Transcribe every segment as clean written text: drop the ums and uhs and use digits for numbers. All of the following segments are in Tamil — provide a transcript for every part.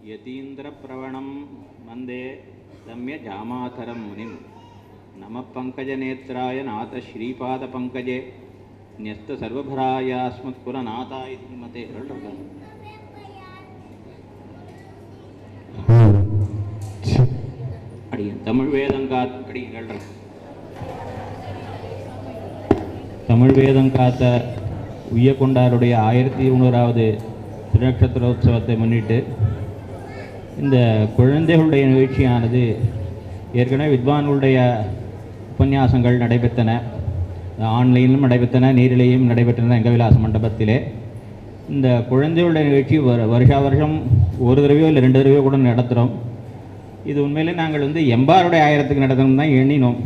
यतीन्द्रप्रवणं वन्दे रम्य जामातरं मुनिं नमः पंकजनेत्राय नाथ श्रीपादपङ्कजे न्यस्तसर्वभरायास्मत्कुलनाथाय धीमते அடியன் தமிழ் வேதங்காத்த தமிழ் வேதங்காத்த உய்யக்கொண்டாருடைய 1100வது திருநட்சத்திரோத்சவத்தை முன்னிட்டு இந்த குழந்தைகளுடைய நிகழ்ச்சியானது ஏற்கனவே வித்வான்களுடைய உபன்யாசங்கள் நடைபெற்றன, ஆன்லைனிலும் நடைபெற்றன, நேரிலேயும் நடைபெற்றன ரங்கவிலாச மண்டபத்திலே. இந்த குழந்தைகளுடைய நிகழ்ச்சி வருஷா வருஷம் ஒரு தடவையோ இல்லை 2 தடவையோ கூட நடத்துகிறோம். இது உண்மையிலே நாங்கள் எம்பாருடைய 1000க்கு நடத்தணும் தான் எண்ணினோம்.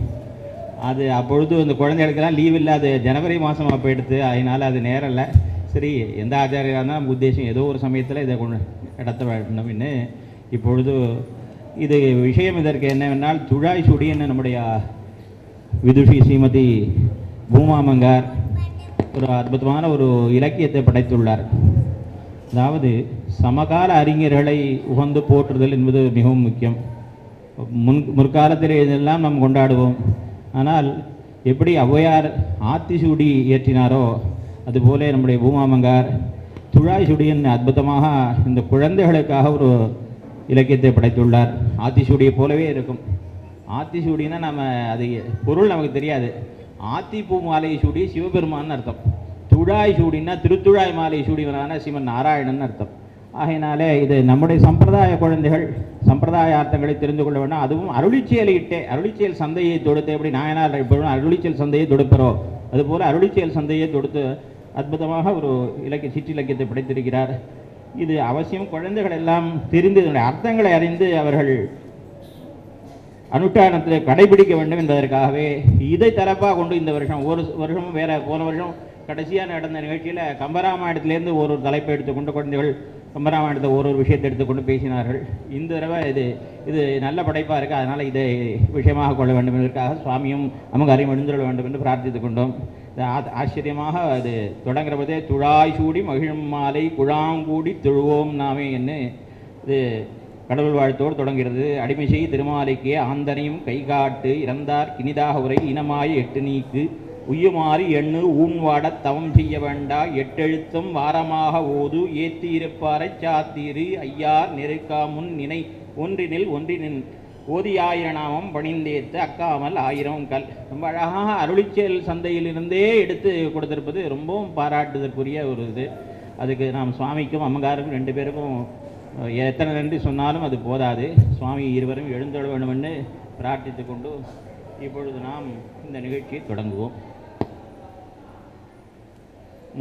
அது அப்பொழுது இந்த குழந்தைகளுக்கெல்லாம் லீவ் இல்லை, அது ஜனவரி மாதம் அப்போ எடுத்து, அதனால் அது நேரம் இல்லை. சரி, எந்த ஆச்சாரியாக இருந்தால் நமக்கு உத்தேசம் ஏதோ ஒரு சமயத்தில் இதை நடத்த வேண்டும்னு இப்பொழுது இது விஷயம். இதற்கு என்னவென்றால் துழாய் சுடின்னு நம்முடைய விதுஷி ஸ்ரீமதி பூமாமங்கார் ஒரு அற்புதமான ஒரு இலக்கியத்தை படைத்துள்ளார். அதாவது சமகால அறிஞர்களை உகந்து போற்றுதல் என்பது மிகவும் முக்கியம். முற்காலத்தில் இதெல்லாம் நாம் கொண்டாடுவோம். ஆனால் எப்படி ஔவையார் ஆத்திசூடி இயற்றினாரோ அதுபோல நம்முடைய பூமாமங்கார் துழாய் சுடியின் அற்புதமாக இந்த குழந்தைகளுக்காக ஒரு இலக்கியத்தை படைத்துள்ளார். ஆத்திசூடியை போலவே இருக்கும். ஆத்திசூடினா நம்ம அது பொருள் நமக்கு தெரியாது. ஆத்திப்பூ மாலை சூடி சிவபெருமான்னு அர்த்தம். துழாய் சூடினா திருத்துழாய் மாலை சூடிவனான சிவன் நாராயணன் அர்த்தம். ஆகையினாலே இது நம்முடைய சம்பிரதாய குழந்தைகள் சம்பிரதாய அர்த்தங்களை தெரிந்து கொள்ள வேண்டும். அதுவும் அருளிச்செயலிட்டே அருளிச்செயல் சந்தையை தொடுத்து எப்படி நாயனார் எப்பொழுதும் அருளிச்செயல் சந்தையை தொடுப்பரோ அதுபோல் அருளிச்செயல் சந்தையை தொடுத்து அற்புதமாக ஒரு சிற்றிலக்கியத்தை படைத்திருக்கிறார். இது அவசியம் குழந்தைகள் எல்லாம் தெரிந்து இதனுடைய அர்த்தங்களை அறிந்து அவர்கள் அனுஷ்டானத்தில் கடைபிடிக்க வேண்டும் என்பதற்காகவே இதை தரப்பாக கொண்டு இந்த வருஷம் ஒரு வருஷமும் வேற போன வருஷம் கடைசியாக நடந்த நிகழ்ச்சியில் கம்பராமாயணத்திலேருந்து ஒரு தலைப்பை எடுத்துக்கொண்டு குழந்தைகள் கம்பராமாயணத்தை ஒரு விஷயத்தை எடுத்துக்கொண்டு பேசினார்கள். இந்த தடவை இது நல்ல படைப்பாக இருக்குது, அதனால் இதை விஷயமாக கொள்ள வேண்டும் என்பதற்காக சுவாமியும் நமக்கு அறிவெழுந்துள்ள வேண்டும் என்று பிரார்த்தித்து கொண்டோம். ஆச்சரியமாக அது தொடங்குற போதே துழாய் சூடி மகிழும் மாலை குழாங்கூடி தொழுவோம் நாமே என்று இது கடவுள் வாழ்த்தோடு தொடங்கிறது. அடிமை செய் திருமாலைக்கே ஆந்தனையும் கை காட்டு இறந்தார் கினிதாக உரை இனமாய் 8 நீக்கு உய்யுமாறி எண்ணு ஊன்வாட தவம் செய்ய வேண்டா 8 எழுத்தும் வாரமாக ஓது ஏத்தி இருப்பாரை சாத்தீரு ஐயார் நெருக்காமுன் நினை ஒன்றினில் ஓதியாயிரநாமம் பணிந்தேத்து அக்காமல் 1000 கல். ரொம்ப அழகாக அருளிச்செயல் சந்தையிலிருந்தே எடுத்து கொடுத்திருப்பது ரொம்பவும் பாராட்டுதற்குரிய ஒரு இது. அதுக்கு நாம் சுவாமிக்கும் அம்மங்காருக்கும் 2 பேருக்கும் எத்தனை நன்றி சொன்னாலும் அது போதாது. சுவாமி இருவரும் எழுந்தொழ வேண்டுமென்று பிரார்த்தித்து கொண்டு இப்பொழுது நாம் இந்த நிகழ்ச்சியை தொடங்குவோம்.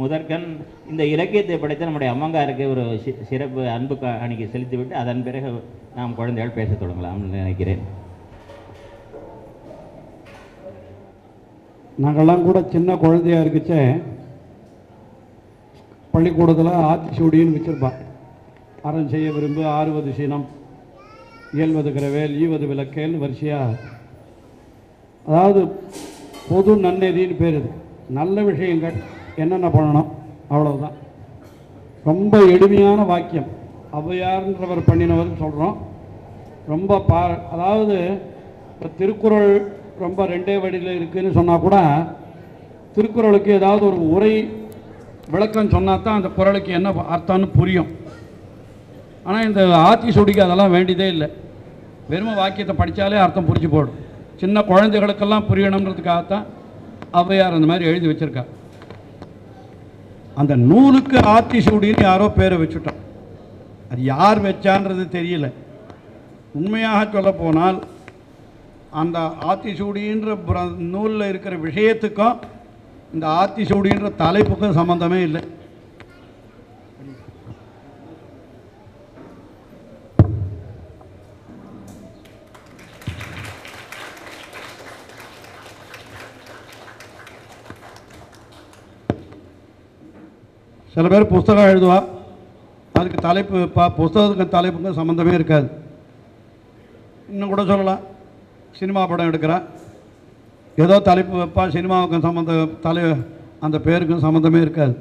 முதற்கண் இந்த இலக்கியத்தை படைத்த நம்முடைய அம்மங்காருக்கு ஒரு சிறப்பு அன்பு அன்னைக்கு செலுத்திவிட்டு அதன் பிறகு நாம் குழந்தைகள் பேச தொடங்கலாம்னு நினைக்கிறேன். நாங்கள்லாம் கூட சின்ன குழந்தையாக இருக்குச்சே பள்ளிக்கூடத்தில் ஆத்திசூடின்னு வச்சுருப்பான். அறம் செய்ய விரும்பு, ஆறுவது சீனம், இயல்வது கிரவேல், ஈவது விளக்கேல்னு வரிசையாக, அதாவது பொது நன்னெறின்னு பேர். இது நல்ல விஷயங்கள் என்னென்ன பண்ணணும் அவ்வளவுதான். ரொம்ப எளிமையான வாக்கியம். ஔவையார்ன்றவர் பண்ணினவர் சொல்கிறோம். ரொம்ப அதாவது இப்போ திருக்குறள் ரொம்ப 2 வடியில் இருக்குதுன்னு சொன்னால் கூட திருக்குறளுக்கு ஏதாவது ஒரு உரை விளக்கம் சொன்னால் தான் அந்த குறளுக்கு என்ன அர்த்தம்னு புரியும். ஆனால் இந்த ஆத்திசூடிக்கு அதெல்லாம் வேண்டியதே இல்லை. வெறும் வாக்கியத்தை படித்தாலே அர்த்தம் புரிஞ்சு போடும். சின்ன குழந்தைகளுக்கெல்லாம் புரியணுங்கிறதுக்காகத்தான் ஔவையார் அந்த மாதிரி எழுதி வச்சுருக்கா. அந்த நூலுக்கு ஆத்திசூடின்னு யாரோ பேரை வச்சுட்டான். அது யார் வச்சான்றது தெரியல. உண்மையாக சொல்ல போனால் அந்த ஆத்திசூடின்ற நூலில் இருக்கிற விஷயத்துக்கும் இந்த ஆத்திசூடின்ற தலைப்புக்கும் சம்மந்தமே இல்லை. சில பேர் புஸ்தகம் எழுதுவா, அதுக்கு தலைப்பு புஸ்தகத்துக்கு தலைப்புக்கும் சம்மந்தமே இருக்காது. இன்னும் கூட சொல்லலாம், சினிமா படம் எடுக்கிறான், ஏதோ தலைப்பு வைப்பா, சினிமாவுக்கும் அந்த பேருக்கும் சம்மந்தமே இருக்காது.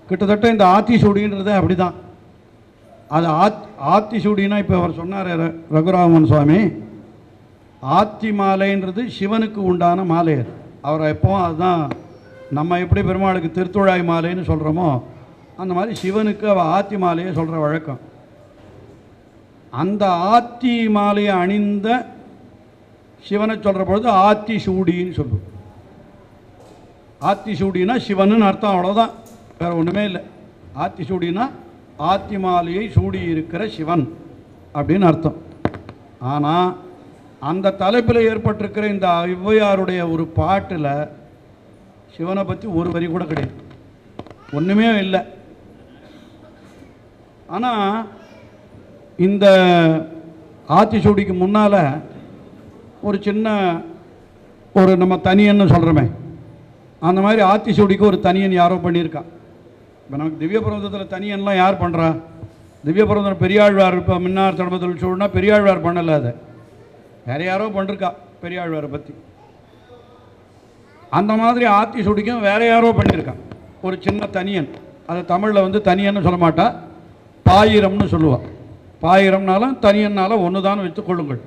கிட்டத்தட்ட இந்த ஆத்திசூடின்றது அப்படி தான். அது ஆத்திசூடினா இப்போ அவர் சொன்னார் ரகுராமன் சுவாமி, ஆத்தி மாலைன்றது சிவனுக்கு உண்டான மாலை. அது அவரை எப்போவும் அதுதான் நம்ம எப்படி பெருமாளுக்கு திருத்துழாய் மாலைன்னு சொல்கிறோமோ அந்த மாதிரி சிவனுக்கு அவள் ஆத்தி மாலையை சொல்கிற வழக்கம். அந்த ஆத்தி மாலையை அணிந்த சிவனை சொல்கிற பொழுது ஆத்தி சூடின்னு சொல்லுவோம். ஆத்தி சூடினா சிவனுன்னு அர்த்தம், அவ்வளோதான், வேறு ஒன்றுமே இல்லை. ஆத்தி சூடினா ஆத்தி மாலையை சூடி இருக்கிற சிவன் அப்படின்னு அர்த்தம். ஆனால் அந்த தலைப்பில் ஏற்பட்டிருக்கிற இந்த ஔவையாருடைய ஒரு பாட்டில் சிவனை பற்றி ஒரு வரி கூட கிடையாது, ஒன்றுமே இல்லை. ஆனால் இந்த ஆத்திசூடிக்கு முன்னால் ஒரு சின்ன ஒரு நம்ம தனியன்னு சொல்கிறோமே, அந்த மாதிரி ஆத்திசூடிக்கு ஒரு தனியன் யாரோ பண்ணியிருக்கான். இப்போ நமக்கு திவ்ய பிரபந்தத்தில் தனியன்லாம் யார் பண்ணுறா? திவ்ய பிரபந்தம் பெரியாழ்வார், இப்போ மின்னார் தடபத்தில் சூழ்னா பெரியாழ்வார் பண்ணலை, அதை வேறு யாரோ பண்ணிருக்கா பெரியாழ்வாரை பற்றி. அந்த மாதிரி ஆத்திசூடிக்கும் வேறு யாரோ பண்ணியிருக்கான் ஒரு சின்ன தனியன். அதை தமிழில் வந்து தனியன்னு சொல்ல மாட்டா, பாயிரம்னு சொல்லுவாள். பாயிரம்னாலும் தனியன்னாலும் ஒன்று தான் வைத்துக்கொள்ளுங்கள்.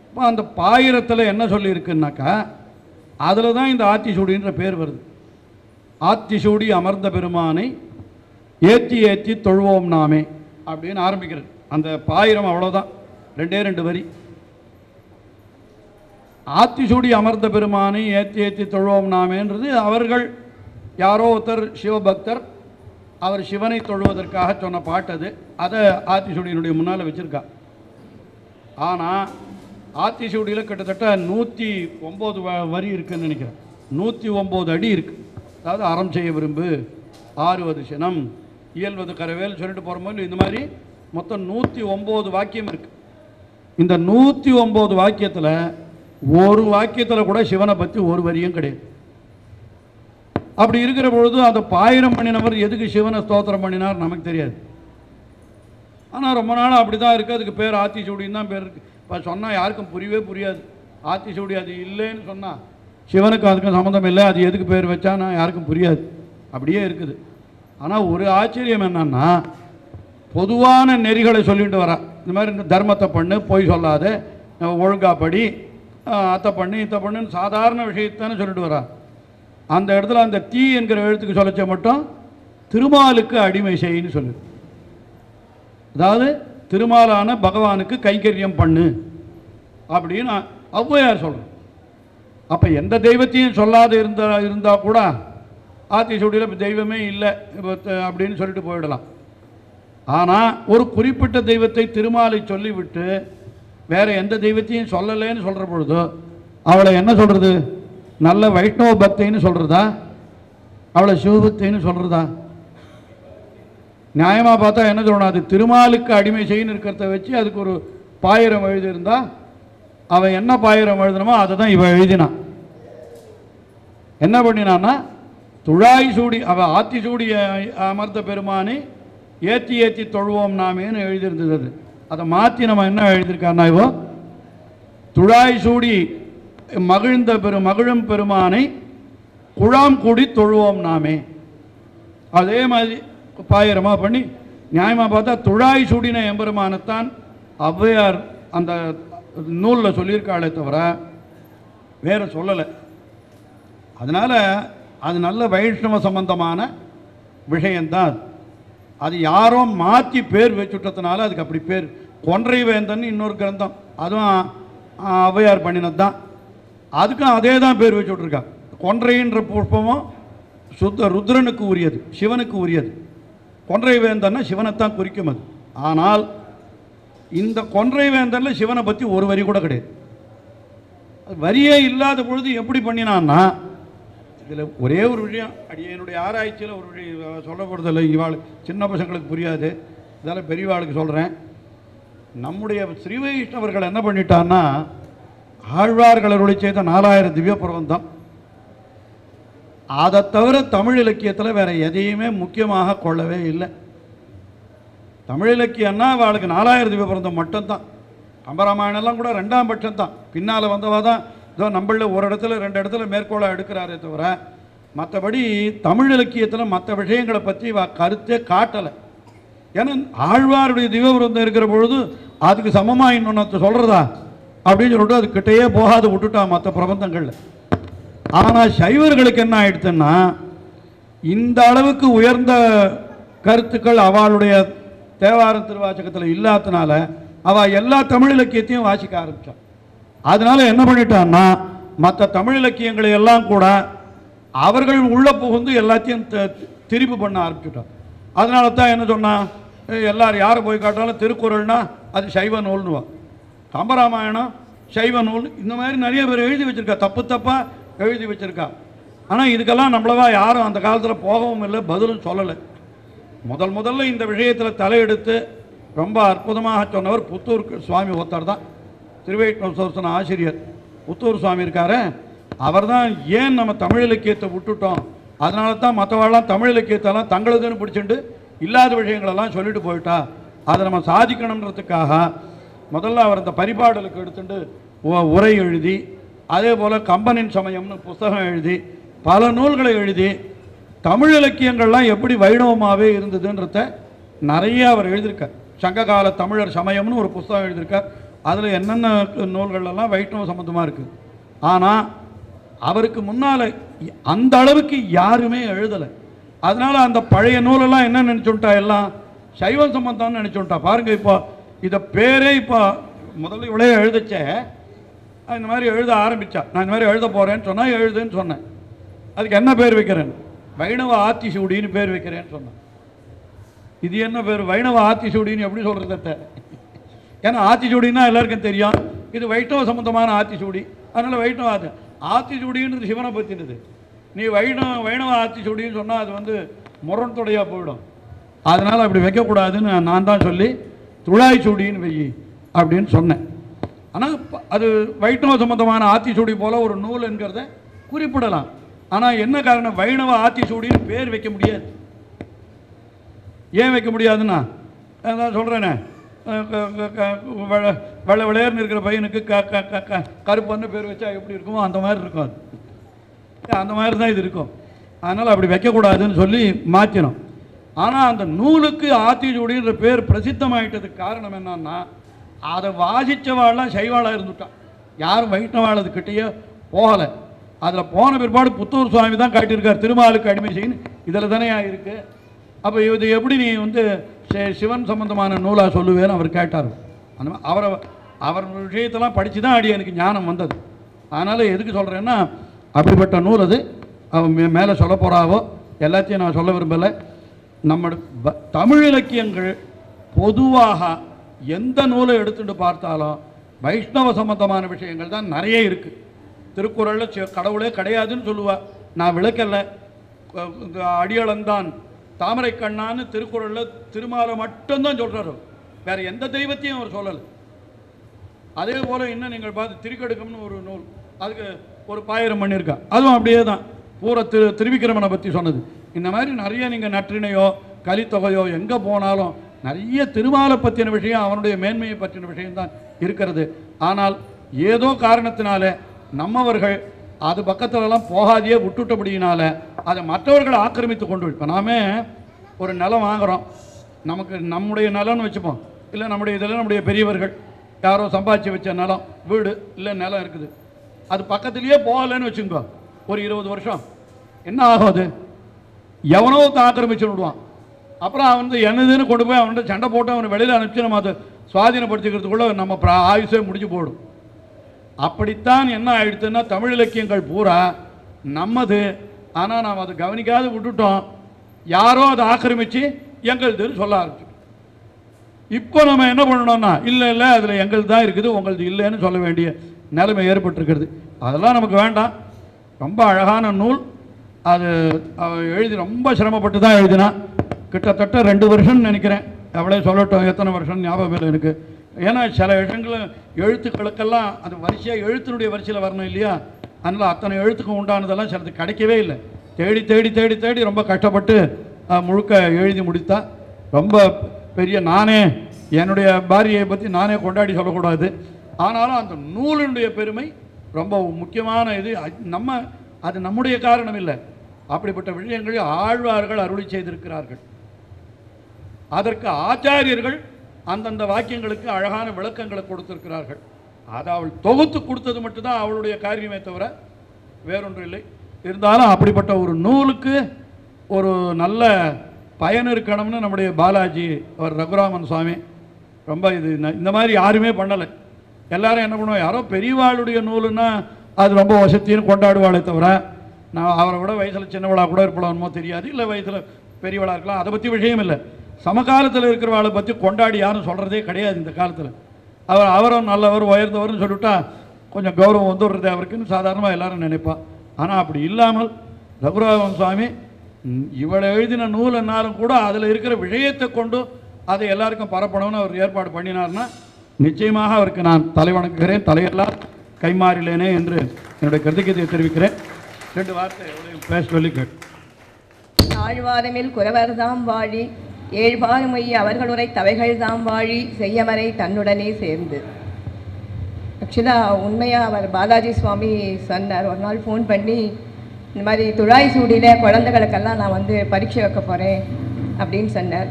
இப்போ அந்த பாயிரத்தில் என்ன சொல்லியிருக்குன்னாக்கா அதில் தான் இந்த ஆத்திசூடின்ற பேர் வருது. ஆத்திசூடி அமர்ந்த பெருமானை ஏற்றி ஏற்றி தொழுவோம் நாமே அப்படின்னு ஆரம்பிக்கிறது அந்த பாயிரம். அவ்வளோதான், 2 வரி. ஆத்திசூடி அமர்ந்த பெருமானை ஏற்றி ஏற்றி தொழுவோம் நாமேன்றது அவர்கள் யாரோ ஒருத்தர் சிவபக்தர், அவர் சிவனை தொழுவதற்காக சொன்ன பாட்டு அது. அதை ஆத்திசூடியினுடைய முன்னால் வச்சுருக்கா. ஆனால் ஆத்திசூடியில் கிட்டத்தட்ட 109 வரி இருக்குதுன்னு நினைக்கிறேன். 109 அடி இருக்குது. அதாவது அறம் செய்ய விரும்பு, ஆறுவது சினம், இயல்வது கரவேல் சொல்லிட்டு போகிறோமோ, இந்த மாதிரி மொத்தம் 109 வாக்கியம் இருக்குது. இந்த 109 வாக்கியத்தில் ஒரு வாக்கியத்தில் கூட சிவனை பற்றி ஒரு வரியும் கிடையாது. அப்படி இருக்கிற பொழுது அந்த பாயிரம் பண்ணினவர் எதுக்கு சிவனை ஸ்தோத்திரம் பண்ணினார் நமக்கு தெரியாது. ஆனால் ரொம்ப நாள் அப்படி தான் இருக்குது. அதுக்கு பேர் ஆத்திசூடின்னு தான் பேர் இருக்குது. இப்போ சொன்னால் யாருக்கும் புரியவே புரியாது. ஆத்திசூடி அது இல்லைன்னு சொன்னால் சிவனுக்கு அதுக்கும் சம்மந்தம் இல்லை, அது எதுக்கு பேர் வச்சானா யாருக்கும் புரியாது, அப்படியே இருக்குது. ஆனால் ஒரு ஆச்சரியம் என்னன்னா, பொதுவான நெறிகளை சொல்லிட்டு வரா. இந்த மாதிரி இந்த தர்மத்தை பண்ணு, பொய் சொல்லாத, ஒழுங்கா படி, அத்தை பண்ணு இத்தை பண்ணுன்னு சாதாரண விஷயத்தானே சொல்லிட்டு வரா. அந்த இடத்துல அந்த தீ என்கிற எழுத்துக்கு சொல்லச்ச மட்டும் திருமாலுக்கு அடிமை செய்யின்னு சொல்லு. அதாவது திருமாலான பகவானுக்கு கைங்கரியம் பண்ணு அப்படின்னு ஔவையார் சொல்கிறோம். அப்போ எந்த தெய்வத்தையும் சொல்லாத இருந்தால் கூட ஆத்திசூடியில் தெய்வமே இல்லை அப்படின்னு சொல்லிட்டு போயிடலாம். ஆனால் ஒரு குறிப்பிட்ட தெய்வத்தை திருமாலை சொல்லிவிட்டு வேறு எந்த தெய்வத்தையும் சொல்லலைன்னு சொல்கிற பொழுது அவளை என்ன சொல்கிறது? நல்ல வைஷ்ணவ பக்தின்னு சொல்கிறதா, அவளை சிவபக்தின்னு சொல்கிறதா? நியாயமாக பார்த்தா என்ன சொல்லணும்? அது திருமாலுக்கு அடிமை செய்யன்னு இருக்கிறத வச்சு அதுக்கு ஒரு பாயிரம் எழுதியிருந்தா அவன் என்ன பாயிரம் எழுதணுமோ அதை தான் இவன் எழுதினான். என்ன பண்ணினான்னா, துழாய் சூடி அவள் ஆத்திசூடி அமர்ந்த பெருமானை ஏற்றி ஏற்றி தொழுவோம் நாமேன்னு எழுதியிருந்தது. அதை மாற்றி நம்ம என்ன எழுதியிருக்காருன்னா, இவோ துழாய் சூடி மகிழும் பெருமானை குழாம் கூடி தொழுவோம் நாமே. அதே மாதிரி பாயிரமாக பண்ணி நியாயமாக பார்த்தா துழாய் சூடின எம்பெருமானத்தான் ஔவையார் அந்த நூலில் சொல்லியிருக்காளே தவிர வேறு சொல்லலை. அதனால் அது நல்ல வைஷ்ணவ சம்பந்தமான விஷயந்தான். அது யாரோ மாற்றி பேர் வச்சுட்டதுனால அதுக்கு அப்படி பேர். கொன்றை வேந்தன் இன்னொரு கிரந்தம், அதுவும் ஔவையார் பண்ணினது தான். அதுக்கும் அதே தான் பேர் வச்சு விட்ருக்கா. கொன்றைன்ற புஷ்பமும் சுத்த ருத்ரனுக்கு உரியது, சிவனுக்கு உரியது. கொன்றை வேந்தன்னா சிவனைத்தான் குறிக்கும் அது. ஆனால் இந்த கொன்றை வேந்தனில் சிவனை பற்றி ஒரு வரி கூட கிடையாது. வரியே இல்லாத பொழுது எப்படி பண்ணினான்னா, இதில் ஒரே ஒரு விஷயம் என்னுடைய ஆராய்ச்சியில் ஒரு விஷயம் சொல்லப்படுறதில்லை, இவாள் சின்ன பசங்களுக்கு புரியாது, இதெல்லாம் பெரியவாளுக்கு சொல்கிறேன். நம்முடைய ஸ்ரீ வைஷ்ணவர்கள் என்ன பண்ணிட்டான்னா, ஆழ்வார்களுடைய செய்த 4000 திவ்ய பிரபந்தம், அதை தவிர தமிழ் இலக்கியத்தில் வேறு எதையுமே முக்கியமாக கொள்ளவே இல்லை. தமிழ் இலக்கியம்னா அவளுக்கு 4000 திவ்ய பிரபந்தம் மட்டும்தான். கம்பராமாயணம்லாம் கூட 2ஆம் பட்சம் தான், பின்னால் வந்தவா தான். இதோ நம்மளில் ஒரு இடத்துல 2 இடத்துல மேற்கோளை எடுக்கிறாரே தவிர மற்றபடி தமிழ் இலக்கியத்தில் மற்ற விஷயங்களை பற்றி கருத்தே காட்டலை. ஏன்னா ஆழ்வாருடைய திவ்யவிருந்தம் இருக்கிற பொழுது அதுக்கு சமமாக இன்னொன்று சொல்கிறதா அப்படின்னு சொல்லிட்டு அது கிட்டையே போகாது விட்டுட்டான் மற்ற பிரபந்தங்களில். ஆனால் சைவர்களுக்கு என்ன ஆயிடுச்சுன்னா இந்த அளவுக்கு உயர்ந்த கருத்துக்கள் அவளுடைய தேவாரம் திருவாச்சகத்தில் இல்லாதனால அவள் எல்லா தமிழ் இலக்கியத்தையும் வாசிக்க ஆரம்பித்தாள். அதனால என்ன பண்ணிட்டான்னா மற்ற தமிழ் இலக்கியங்களை எல்லாம் கூட அவர்கள் உள்ள புகுந்து எல்லாத்தையும் திருப்பி பண்ண ஆரம்பிச்சுட்டான். அதனால தான் என்ன சொன்னான், எல்லாரும் யாரை போய் காட்டாலும் திருக்குறள்னா அது சைவ நூல்னுவான், கம்பராமாயணம் சைவ நூல், இந்த மாதிரி நிறைய பேர் எழுதி வச்சுருக்கா, தப்பு தப்பாக எழுதி வச்சுருக்கா. ஆனால் இதுக்கெல்லாம் நம்மளவா யாரும் அந்த காலத்தில் போகவும் இல்லை, பதிலும் சொல்லலை. முதல்ல இந்த விஷயத்தில் தலையெடுத்து ரொம்ப அற்புதமாக சொன்னவர் புத்தூர் சுவாமி ஒருத்தர் தான். திருவைஷ்ணவ ஆசிரியர் புத்தூர் சுவாமி இருக்காரு. அவர் தான் ஏன் நம்ம தமிழ் இலக்கியத்தை விட்டுட்டோம், அதனால தான் மற்றவாழெல்லாம் தமிழ் இலக்கியத்தெல்லாம் தங்களுதுன்னு பிடிச்சிட்டு இல்லாத விஷயங்களெல்லாம் சொல்லிட்டு போயிட்டா, அதை நம்ம சாதிக்கணுன்றதுக்காக முதல்ல அவர் அந்த பரிபாடலுக்கு எடுத்துட்டு உரை எழுதி, அதே போல் கம்பனின் சமயம்னு புஸ்தகம் எழுதி பல நூல்களை எழுதி தமிழ் இலக்கியங்கள்லாம் எப்படி வைணவமாகவே இருந்ததுன்றத நிறைய அவர் எழுதியிருக்கார். சங்ககால தமிழர் சமயம்னு ஒரு புஸ்தகம் எழுதியிருக்கார். அதில் என்னென்ன நூல்கள்லாம் வைஷ்ணவ சம்மந்தமாக இருக்குது. ஆனால் அவருக்கு முன்னால் அந்த அளவுக்கு யாருமே எழுதலை. அதனால் அந்த பழைய நூலெல்லாம் என்ன நினச்சுட்டா, எல்லாம் சைவம் சம்பந்தம்னு நினச்சுட்டா. பாருங்கள், இப்போ இதை பேரே இப்போ முதல்ல இவ்வளோ எழுதிச்சே இந்த மாதிரி எழுத ஆரம்பித்தா. நான் இந்த மாதிரி எழுத போகிறேன்னு சொன்னால் எழுதுன்னு சொன்னேன். அதுக்கு என்ன பேர் வைக்கிறேன், வைணவ ஆத்திசூடின்னு பேர் வைக்கிறேன்னு சொன்னேன். இது என்ன பேர், வைணவ ஆத்திசூடின்னு எப்படி சொல்கிறத? ஏன்னா ஆத்திசூடின்னா எல்லாருக்கும் தெரியும், இது வைஷ்ணவ சம்பந்தமான ஆத்திசூடி. அதனால் வைஷ்ணவ ஆத்திசூடின்றது சிவனை பற்றினது. நீ வைணவ ஆத்திசூடின்னு சொன்னால் அது வந்து முரண்தொடையாக போயிடும். அதனால் அப்படி வைக்கக்கூடாதுன்னு நான் தான் சொல்லி துழாய் சூடின்னு வை அப்படின்னு சொன்னேன். ஆனால் அது வைஷ்ணவ சம்பந்தமான ஆத்திசூடி போல் ஒரு நூல் என்கிறத குறிப்பிடலாம். ஆனால் என்ன காரணம், வைணவ ஆத்திசூடின்னு பேர் வைக்க முடியாது. ஏன் வைக்க முடியாதுன்னா, நான் சொல்கிறேனே, வெள்ளை விளையாடுன்னு இருக்கிற பையனுக்கு கருப்பன்னு பேர் வச்சா எப்படி இருக்குமோ அந்த மாதிரி இருக்கும். அது அந்த மாதிரி தான் இது இருக்கும். அதனால் அப்படி வைக்கக்கூடாதுன்னு சொல்லி மாற்றினோம். ஆனால் அந்த நூலுக்கு ஆத்திசூடின்ற பேர் பிரசித்தமாயிட்டதுக்கு காரணம் என்னன்னா, அதை வாசித்தவாள்லாம் சைவாளாக இருந்துட்டான், யாரும் வைஷ்ணவாள் அதுக்கிட்டேயே போகலை. அதில் போன பிற்பாடு புத்தூர் சுவாமி தான் காட்டியிருக்கார், திருமாலுக்கு அடிமை செய்யணும் இதில் தானே இருக்குது. அப்போ இது எப்படி நீ வந்து சிவன் சம்பந்தமான நூலாக சொல்லுவேன்னு அவர் கேட்டார். அந்த அவர் விஷயத்தெல்லாம் படித்து தான் அடி எனக்கு ஞானம் வந்தது. அதனால் எதுக்கு சொல்கிறேன்னா, அப்படிப்பட்ட நூல் அது. அவன் மேலே சொல்ல போகிறாவோ எல்லாத்தையும் நான் சொல்ல விரும்பலை. நம்ம தமிழ் இலக்கியங்கள் பொதுவாக எந்த நூலை எடுத்துட்டு பார்த்தாலும் வைஷ்ணவ சம்பந்தமான விஷயங்கள் தான் நிறைய இருக்குது. திருக்குறளில் கடவுளே கிடையாதுன்னு சொல்லுவா, நான் விளக்கலை. அடியளந்தான் தாமரை கண்ணான்னு திருக்குறளில் திருமாலை மட்டும்தான் சொல்கிறார், வேறு எந்த தெய்வத்தையும் அவர் சொல்லலை. அதே போல் இன்னும் நீங்கள் பார்த்து திருக்கடுக்கம்னு ஒரு நூல், அதுக்கு ஒரு பாயிரம் பண்ணியிருக்கா, அதுவும் அப்படியே தான் பூரா திருவிக்கிரமனை பற்றி சொன்னது. இந்த மாதிரி நிறைய நீங்கள் நற்றினையோ கலித்தொகையோ எங்கே போனாலும் நிறைய திருமாலை பற்றின விஷயம், அவனுடைய மேன்மையை பற்றின விஷயம்தான் இருக்கிறது. ஆனால் ஏதோ காரணத்தினால நம்மவர்கள் அது பக்கத்துலலாம் போகாதையே விட்டுட்டபடியினால அதை மற்றவர்கள் ஆக்கிரமித்து கொண்டு. இப்போ நாமே ஒரு நிலம் வாங்குகிறோம், நமக்கு நம்முடைய நிலம்னு வச்சுப்போம், இல்லை நம்முடைய இதில் நம்முடைய பெரியவர்கள் யாரோ சம்பாதிச்சு வச்ச நிலம், வீடு இல்லை நிலம் இருக்குது, அது பக்கத்துலேயே போகலைன்னு வச்சுக்கோ, ஒரு 20 வருஷம் என்ன ஆகும், அது எவனோ ஆக்கிரமிச்சு விடுவான். அப்புறம் அவன் வந்து என்னதுன்னு கொண்டு போய் அவன்கிட்ட சண்டை போட்டு அவனை வெளியில் அனுப்பிச்சு நம்ம அதை சுவாதீனப்படுத்திக்கிறதுக்குள்ளே நம்ம ஆயுசே முடிஞ்சு போடும். அப்படித்தான் என்ன ஆயிடுச்சுன்னா, தமிழ் இலக்கியங்கள் பூரா நம்மது, ஆனால் நாம் அதை கவனிக்காது விட்டுட்டோம். யாரோ அதை ஆக்கிரமித்து எங்களுதுன்னு சொல்ல ஆரம்பிச்சோம். இப்போ நம்ம என்ன பண்ணணும்னா, இல்லை இல்லை அதில் எங்களுது தான் இருக்குது, உங்களது இல்லைன்னு சொல்ல வேண்டிய நிலைமை ஏற்பட்டிருக்கிறது. அதெல்லாம் நமக்கு வேண்டாம். ரொம்ப அழகான நூல் அது. எழுதி ரொம்ப சிரமப்பட்டு தான் எழுதினா, கிட்டத்தட்ட 2 வருஷம்னு நினைக்கிறேன். அவளே சொல்லட்டும் எத்தனை வருஷம் ஞாபகம் இல்லை எனக்கு. ஏன்னா சில விஷயங்கள் எழுத்துக்களுக்கெல்லாம் அது வரிசையாக எழுத்தினுடைய வரிசையில் வரணும் இல்லையா, அதனால் அத்தனை எழுத்துக்கும் உண்டானதெல்லாம் சிலது கிடைக்கவே இல்லை. தேடி தேடி தேடி தேடி ரொம்ப கஷ்டப்பட்டு முழுக்க எழுதி முடித்தா. ரொம்ப பெரிய, நானே என்னுடைய பாரியை பற்றி நானே கொண்டாடி சொல்லக்கூடாது, ஆனாலும் அந்த நூலினுடைய பெருமை ரொம்ப முக்கியமான இது. அது நம்முடைய காரணம் இல்லை, அப்படிப்பட்ட விஷயங்களில் ஆழ்வார்கள் அருளி செய்திருக்கிறார்கள். அதற்கு ஆச்சாரியர்கள் அந்தந்த வாக்கியங்களுக்கு அழகான விளக்கங்களை கொடுத்திருக்கிறார்கள். அதை அவள் தொகுத்து கொடுத்தது மட்டும்தான் அவளுடைய காரியமே தவிர வேறொன்று இல்லை. இருந்தாலும் அப்படிப்பட்ட ஒரு நூலுக்கு ஒரு நல்ல பயன் இருக்கணும்னு நம்முடைய பாலாஜி அவர் ரகுராமன் சுவாமி ரொம்ப இது இந்த மாதிரி யாருமே பண்ணலை. எல்லாரும் என்ன பண்ணுவோம், யாரோ பெரியவாளுடைய நூலுன்னா அது ரொம்ப வசத்தின்னு கொண்டாடுவாளே தவிர, நான் அவரை விட வயசில் சின்னவளாக கூட இருப்பலாமோ தெரியாது, இல்லை வயசில் பெரியவளாக இருக்கலாம், அதை பற்றி விஷயம் இல்லை. சமகாலத்தில் இருக்கிறவாளை பற்றி கொண்டாடி யாரும் சொல்கிறதே கிடையாது இந்த காலத்தில். அவரும் நல்லவர் உயர்ந்தவர்னு சொல்லிவிட்டா கொஞ்சம் கௌரவம் வந்துடுறது அவருக்குன்னு சாதாரணமாக எல்லாரும் நினைப்பா. ஆனால் அப்படி இல்லாமல் ரகுராமன் சுவாமி இவளை எழுதின நூல் என்னாலும் கூட அதில் இருக்கிற விஷயத்தை கொண்டு அதை எல்லாருக்கும் பரப்பணும்னு அவர் ஏற்பாடு பண்ணினார்னா நிச்சயமாக அவருக்கு நான் தலைவணங்குகிறேன், தலையெல்லாம் கைமாறிலேனே என்று என்னுடைய கருத்துக்கத்தை தெரிவிக்கிறேன். 2 வார்த்தை பேச சொல்லி கேட்டு. ஆழ்வாரமில் குறவர் தாம் வாழி ஏழ்பாறுமொய் அவர்கள் உரை தவைகள் தாம் வாழி செய்யமறை தன்னுடனே சேர்ந்து. ஆக்சுவலாக உண்மையாக அவர் பாலாஜி சுவாமி சொன்னார். ஒரு நாள் ஃபோன் பண்ணி இந்த மாதிரி துழாய் சூடியில் குழந்தைகளுக்கெல்லாம் நான் வந்து பரீட்சை வைக்க போகிறேன் அப்படின்னு சொன்னார்.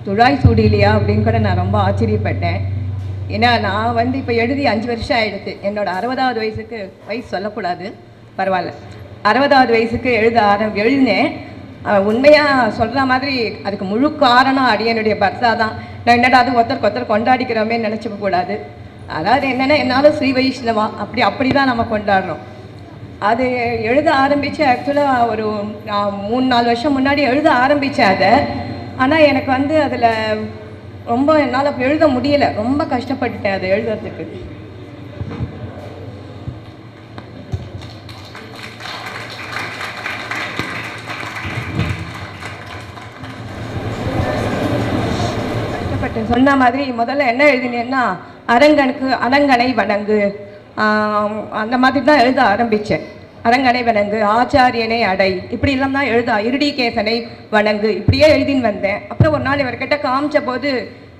துழாய் சூடிலையா அப்படின்னு கூட நான் ரொம்ப ஆச்சரியப்பட்டேன். ஏன்னா நான் வந்து இப்போ எழுதி 5 வருஷம் ஆகிடுது. என்னோடய 60வது வயசுக்கு, வயசு சொல்லக்கூடாது பரவாயில்ல, 60வது வயசுக்கு எழுதினேன். உண்மையாக சொல்கிற மாதிரி அதுக்கு முழு காரணம் அடியனுடைய பர்த்தா தான். நான் என்னடா அது ஒருத்தர் கொண்டாடிக்கிறோமே நினச்சிக்க கூடாது. அதாவது என்னென்னா என்னால் ஸ்ரீ வைஷ்ணவா அப்படி தான் நம்ம கொண்டாடுறோம். அது எழுத ஆரம்பித்து ஆக்சுவலாக ஒரு 3-4 வருஷம் முன்னாடி எழுத ஆரம்பித்தேன் அதை. ஆனால் எனக்கு வந்து அதில் ரொம்ப என்னால் எழுத முடியலை, ரொம்ப கஷ்டப்பட்டுட்டேன் அதை எழுதுறதுக்கு. சொன்ன மாதிரி முதல்ல என்ன எழுதினேன்னா அரங்கனை வணங்கு, அந்த மாதிரி தான் எழுத ஆரம்பித்தேன். அரங்கனை வணங்கு, ஆச்சாரியனை அடை, இப்படிலாம் தான் எழுத, இருடிகேசனை வணங்கு, இப்படியே எழுதின்னு வந்தேன். அப்புறம் ஒரு நாள் இவர்கிட்ட காமிச்ச போது,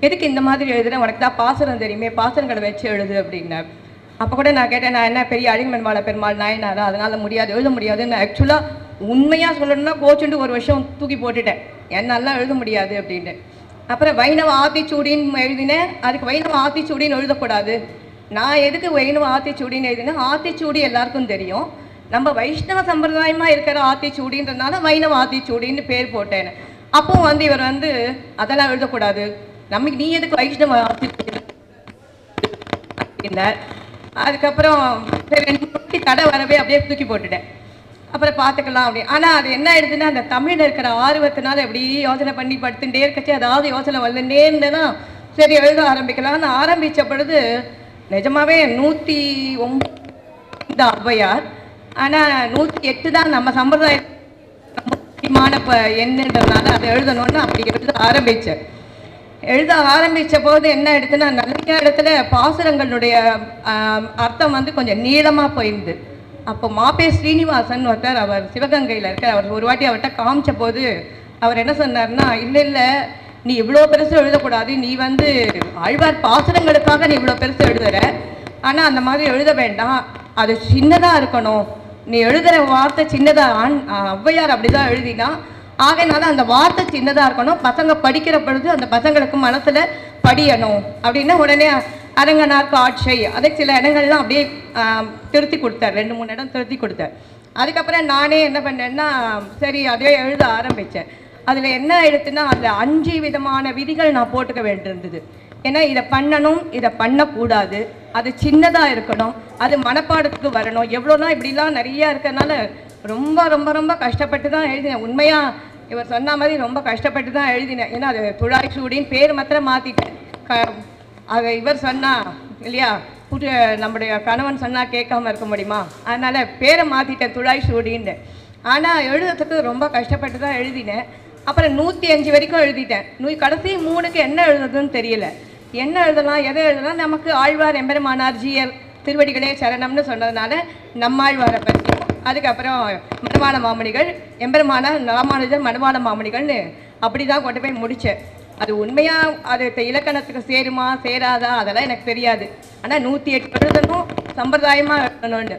எதுக்கு இந்த மாதிரி எழுதுறேன், உனக்கு தான் பாசுரம் தெரியுமே, பாசுரங்களை வச்சு எழுது அப்படின்னார். அப்போ கூட நான் கேட்டேன், நான் என்ன பெரிய அழிமன்வாள பெருமாள் நாயனாரா, அதனால் முடியாது, எழுத முடியாதுன்னு. ஆக்சுவலாக உண்மையாக சொல்லணும்னா கோச்சுண்டு ஒரு வருஷம் தூக்கி போட்டுட்டேன், என்னாலாம் எழுத முடியாது அப்படின்ட்டு. அப்புறம் வைணவ ஆத்திச்சூடின்னு எழுதினேன். அதுக்கு வைணவ ஆத்திச்சூடின்னு எழுதக்கூடாது, நான் எதுக்கு வைணவ ஆத்திச்சூடின்னு எழுதினேன், ஆத்திச்சூடி எல்லாருக்கும் தெரியும், நம்ம வைஷ்ணவ சம்பிரதாயமாக இருக்கிற ஆத்திச்சூடின்றதுனால வைணவ ஆத்திச்சூடின்னு பேர் போட்டேன். அப்பவும் வந்து இவர் வந்து அதெல்லாம் எழுதக்கூடாது, நமக்கு நீ எதுக்கு வைஷ்ணவ ஆத்திச்சூடி அப்படின்னார். அதுக்கப்புறம் சரி 2 முட்டி தடை வரவே அப்படியே தூக்கி போட்டுட்டேன். அப்புறம் பார்த்துக்கலாம் அப்படி. ஆனால் அது என்ன ஆயிடுதுன்னா, அந்த தமிழில் இருக்கிற ஆர்வத்தினால எப்படி யோசனை பண்ணி படுத்துட்டே இருக்கச்சு, அதாவது யோசனை வந்துட்டே இருந்தேன்னா சரி எழுத ஆரம்பிக்கலாம்னு ஆரம்பித்த பொழுது நிஜமாவே 109 ஔவையார், ஆனால் 108 தான் நம்ம சம்பிரதாயம் முக்கியமான என்னன்றதுனால அதை எழுதணும்னு அப்படி எழுத ஆரம்பித்த போது என்ன ஆயிடுச்சுன்னா, நிறைய இடத்துல பாசுரங்களுடைய அர்த்தம் வந்து கொஞ்சம் நீளமாக போயிருந்து. அப்போ மாப்பே ஸ்ரீனிவாசன் ஒருத்தர், அவர் சிவகங்கையில் இருக்கார், அவர் ஒரு வாட்டி அவர்கிட்ட காமிச்ச போது அவர் என்ன சொன்னார்னா, இல்லை நீ இவ்வளோ பெருசு எழுதக்கூடாது, நீ வந்து ஆழ்வார் பாசுரங்களுக்காக நீ இவ்வளோ பெருசு எழுதுற, ஆனால் அந்த மாதிரி எழுத வேண்டாம், அது சின்னதாக இருக்கணும், நீ எழுதுகிற வார்த்தை சின்னதாக. ஔவையார் அப்படி தான் எழுதினா, ஆகையினால அந்த வார்த்தை சின்னதாக இருக்கணும், பசங்க படிக்கிற பொழுது அந்த பசங்களுக்கு மனசில் படியணும் அப்படின்னு உடனே அரங்கனார் காட்சை அதை சில இடங்கள்லாம் அப்படியே திருத்தி கொடுத்தார், 2-3 இடம் திருத்தி கொடுத்தார். அதுக்கப்புறம் நானே என்ன பண்ணேன்னா, சரி அதே எழுத ஆரம்பித்தேன். அதில் என்ன எழுத்துன்னா, அதில் 5 விதமான விதிகள் நான் போட்டுக்க வேண்டியிருந்தது. ஏன்னா இதை பண்ணணும், இதை பண்ணக்கூடாது, அது சின்னதாக இருக்கணும், அது மனப்பாடத்துக்கு வரணும், எவ்வளோலாம் இப்படிலாம் நிறையா இருக்கிறதுனால ரொம்ப ரொம்ப ரொம்ப கஷ்டப்பட்டு தான் எழுதினேன். உண்மையாக இவர் சொன்ன மாதிரி ரொம்ப கஷ்டப்பட்டு தான் எழுதினேன். ஏன்னா அது துழாய் சூடின்னு பேர் மாத்திரம் மாற்றிட்டேன். அதை இவர் சொன்னால் இல்லையா, நம்முடைய கணவன் சொன்னால் கேட்காம இருக்க முடியுமா, அதனால் பேரை மாற்றிட்டேன் துழாய் சூடின்னு. ஆனால் எழுதுறதுக்கு ரொம்ப கஷ்டப்பட்டு தான் எழுதினேன். அப்புறம் 105 வரைக்கும் எழுதிட்டேன். கடைசி 3க்கு என்ன எழுதுறதுன்னு தெரியல, என்ன எழுதலாம் எதை எழுதலாம். நமக்கு ஆழ்வார் எம்பெருமானார் ஜியர் திருவடிகளே சரணம்னு சொன்னதுனால நம்மாழ்வாரை பற்றி, அதுக்கப்புறம் மணவாள மாமணிகள், எம்பெருமானார் ராமானுஜர் மணவாள மாமணிகள்னு அப்படி தான் கொண்டு போய் முடித்தேன். அது உண்மையாக அது இலக்கணத்துக்கு சேருமா சேராதா அதெல்லாம் எனக்கு தெரியாது. ஆனால் 108 எழுதணும், சம்பிரதாயமாக எழுதணும்னு.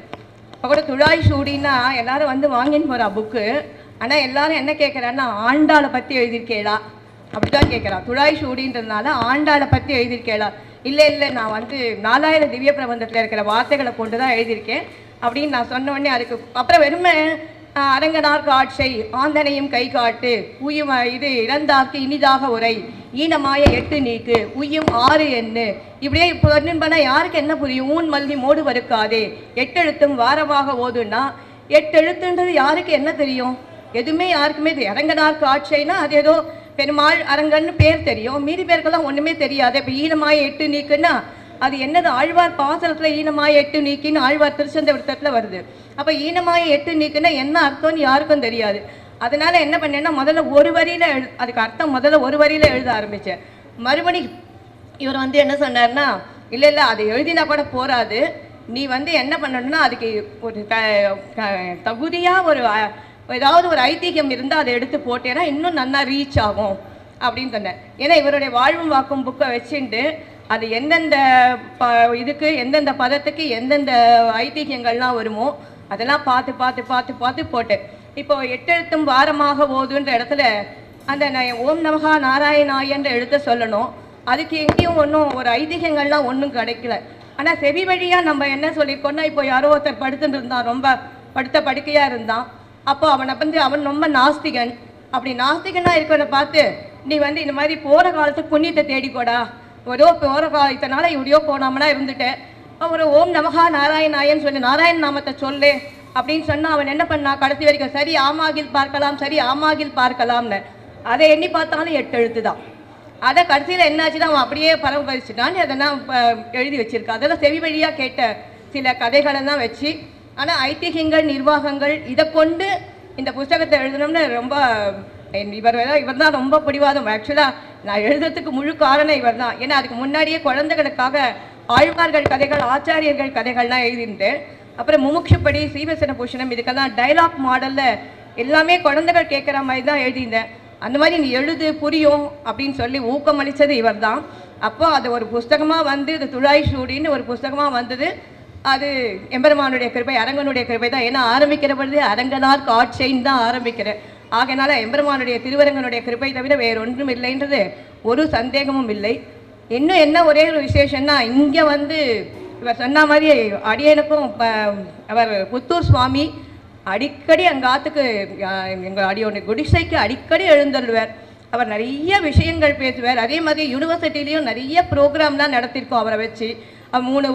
இப்போ கூட துழாய் சூடின்னா எல்லாரும் வந்து வாங்கின்னு போகிறா புக்கு. ஆனால் எல்லாரும் என்ன கேட்குறான்னா, ஆண்டாளை பற்றி எழுதியிருக்கேளா, அப்படிதான் கேட்குறான். துழாய் சூடின்றதுனால ஆண்டாளை பற்றி எழுதியிருக்கேளா? இல்லை இல்லை, நான் வந்து 4000 திவ்ய பிரபந்தத்தில் இருக்கிற வார்த்தைகளை கொண்டு தான் எழுதியிருக்கேன் அப்படின்னு நான் சொன்ன உடனே அதுக்கு அப்புறம் வெறுமை அரங்கனார் காட்சை ஆந்தனையும் கை காட்டு உயும் இது இறந்தார்க்கு இனிதாக உரை ஈனமாய 8 நீக்கு உயும் 6 எண்ணு இப்படியே இப்போ பண்ண யாருக்கு என்ன புரியும்? ஊன் மல்கி மோடு வறுக்காதே 8 எழுத்தும் வாரமாக ஓதுன்னா 8 எழுத்துன்றது யாருக்கு என்ன தெரியும்? எதுவுமே யாருக்குமே தெரியும். அரங்கனார் காட்சைன்னா அது ஏதோ பெருமாள் அரங்கன்னு பேர் தெரியும், மீதி பேருக்கெல்லாம் ஒன்றுமே தெரியாது. இப்போ ஈனமாய 8 நீக்குன்னா அது என்னது? ஆழ்வார் பாசனத்தில் ஈனமாய 8 நீக்கின்னு ஆழ்வார் திருச்சந்த விருத்தத்தில் வருது. அப்போ ஈனமாய 8 நீக்குன்னா என்ன அர்த்தம்னு யாருக்கும் தெரியாது. அதனால என்ன பண்ணேன்னா முதல்ல ஒரு வரியில் அதுக்கு அர்த்தம் முதல்ல ஒரு வரியில் எழுத ஆரம்பித்தேன். மறுபடி இவர் வந்து என்ன சொன்னார்னா, இல்லை இல்லை அது எழுதினா கூட போராது, நீ வந்து என்ன பண்ணணும்னா அதுக்கு ஒரு தகுதியாக ஒரு ஏதாவது ஒரு ஐதீகம் இருந்தால் அதை எடுத்து போட்டேன்னா இன்னும் நல்லா ரீச் ஆகும் அப்படின்னு சொன்னேன். ஏன்னா இவருடைய வாழ்வும் வாக்கும் புக்கை வச்சுட்டு அது எந்தெந்த இதுக்கு எந்தெந்த பதத்துக்கு எந்தெந்த ஐதீகங்கள்லாம் வருமோ அதெல்லாம் பார்த்து பார்த்து பார்த்து பார்த்து போட்டேன். இப்போ 8 எழுத்தும் வாரமாக ஓதுன்ற இடத்துல அந்த ஓம் நமகா நாராயணாயன்ற எழுத்த சொல்லணும். அதுக்கு எங்கேயும் ஒன்றும் ஒரு ஐதீகங்கள்லாம் ஒன்றும் கிடைக்கல. ஆனால் செவி வழியாக நம்ம என்ன சொல்லியிருக்கோம்னா, இப்போ யாரோ ஒருத்தர் படுத்துட்டு இருந்தான், ரொம்ப படுத்த படுக்கையாக இருந்தான். அப்போ அவனை வந்து அவன் ரொம்ப நாஸ்திகன். அப்படி நாஸ்திகனாக இருக்கிறவனை பார்த்து நீ வந்து இந்த மாதிரி போகிற காலத்துக்கு புண்ணியத்தை தேடிக்கோடா, ஏதோ போகிற காலத்தினால இப்படியோ போனாமனா இருந்துட்டேன், ஒரு ஓம் நமகா நாராயணாயன்னு சொல்லி நாராயண நாமத்தை சொல்லு அப்படின்னு சொன்னால் அவன் என்ன பண்ணா கடைசி வரைக்கும் சரி ஆமாகில் பார்க்கலாம் சரி ஆமாகில் பார்க்கலாம்னு அதை எண்ணி பார்த்தாலும் 8 எழுத்து தான். அதை கடைசியில் என்னாச்சுன்னா அவன் அப்படியே பரவரிச்சுட்டான்னு அதெல்லாம் எழுதி வச்சிருக்கான். அதெல்லாம் செவி வழியாக கேட்ட சில கதைகளெல்லாம் வச்சு. ஆனால் ஐதீகங்கள் நிர்வாகங்கள் இதை கொண்டு இந்த புஸ்தகத்தை எழுதணும்னு ரொம்ப இவர் தான் ரொம்ப பிடிவாதம். ஆக்சுவலாக நான் எழுதுறதுக்கு முழு காரணம் இவர் தான். ஏன்னா அதுக்கு முன்னாடியே குழந்தைகளுக்காக ஆழ்வார்கள் கதைகள் ஆச்சாரியர்கள் கதைகள்லாம் எழுதியிருந்தேன். அப்புறம் முமுட்சுப்படி ஸ்ரீவசன பூஷணம் இதுக்கெல்லாம் டைலாக் மாடலில் எல்லாமே குழந்தைகள் கேட்குற மாதிரி தான் எழுதியிருந்தேன். அந்த மாதிரி நீ எழுது புரியும் அப்படின்னு சொல்லி ஊக்கமளித்தது இவர் தான். அப்போ அது ஒரு புஸ்தகமாக வந்து இது துழாய் சூடின்னு ஒரு புஸ்தகமாக வந்தது. அது எம்பெருமானுடைய கிருபை அரங்கனுடைய கிருபை தான். ஏன்னா ஆரம்பிக்கிற பொழுது அரங்கனார் காட்சைன்னு தான் ஆரம்பிக்கிறேன். ஆகையினால எம்பெருமானுடைய திருவரங்கனுடைய கிருபை தவிர வேறொன்றும் இல்லைன்றது ஒரு சந்தேகமும் இல்லை. இன்னும் என்ன ஒரே ஒரு விசேஷம்னா, இங்கே வந்து இவர் சொன்ன மாதிரி அடியனுக்கும் அவர் புத்தூர் சுவாமி அடிக்கடி எங்கள் ஆற்றுக்கு எங்கள் அடியோட குடிசைக்கு அடிக்கடி எழுந்தருள்வார். அவர் நிறைய விஷயங்கள் பேசுவார். அதே மாதிரி யூனிவர்சிட்டிலையும் நிறைய ப்ரோக்ராம்லாம் நடத்தியிருக்கோம் அவரை வச்சு.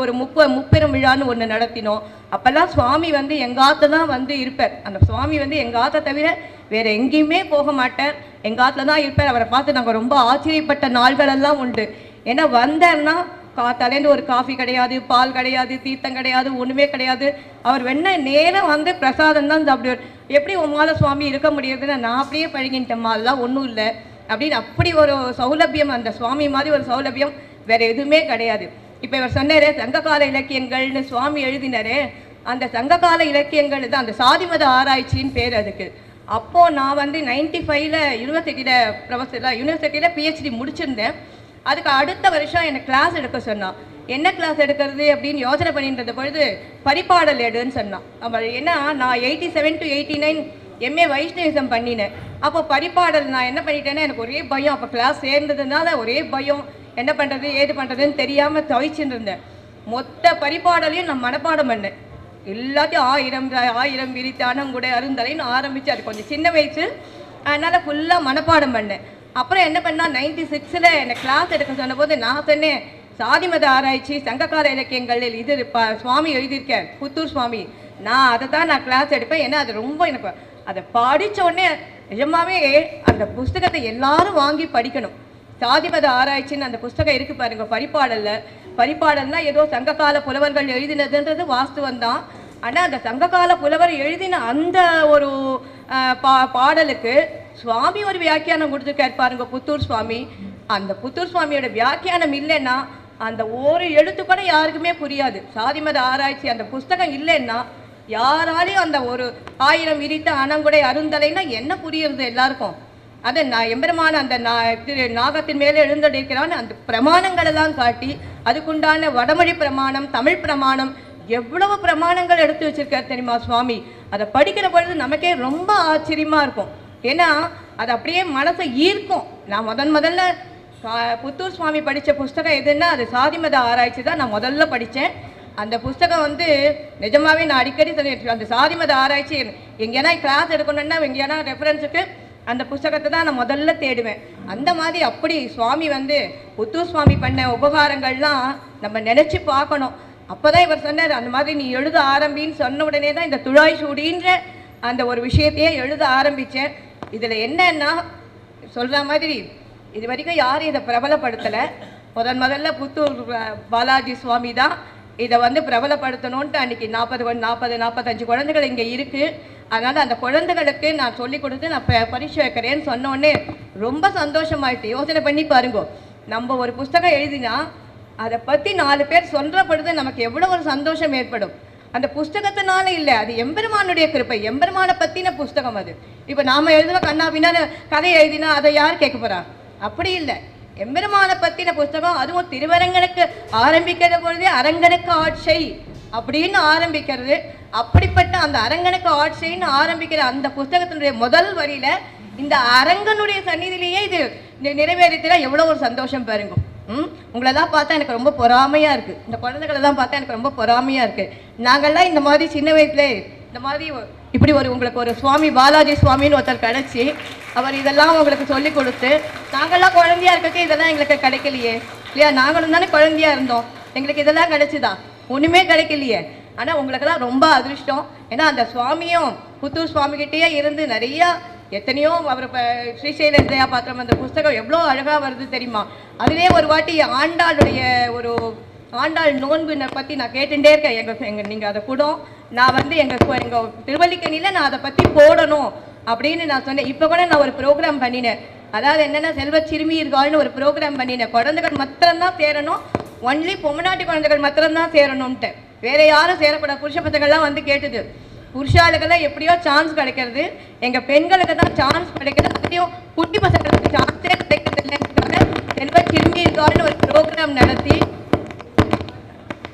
ஒரு முப்பெரும் விழான்னு ஒன்று நடத்தினோம். அப்போல்லாம் சுவாமி வந்து எங்கள் ஆற்று தான் வந்து இருப்பார். அந்த சுவாமி வந்து எங்கள் ஆற்றை தவிர வேறு எங்கேயுமே போக மாட்டார், எங்கள் ஆற்றுல தான் இருப்பார். அவரை பார்த்து நாங்கள் ரொம்ப ஆச்சரியப்பட்ட நாள்களெல்லாம் உண்டு. ஏன்னா வந்தார்னா காத்தாலேருந்து ஒரு காஃபி கிடையாது, பால் கிடையாது, தீர்த்தம் கிடையாது, ஒன்றுமே கிடையாது. அவர் நேரம் வந்து பிரசாதம் தான் சாப்பிடுவார். எப்படி உமால சுவாமி இருக்க முடியுதுன்னு நான் அப்படியே பழகின்ட்டேம்மா, அதெல்லாம் ஒன்றும் இல்லை அப்படின்னு. அப்படி ஒரு சௌலபியம், அந்த சுவாமி மாதிரி ஒரு சௌலபியம் வேறு எதுவுமே கிடையாது. இப்போ இவர் சொன்னார் சங்ககால இலக்கியங்கள்னு சுவாமி எழுதினாரே, அந்த சங்ககால இலக்கியங்கள் தான் அந்த சாதிமத ஆராய்ச்சின்னு பேர் அதுக்கு. அப்போது நான் வந்து 95ல் யூனிவர்சிட்டியில் PhD முடிச்சிருந்தேன். அதுக்கு அடுத்த வருஷம் எனக்கு கிளாஸ் எடுக்க சொன்னான். என்ன கிளாஸ் எடுக்கிறது அப்படின்னு யோசனை பண்ணிட்டு பொழுது பரிபாடல் எடுன்னு சொன்னான். அவள் ஏன்னா நான் 87 to 89 MA வைஷ்ணவிசம் பண்ணினேன். அப்போ பரிபாடல் நான் என்ன பண்ணிட்டேன்னா எனக்கு ஒரே பயம். அப்போ கிளாஸ் சேர்ந்ததுனால ஒரே பயம், என்ன பண்ணுறது ஏது பண்ணுறதுன்னு தெரியாமல் தவிச்சுட்டு இருந்தேன். மொத்த பரிபாடலையும் நான் மனப்பாடம் பண்ணேன். எல்லாத்தையும் 1000 விரித்து அணங்குட அருந்தலைன்னு ஆரம்பித்து அது கொஞ்சம் சின்ன வயசு, அதனால் ஃபுல்லாக மனப்பாடம் பண்ணேன். அப்புறம் என்ன பண்ணால் 96ல் என்னை கிளாஸ் எடுக்க சொன்ன போது நான் சொன்னேன் சாதிமத ஆராய்ச்சி சங்ககால இலக்கியங்களில் இது சுவாமி எழுதியிருக்கேன் புத்தூர் சுவாமி, நான் அதை தான் நான் கிளாஸ் எடுப்பேன். ஏன்னா அது ரொம்ப எனக்கு அதை படித்த உடனே நிஜமாவே அந்த புஸ்தகத்தை எல்லாரும் வாங்கி படிக்கணும். சாதிமத ஆராய்ச்சின்னு அந்த புஸ்தகம் இருக்குது பாருங்க பரிபாடலில். பரிபாடல்னால் ஏதோ சங்ககால புலவர்கள் எழுதினதுன்றது வாஸ்துவம் தான். ஆனால் அந்த சங்ககால புலவர் எழுதின அந்த ஒரு பாடலுக்கு சுவாமி ஒரு வியாக்கியானம் கொடுத்துருக்கார் பாருங்க புத்தூர் சுவாமி. அந்த புத்தூர் சுவாமியோட வியாக்கியானம் இல்லைன்னா அந்த ஒரு எழுத்து கூட யாருக்குமே புரியாது. சாதிமத ஆராய்ச்சி அந்த புஸ்தகம் இல்லைன்னா யாராலையும் அந்த ஒரு 1000 விரித்த அணங்குடை அருந்தலைன்னா என்ன புரியுறது எல்லாருக்கும்? அதை நான் எம்பெருமான அந்த நாகத்தின் மேலே எழுந்தடிக்கிறான்னு அந்த பிரமாணங்களெல்லாம் காட்டி அதுக்குண்டான வடமொழி பிரமாணம் தமிழ் பிரமாணம் எவ்வளவு பிரமாணங்கள் எடுத்து வச்சிருக்காரு தெரியுமா சுவாமி. அதை படிக்கிற பொழுது நமக்கே ரொம்ப ஆச்சரியமாக இருக்கும். ஏன்னா அது அப்படியே மனசை ஈர்க்கும். நான் முதல்ல புத்தூர் சுவாமி படித்த புஸ்தகம் எதுன்னா அது சாதிமத ஆராய்ச்சி தான் நான் முதல்ல படித்தேன். அந்த புஸ்தகம் வந்து நிஜமாகவே நான் அடிக்கடி சொல்லிட்டு அந்த சாதிமத ஆராய்ச்சி எங்கேனா கிளாஸ் எடுக்கணுன்னா எங்கேனா ரெஃபரன்ஸுக்கு அந்த புஸ்தகத்தை தான் நான் முதல்ல தேடுவேன். அந்த மாதிரி அப்படி சுவாமி வந்து புத்தூர் சுவாமி பண்ண உபகாரங்கள்லாம் நம்ம நினச்சி பார்க்கணும். அப்போ தான் இவர் சொன்னார், அந்த மாதிரி நீ எழுத ஆரம்பின்னு சொன்ன உடனே தான் இந்த துழாய் சூடின்ற அந்த ஒரு விஷயத்தையே எழுத ஆரம்பித்தேன். இதில் என்னன்னா சொல்கிற மாதிரி இது வரைக்கும் யாரும் இதை பிரபலப்படுத்தலை. முதல்ல புத்தூர் பாலாஜி சுவாமி தான் இதை வந்து பிரபலப்படுத்தணுன்ட்டு அன்றைக்கி 45 குழந்தைகள் இங்கே இருக்குது. அதனால் அந்த குழந்தைகளுக்கு நான் சொல்லி கொடுத்து நான் பரிசு வைக்கிறேன்னு சொன்னோடனே ரொம்ப சந்தோஷமாயிடுச்சு. யோசனை பண்ணி பாருங்க, நம்ம ஒரு புஸ்தகம் எழுதினா அதை பற்றி 4 பேர் சொல்கிற பொழுது நமக்கு எவ்வளோ ஒரு சந்தோஷம் ஏற்படும். அந்த புஸ்தகத்தினால இல்லை, அது எம்பெருமானுடைய கிருப்பை, எம்பெருமானை பற்றின புஸ்தகம் அது. இப்போ நாம் எழுதுன கண்ணா பின்னா கதை எழுதினா அதை யார் கேட்க போகிறா? அப்படி இல்லை, எம்பெருமானை பற்றின புஸ்தகம். அதுவும் திருவரங்கனுக்கு ஆரம்பிக்கிற பொழுதே அரங்கனுக்கு ஆட்சை அப்படின்னு ஆரம்பிக்கிறது. அப்படிப்பட்ட அந்த அரங்கனுக்கு ஆட்சின்னு ஆரம்பிக்கிற அந்த புஸ்தகத்தினுடைய முதல் வரியில இந்த அரங்கனுடைய சந்நிதியிலேயே இது நிறைவேறினா எவ்வளோ ஒரு சந்தோஷம் பாருங்க. உங்களை தான் பார்த்தா எனக்கு ரொம்ப பொறாமையாக இருக்குது. இந்த குழந்தைகளை தான் பார்த்தா எனக்கு ரொம்ப பொறாமையாக இருக்குது. நாங்கள்லாம் இந்த மாதிரி சின்ன வயசுல இந்த மாதிரி இப்படி உங்களுக்கு ஒரு சுவாமி பாலாஜி சுவாமின்னு ஒருத்தர் கிடச்சி அவர் இதெல்லாம் உங்களுக்கு சொல்லி கொடுத்து நாங்கள்லாம் குழந்தையா இருக்க இதெல்லாம் எங்களுக்கு கிடைக்கலையே இல்லையா? நாங்களும் தானே குழந்தையா இருந்தோம், எங்களுக்கு இதெல்லாம் கிடைச்சிதா? ஒன்றுமே கிடைக்கலையே. ஆனால் உங்களுக்கெல்லாம் ரொம்ப அதிர்ஷ்டம். ஏன்னா அந்த சுவாமியும் புத்தூர் சுவாமிகிட்டேயே இருந்து நிறையா எத்தனையோ அவர் இப்போ ஸ்ரீசைல ஜெயா பாத்திரம் அந்த புஸ்தகம் எவ்வளோ அழகாக வருது தெரியுமா? அதிலே ஒரு வாட்டி ஆண்டாளுடைய ஒரு ஆண்டாள் நோன்புனை பற்றி நான் கேட்டுகிட்டே இருக்கேன். நீங்கள் அதை கூட நான் வந்து எங்கள் திருவல்லிக்கணியில் நான் அதை பற்றி போடணும் அப்படின்னு நான் சொன்னேன். இப்போ கூட நான் ஒரு ப்ரோக்ராம் பண்ணினேன். அதாவது என்னென்னா செல்வ சிறுமியர்கள்னு ஒரு ப்ரோக்ராம் பண்ணினேன். குழந்தைகள் மாத்திரம்தான் சேரணும், ஒன்லி பொம்மநாட்டி குழந்தைகள் மாத்திரம்தான் சேரணும்ன்ட்டு, வேற யாரும் சேரக்கூடாது. புருஷ பசங்கள்லாம் வந்து கேட்டுது, புருஷாளுக்கெல்லாம் எப்படியோ சான்ஸ் கிடைக்கிறது, எங்கள் பெண்களுக்கு தான் சான்ஸ் கிடைக்கிறது, அதையும் குட்டி பசங்களுக்கு சான்ஸே கிடைக்கிறது இல்லைன்றதுக்காக செல்வ சிறுமியர்கள்னு ஒரு ப்ரோக்ராம் நடத்தி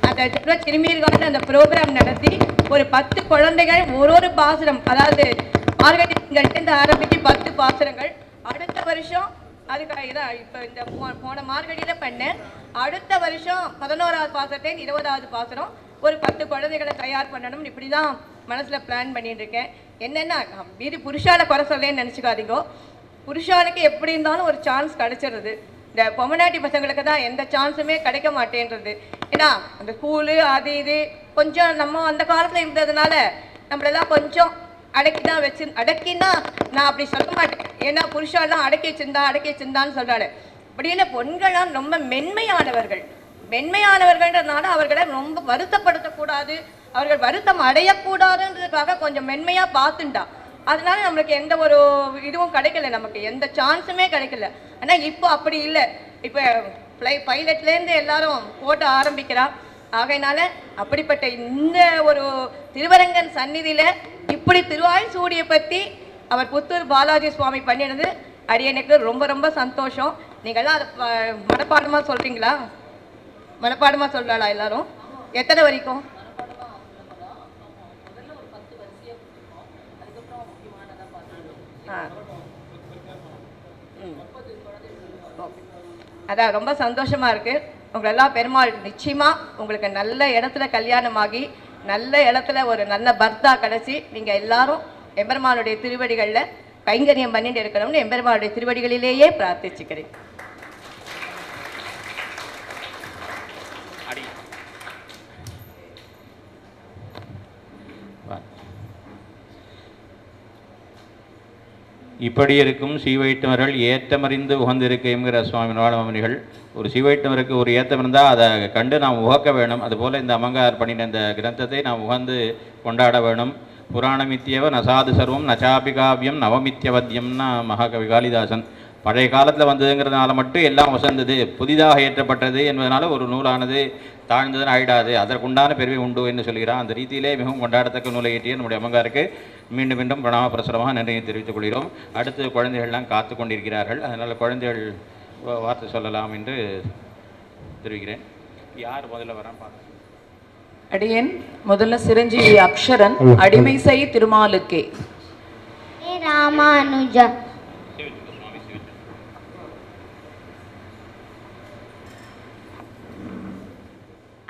அந்த செல்வ சிறுமியர்கள்னு அந்த ப்ரோக்ராம் நடத்தி ஒரு 10 குழந்தைகள் ஒரு பாசுரம், அதாவது மார்கழிங்கள்ட்டு ஆரம்பித்து 10 பாசுரங்கள். அடுத்த வருஷம் அதுக்கு இதான் இப்போ இந்த போன மார்கழியில் பண்ணேன். அடுத்த வருஷம் 11வது பாசத்தை 20வது பாசனம் ஒரு 10 குழந்தைகளை தயார் பண்ணணும். இப்படி தான் மனசில் பிளான் பண்ணிட்டு இருக்கேன். என்னென்னா மீறி புருஷால குறை சொல்லேன்னு நினச்சிக்காதீங்க. புருஷானுக்கு எப்படி இருந்தாலும் ஒரு சான்ஸ் கிடைச்சிடுறது. இந்த பொம்மநாட்டி பசங்களுக்கு தான் எந்த சான்ஸுமே கிடைக்க மாட்டேன்றது. ஏன்னா அந்த ஸ்கூலு அது இது கொஞ்சம் நம்ம அந்த காலத்தில் இருந்ததுனால நம்மளெல்லாம் கொஞ்சம் அடக்கினா நான் அப்படி சொல்ல மாட்டேன். ஏன்னா புருஷாலாம் அடக்கி வச்சிருந்தான்னு சொல்கிறாரு. அப்படின்னு பெண்கள்லாம் ரொம்ப மென்மையானவர்கள்ன்றதுனால அவர்களை ரொம்ப வருத்தப்படுத்தக்கூடாது, அவர்கள் வருத்தம் அடையக்கூடாதுன்றதுக்காக கொஞ்சம் மென்மையாக பார்த்துட்டா. அதனால நம்மளுக்கு எந்த ஒரு இதுவும் கிடைக்கல, நமக்கு எந்த சான்ஸுமே கிடைக்கல. ஆனால் இப்போ அப்படி இல்லை. இப்போ பைலட்லேருந்து எல்லாரும் ஓட்ட ஆரம்பிக்கிறா. ஆகையினால அப்படிப்பட்ட இந்த ஒரு திருவரங்கன் சந்நிதியில் இப்படி திருவாய் சூடியை பற்றி அவர் புத்தூர் பாலாஜி சுவாமி பண்ணினது அடியனுக்கு ரொம்ப ரொம்ப சந்தோஷம். நீங்கள்லாம் அதை மனப்பாடமாக சொல்கிறீங்களா? மனப்பாடமாக சொல்லலாம் எல்லாரும்? எத்தனை வரைக்கும்? அதான் ரொம்ப சந்தோஷமாக இருக்குது. உங்களெல்லாம் பெருமாள் நிச்சயமாக உங்களுக்கு நல்ல இடத்துல கல்யாணமாகி நல்ல இடத்துல ஒரு நல்ல பர்த்தா கிடச்சி நீங்கள் எல்லாரும் எம்பெருமானுடைய திருவடிகளில் கைங்கரியம் பண்ணிட்டு இருக்கணும்னு எம்பெருமானுடைய திருவடிகளிலேயே பிரார்த்திச்சுக்கிறேன். இப்படி இருக்கும் சீவைட்டவர்கள் ஏற்றமறிந்து உகந்திருக்க என்கிற சுவாமி நாளமணிகள் ஒரு சீவைட்டவருக்கு ஒரு ஏற்றம் இருந்தால் அதை கண்டு நாம் உகக்க வேணும். அதுபோல் இந்த அமங்கார் பண்ணின இந்த கிரந்தத்தை நாம் உகந்து கொண்டாட வேணும். புராணமித்தியவ நசாது சர்வம் நச்சாபி காவியம் நவமித்யவத்தியம்னா மகாகவி காளிதாசன். பழைய காலத்தில் வந்ததுங்கிறதுனால மட்டும் எல்லாம் வசந்தது, புதிதாக ஏற்றப்பட்டது என்பதனால ஒரு நூலானது தாழ்ந்ததுன்னு ஆயிடாது, அதற்குண்டான பெருமை உண்டு என்று சொல்கிறான். அந்த ரீதியிலே மிகவும் கொண்டாடத்தக்க நூலை ஏற்றிய நம்முடைய அமங்காருக்கு மீண்டும் மீண்டும் பிரணாம பிரசுரமாக நன்றியை தெரிவித்துக் கொள்கிறோம். அடுத்து குழந்தைகள்லாம் காத்து கொண்டிருக்கிறார்கள், அதனால் குழந்தைகள் வார்த்தை சொல்லலாம் என்று தெரிவிக்கிறேன். யார் முதல்ல வரான் பார்க்க? அடியேன் முதல்ல சிரஞ்சீவி அக்ஷரன், அடிமை செய் திருமாலுக்கே. ராமானுஜா.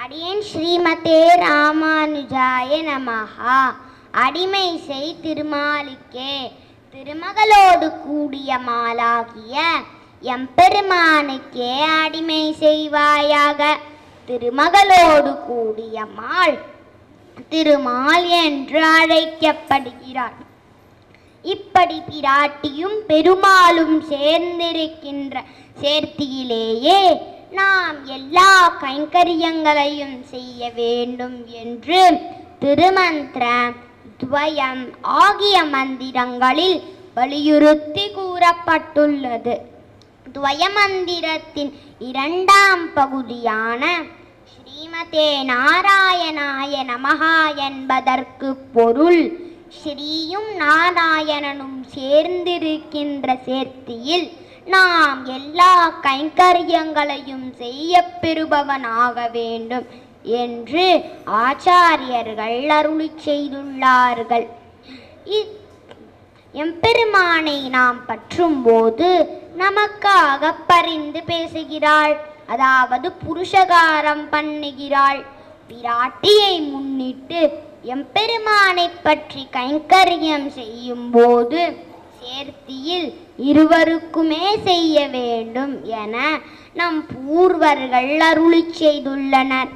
அடியேன் ஸ்ரீமதே ராமானுஜாய நமஹா. அடிமை செய் திருமாலிக்கே திருமகளோடு கூடிய மாலாகிய எம்பெருமானுக்கே அடிமை செய்வாயாக. திருமகளோடு கூடிய மால் திருமால் என்று அழைக்கப்படுகிறார். இப்படி பிராட்டியும் பெருமாளும் சேர்ந்திருக்கின்ற சேர்த்தியிலேயே நாம் எல்லா கைங்கரியங்களையும் செய்ய வேண்டும் என்று திருமந்திரம் துவயம் ஆகிய மந்திரங்களில் வலியுறுத்தி கூறப்பட்டுள்ளது. துவயமந்திரத்தின் இரண்டாம் பகுதியான ஸ்ரீமதே நாராயணாய நமஹா என்பதற்கு பொருள் ஸ்ரீயும் நாராயணனும் சேர்ந்திருக்கின்ற சேர்த்தியில் நாம் எல்லா கைங்கரியங்களையும் செய்ய பெறுபவனாக வேண்டும் என்று ஆச்சாரியர்கள் அருளி செய்துள்ளார்கள். எம்பெருமானை நாம் பற்றும் போது நமக்காக பரிந்து பேசுகிறாள், அதாவது புருஷகாரம் பண்ணுகிறாள். பிராட்டியை முன்னிட்டு எம்பெருமானை பற்றி கைங்கரியம் செய்யும் போது சேர்த்தியில் இருவருக்குமே செய்ய வேண்டும் என நம் பூர்வர்கள் அருளி செய்துள்ளனர்.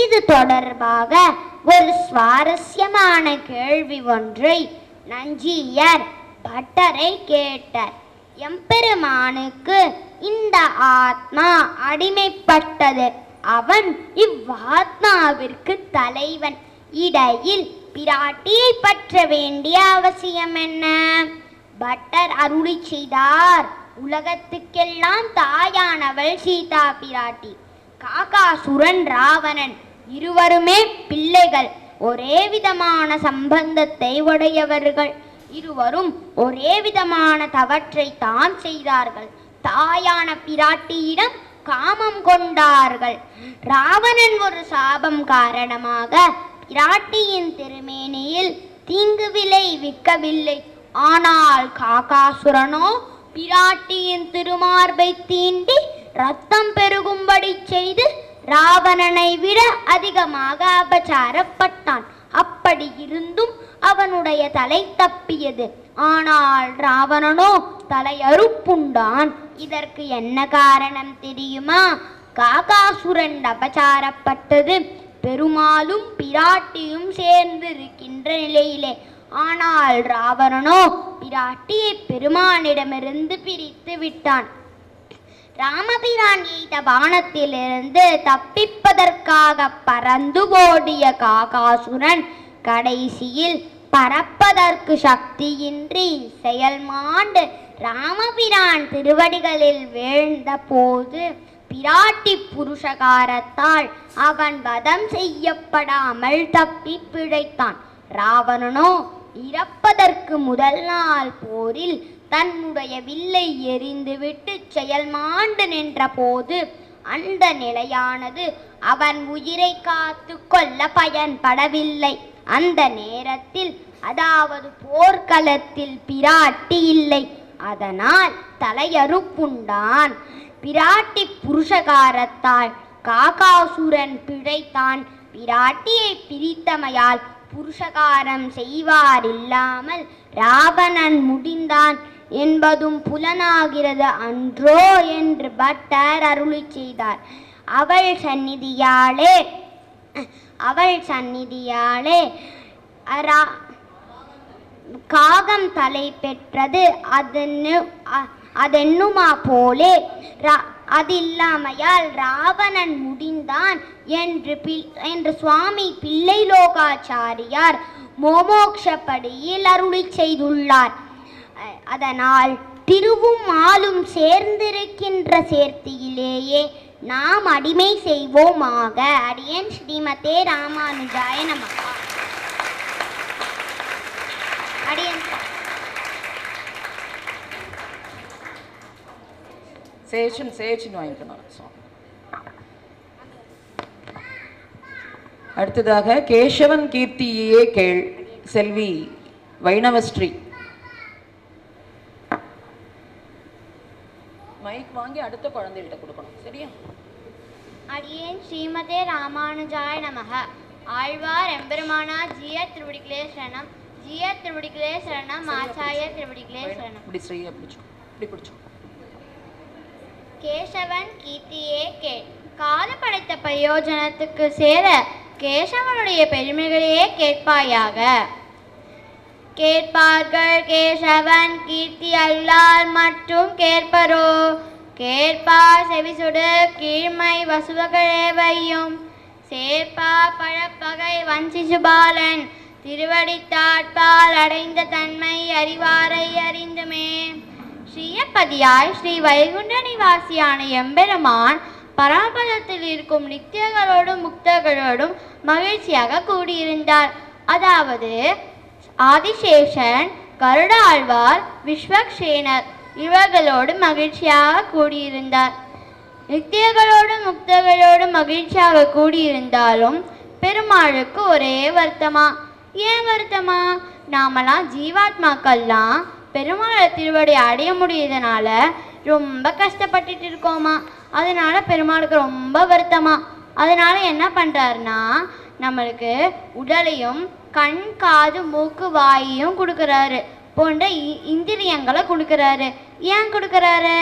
இது தொடர்பாக ஒரு சுவாரஸ்யமான கேள்வி ஒன்றை நஞ்சியர் பட்டரை கேட்டார். எம்பெருமானுக்கு இந்த ஆத்மா அடிமைப்பட்டது, அவன் இவ்வாத்மாவிற்கு தலைவன். இடையில் பிராட்டியை பற்ற வேண்டிய அவசியம் என்ன? பட்டர் அருளி செய்தார், உலகத்துக்கெல்லாம் தாயானவள் சீதா பிராட்டி, காகாசுரன் ராவணன் இருவருமே பிள்ளைகள், ஒரே விதமான சம்பந்தத்தை உடையவர்கள். இருவரும் ஒரே விதமான தவற்றை தான் செய்தார்கள். தாயான பிராட்டியிடம் காமம் கொண்டார்கள். ராவணன் ஒரு சாபம் காரணமாக பிராட்டியின் திருமேனியில் தீங்கு விளைவிக்கவில்லை. ஆனால் காகாசுரனோ பிராட்டியின் திருமார்பை தீண்டி ரத்தம் பெருகும்படி செய்து ராவணனை விட அதிகமாக அபச்சாரப்பட்டான். அப்படி இருந்தும் அவனுடைய தலை தப்பியது. ஆனால் ராவணனோ தலையறுப்புண்டான். இதற்கு என்ன காரணம் தெரியுமா? காகாசுரன் அபச்சாரப்பட்டது பெருமாளும் பிராட்டியும் சேர்ந்து இருக்கின்ற நிலையிலே. ஆனால் ராவணனோ பிராட்டியை பெருமானிடமிருந்து பிரித்து விட்டான். ராமபிரான் எய்த பாணத்திலிருந்து தப்பிப்பதற்காக பறந்து ஓடிய காகாசுரன் கடைசியில் பறப்பதற்கு சக்தியின்றி செயல்மாண்டு ராமபிரான் திருவடிகளில் வீழ்ந்த போது பிராட்டி புருஷகாரத்தால் அவன் வதம் செய்யப்படாமல் தப்பி பிழைத்தான். ராவணனோ இறப்பதற்கு முதல் நாள் போரில் தன்னுடைய வில்லை எறிந்துவிட்டு செயல் மாண்டு நின்ற போது அந்த நிலையானது அவன் உயிரை காத்து கொள்ள பயன்படவில்லை. அந்த நேரத்தில், அதாவது போர்க்களத்தில் பிராட்டி இல்லை. அதனால் தலையறுப்புண்டான். பிராட்டி புருஷகாரத்தால் காகாசுரன் பிழைத்தான். பிராட்டியை பிரித்தமையால் புருஷகாரம் செய்வாரில்லாமல் ராவணன் முடிந்தான் என்பதும் புலனாகிறது அன்றோ என்று பட்டர் அருளி செய்தார். அவள் சந்நிதியாலே காகம் தலை பெற்றது. அதென்னுமா போலே அதில்லாமையால் ராவணன் முடிந்தான் என்று சுவாமி பிள்ளை லோகாச்சாரியார் மோமோக்ஷப்படியில் அருளி செய்துள்ளார். அதனால் திருவும் ஆளும் சேர்ந்திருக்கின்ற சேர்த்தியிலேயே நாம் அடிமை செய்வோமாக. அடியேன் ஸ்ரீமதே ராமானுஜாய நமஹா. அடியேன் சேச்சின் வாங்கிக்கணும். அடுத்ததாக கேசவன் கீர்த்தியே கேள் செல்வி வைணவஸ்ரீ. மைக் வாங்கி அடுத்த குழந்தைகிட்ட கொடுக்கணும், சரியா? அடியேன் ஸ்ரீமதே ராமானுஜாய நமக. ஆழ்வார் எம்பெருமானார் ஜிய திருவடிகளே சரணம். ஜிய திருவடிகளே சரணம். ஆச்சாரிய திருவடிகளே சரணம். இப்படி ஸ்ரீயா பிடிச்சோ, இப்படி பிடிச்சோ. கேசவன் கீர்த்தியே கேள். காது படைத்த பிரயோஜனத்துக்கு சேர கேசவனுடைய பெருமைகளையே கேட்பாயாக. கேட்பார்கள் கேசவன் கீர்த்தி அல்லால் மற்றும் கேட்பரோ? கேட்பார் செவிசுடு கீழ்மை வசுவகளேவையும் சேர்ப்பா பழப்பகை வஞ்சிசுபாலன் திருவடித்தாட்பால் அடைந்த தன்மை அறிவாரை அறிந்துமே. ஸ்ரீயப்பதியாய் ஸ்ரீ வைகுண்ட நிவாசியான எம்பெருமான் பரமபதத்தில் இருக்கும் நித்தியர்களோடும் முக்தர்களோடும் மகிழ்ச்சியாக கூடியிருந்தார். அதாவது ஆதிசேஷன், கருட ஆழ்வார், விஸ்வக்சேனர் இவர்களோடு மகிழ்ச்சியாக கூடியிருந்தார். நித்தியர்களோடும் முக்தர்களோடும் மகிழ்ச்சியாக கூடியிருந்தாலும் பெருமாளுக்கு ஒரே வருத்தமா. ஏன் வருத்தமா? நாமெல்லாம் ஜீவாத்மாக்கள்லாம் பெருமாளை திருவடி அடைய முடியறதுனால ரொம்ப கஷ்டப்பட்டுட்டு இருக்கோமா. அதனால பெருமாளுக்கு ரொம்ப வருத்தமா. அதனால என்ன பண்றாருன்னா, நம்மளுக்கு உடலையும் கண் காது மூக்கு வாயையும் கொடுக்குறாரு, போன்ற இந்திரியங்களை கொடுக்குறாரு. ஏன் கொடுக்குறாரு?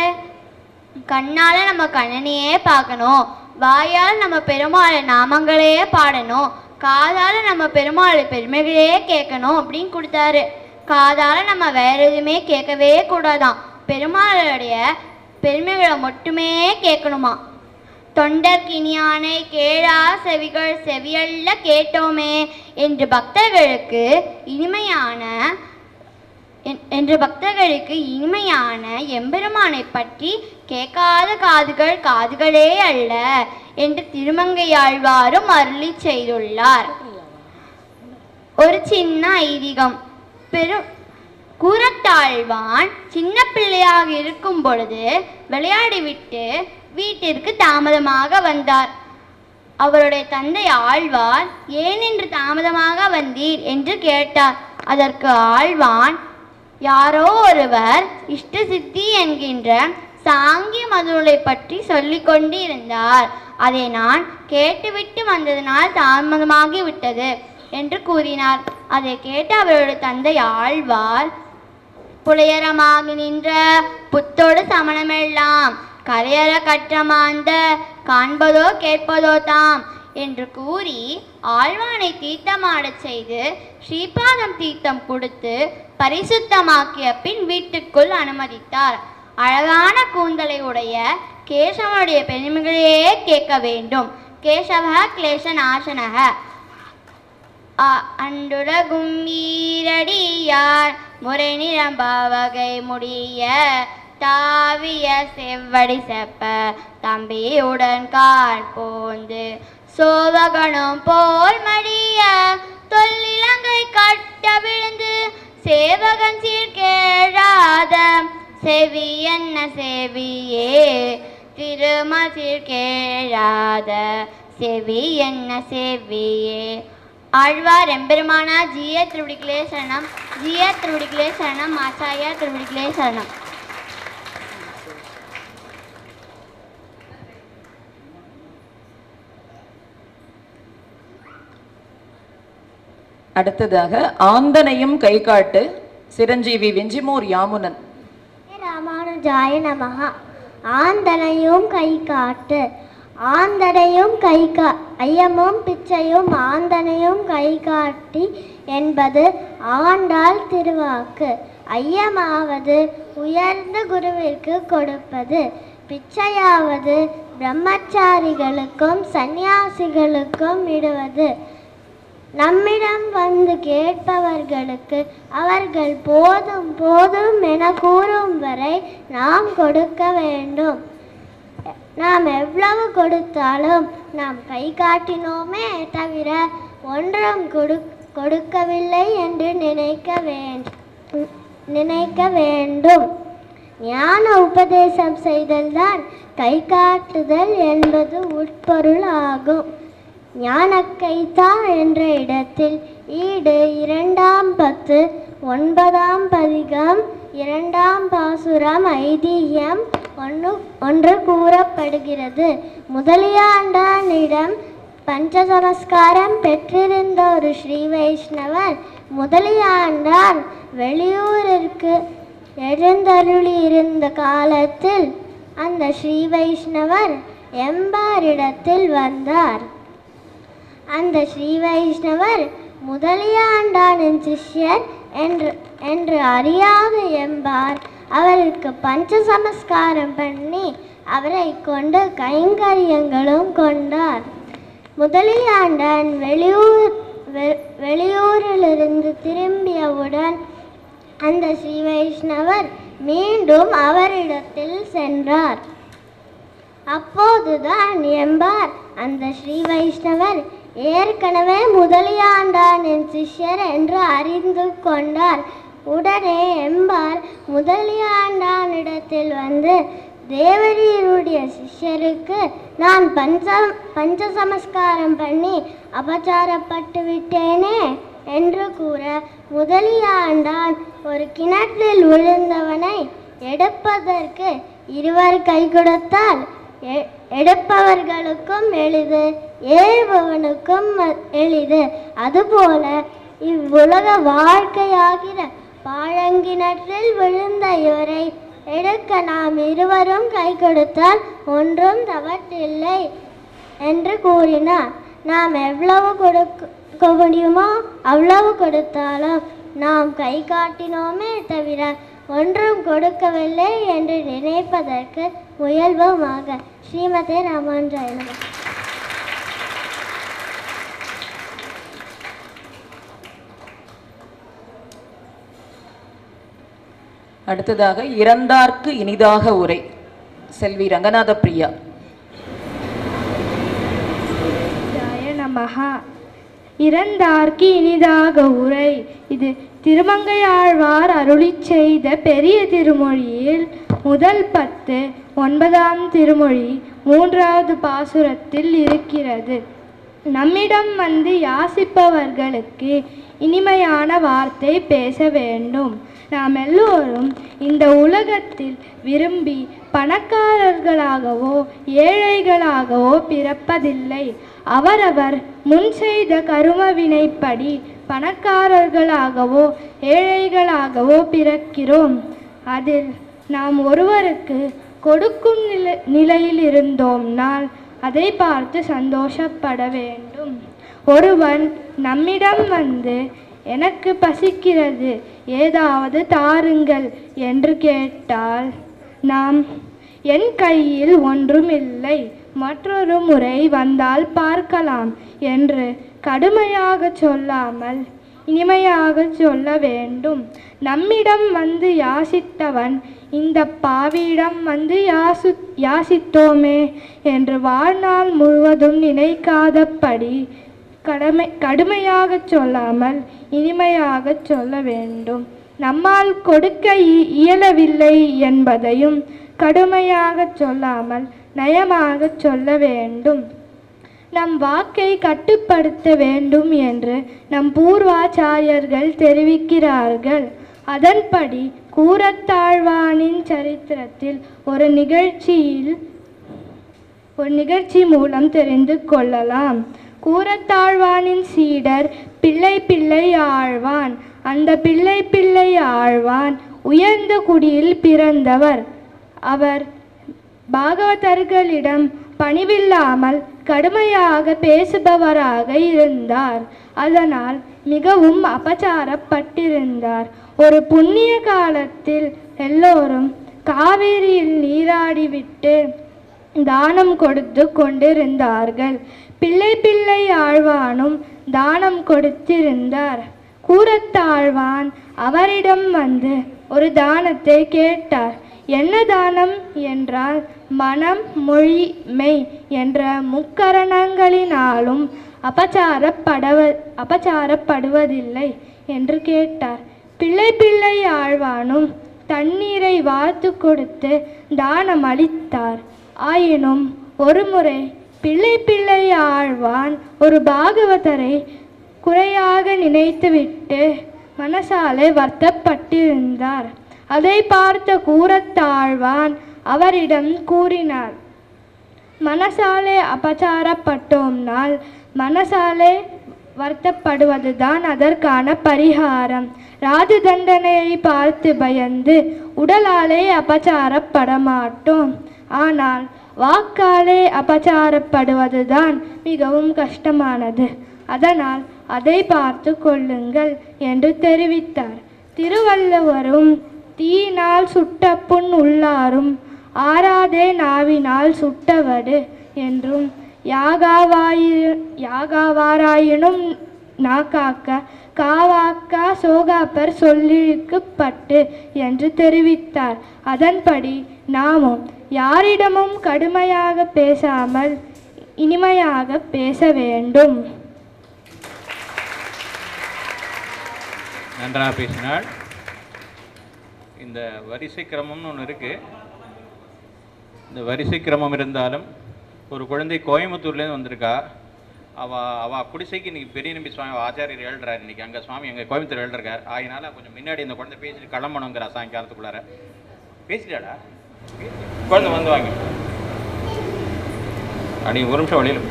கண்ணால நம்ம கண்ணனையே பார்க்கணும், வாயால் நம்ம பெருமாளை நாமங்களையே பாடணும், காதால நம்ம பெருமாளை பெருமைகளையே கேட்கணும் அப்படின்னு கொடுத்தாரு. காதால நம்ம வேற எதுவுமே கேட்கவே கூடாதான், பெருமாளுடைய பெருமைகளை மட்டுமே கேட்கணுமா. தொண்டர்கினியானை கேளா செவிகள் செவியல்ல கேட்டோமே என்று பக்தர்களுக்கு இனிமையான எம்பெருமானை பற்றி கேட்காத காதுகள் காதுகளே அல்ல என்று திருமங்கையாழ்வாரும் அருளி செய்துள்ளார். ஒரு சின்ன ஐதீகம். கூரத்தாழ்வான் சின்ன பிள்ளையாக இருக்கும் பொழுது விளையாடிவிட்டு வீட்டிற்கு தாமதமாக வந்தார். அவருடைய தந்தை ஆழ்வார், ஏன் என்று தாமதமாக வந்தீர் என்று கேட்டார். அதற்கு ஆழ்வான், யாரோ ஒருவர் இஷ்ட சித்தி என்கின்ற சாங்கிய மதுரை பற்றி சொல்லிக் கொண்டிருந்தார். அதை நான் கேட்டுவிட்டு வந்ததனால் தாமதமாகி விட்டது என்று கூறினார். அதை கேட்டு அவருடைய தந்தை ஆழ்வார், புலையரமாக நின்ற புத்தோடு சமணமெல்லாம் கரையற கற்றமாந்த காண்பதோ கேட்பதோ தாம் என்று கூறி ஆழ்வானை தீர்த்தமாடச் செய்து ஸ்ரீபாதம் தீர்த்தம் கொடுத்து பரிசுத்தமாக்கிய பின் வீட்டுக்குள் அனுமதித்தார். அழகான கூந்தலை உடைய கேசவனுடைய பெருமைகளையே கேட்க வேண்டும். கேசவ கிளேச நாசனக அண்டுலகும் ஈரடியார் முறை நிரம்பாவகை முடிய தாவிய செவ்வடி செப்ப தம்பியுடன் கால் போந்து சோவகனும் போல் மடிய தொல்லிலங்கை கட்ட விழுந்து சேவகன் சீர்கேழாத செவி என்ன செவியே திருமல் சீர்கேழாத செவி என்ன செவியே. ஆழ்வார் எம்பெருமானார் ஜிய திருவடிகளே சரணம். ஜிய திருவடிகளே சரணம். ஆச்சாரியா திருவடிகளே சரணம். அடுத்ததாக ஆந்தனையும் கை காட்டு சிரஞ்சீவி வெஞ்சிமூர் யாமுனன். ராமானுஜாய நமஹ. ஆந்தனையும் கை காட்டு. ஆந்தனையும் ஐயமும் பிச்சையும் ஆந்தனையும் கை காட்டி என்பது ஆண்டாள் திருவாக்கு. ஐயமாவது உயர்ந்த குருவிற்கு கொடுப்பது, பிச்சையாவது பிரம்மச்சாரிகளுக்கும் சந்நியாசிகளுக்கும் இடுவது. நம்மிடம் வந்து கேட்பவர்களுக்கு அவர்கள் போதும் போதும் என கூறும் வரை நாம் கொடுக்க வேண்டும். நாம் எவ்வளவு கொடுத்தாலும் நாம் கை காட்டினோமே தவிர ஒன்றும் கொடுக்கவில்லை என்று நினைக்க வேண்டும். ஞான உபதேசம் செய்தல்தான் கை காட்டுதல் என்பது உட்பொருள் ஆகும். ஞானக்கைத்தா என்ற இடத்தில் ஈடு 2ஆம் பத்து 9ஆம் பதிகம் 2ஆம் பாசுரம் ஐதிஹ்யம் ஒன்று கூறப்படுகிறது. முதலியாண்டானிடம் பஞ்சசமஸ்காரம் பெற்றிருந்த ஒரு ஸ்ரீ வைஷ்ணவர் முதலியாண்டான் வெளியூருக்கு எழுந்தருளியிருந்த காலத்தில் அந்த ஸ்ரீ வைஷ்ணவர் எம்பாரிடத்தில் வந்தார். அந்த ஸ்ரீ வைஷ்ணவர் முதலியாண்டானின் சிஷ்யர் என்று அறியாத எம்பார் அவருக்கு பஞ்சசமஸ்காரம் பண்ணி அவரை கொண்டு கைங்கரியங்களும் கொண்டார். முதலியாண்டான் வெளியூரிலிருந்து திரும்பியவுடன் அந்த ஸ்ரீ வைஷ்ணவர் மீண்டும் அவரிடத்தில் சென்றார். அப்போதுதான் எம்பார் அந்த ஸ்ரீ வைஷ்ணவர் ஏற்கனவே முதலியாண்டானின் சிஷ்யர் என்று அறிந்து கொண்டார். உடனே எம்பார் முதலியாண்டானிடத்தில் வந்து, தேவரீருடைய சிஷ்யருக்கு நான் பஞ்சசமஸ்காரம் பண்ணி அபச்சாரப்பட்டு விட்டேனே என்று கூற, முதலியாண்டான் ஒரு கிணற்றில் விழுந்தவனை எடுப்பதற்கு இருவர் கை கொடுத்தால் எடுப்பவர்களுக்கும் எளிது, ஏறுபவனுக்கும் எளிது. அதுபோல இவ்வுலக வாழ்க்கையாகிற பாழங்கிணற்றில் விழுந்த இவரை எடுக்க நாம் இருவரும் கை கொடுத்தால் ஒன்றும் தவற்றில்லை என்று கூறினார். நாம் எவ்வளவு கொடுக்க முடியுமோ அவ்வளவு கொடுத்தாலும் நாம் கை காட்டினோமே தவிர ஒன்றும் கொடுக்கவில்லை என்று நினைப்பதற்கு முயல்வோமாக. ஸ்ரீமதே ராமானுஜாய நமः. அடுத்ததாக இறந்தார்க்கு இனிதாக உரை செல்வி ரங்கநாத பிரியா. நமஹ. இறந்தார்க்கு இனிதாக உரை. இது திருமங்கையாழ்வார் அருளி செய்த பெரிய திருமொழியில் முதல் 10 9ஆம் திருமொழி 3வது பாசுரத்தில் இருக்கிறது. நம்மிடம் வந்து யாசிப்பவர்களுக்கு இனிமையான வார்த்தை பேச வேண்டும். நாம் எல்லோரும் இந்த உலகத்தில் விரும்பி பணக்காரர்களாகவோ ஏழைகளாகவோ பிறப்பதில்லை. அவரவர் முன் செய்த கருமவினைப்படி பணக்காரர்களாகவோ ஏழைகளாகவோ பிறக்கிறோம். அதில் நாம் ஒருவருக்கு கொடுக்கும் நிலையில் இருந்தோம்னால் அதை பார்த்து சந்தோஷப்பட வேண்டும். ஒருவன் நம்மிடம் வந்து, எனக்கு பசிக்கிறது, ஏதாவது தாருங்கள் என்று கேட்டால் நாம், என் கையில் ஒன்றும் இல்லை, மற்றொரு முறை வந்தால் பார்க்கலாம் என்று கடுமையாக சொல்லாமல் இனிமையாக சொல்ல வேண்டும். நம்மிடம் வந்து யாசித்தவன், இந்த பாவியிடம் வந்து யாசித்தோமே என்று வாழ்நாள் முழுவதும் நினைக்காதபடி கடுமையாக சொல்லாமல் இனிமையாக சொல்ல வேண்டும். நம்மால் கொடுக்க இயலவில்லை என்பதையும் கடுமையாக சொல்லாமல் நயமாக சொல்ல வேண்டும். நம் வாக்கை கட்டுப்படுத்த வேண்டும் என்று நம் பூர்வாச்சாரியர்கள் தெரிவிக்கிறார்கள். அதன்படி கூரத்தாழ்வானின் சரித்திரத்தில் ஒரு நிகழ்ச்சி மூலம் தெரிந்து கொள்ளலாம். கூரத்தாழ்வானின் சீடர் பிள்ளை ஆழ்வான். அந்த பிள்ளை ஆழ்வான் உயர்ந்த குடியில் பிறந்தவர். அவர் பாகவதர்களிடம் பணிவில்லாமல் கடுமையாக பேசுபவராக இருந்தார். அதனால் மிகவும் அபச்சாரப்பட்டிருந்தார். ஒரு புண்ணிய காலத்தில் எல்லோரும் காவேரியில் நீராடிவிட்டு தானம் கொடுத்து கொண்டிருந்தார்கள். பிள்ளை ஆழ்வானும் தானம் கொடுத்திருந்தார். கூரத்தாழ்வான் அவரிடம் வந்து ஒரு தானத்தை கேட்டார். என்ன தானம் என்றால், மனம் மொழி மெய் என்ற முக்கரணங்களினாலும் அபச்சாரப்படுவதில்லை என்று கேட்டார். பிள்ளை ஆழ்வானும் தண்ணீரை வார்த்து கொடுத்து தானம் அளித்தார். ஆயினும் ஒருமுறை பிள்ளை ஆழ்வான் ஒரு பாகவதரை குறையாக நினைத்துவிட்டு மனசாலே வருத்தப்பட்டிருந்தார். அதை பார்த்த கூரத்தாழ்வான் அவரிடம் கூறினார். மனசாலே அபச்சாரப்பட்டோம்னால் மனசாலே வருத்தப்படுவதுதான் அதற்கான பரிகாரம். ராஜ தண்டனையை பார்த்து பயந்து உடலாலே அபச்சாரப்பட மாட்டோம். ஆனால் வாக்காலே அபச்சாரப்படுவதுதான் மிகவும் கஷ்டமானது. அதனால் அதை பார்த்து கொள்ளுங்கள் என்று தெரிவித்தார். திருவள்ளுவரும் தீயினால் சுட்ட புண் உள்ளாரும் ஆறாதே நாவினால் சுட்டவடு என்றும் யாகாவாராயினும் நாக்காக்க காவாக்கா சோகாப்பர் சொல்லிழுக்கப்பட்டு என்று தெரிவித்தார். அதன்படி நாமும் யாரிடமும் கடுமையாக பேசாமல் இனிமையாக பேச வேண்டும். நன்றாக பேசினாள். இந்த வரிசை கிரமம்னு ஒன்று இருக்குது. இந்த வரிசை கிரமம் இருந்தாலும் ஒரு குழந்தை கோயம்புத்தூர்லேருந்து வந்திருக்கா. அவள் குடிசைக்கு இன்றைக்கி பெரிய நம்பி சுவாமி ஆச்சாரியர் எழுதுறாரு. இன்றைக்கி அங்கே சுவாமி எங்கள் கோயம்புத்தூர் எழுதுறார். அதனால கொஞ்சம் முன்னாடி இந்த குழந்தை பேசிட்டு கிளம்பணுங்கிற சாயங்காலத்துக்குள்ளார. பேசிட்டாடா குழந்தை வந்து வாங்க. அடி ஒரு நிமிஷம் வழியில்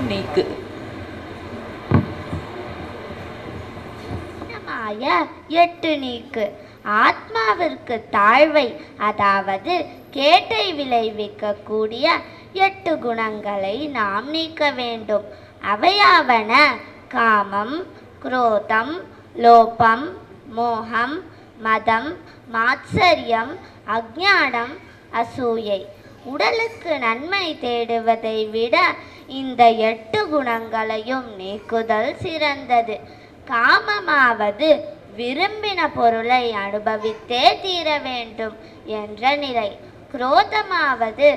நீக்கு எட்டு நீக்கு. ஆத்மாவிற்கு தாழ்வை, அதாவது கேட்டை விளைவிக்கக்கூடிய 8 குணங்களை நாம் நீக்க வேண்டும். அவையாவன காமம், குரோதம், லோபம், மோகம், மதம், மாத்சரியம், அஞ்ஞானம், அசூயை. உடலுக்கு நன்மை தேடுவதை விட இந்த 8 குணங்களையும் நீக்குதல் சிறந்தது. காமமாவது விரும்பின பொருளை அனுபவித்தே தீர வேண்டும் என்ற நிலை. குரோதமாவது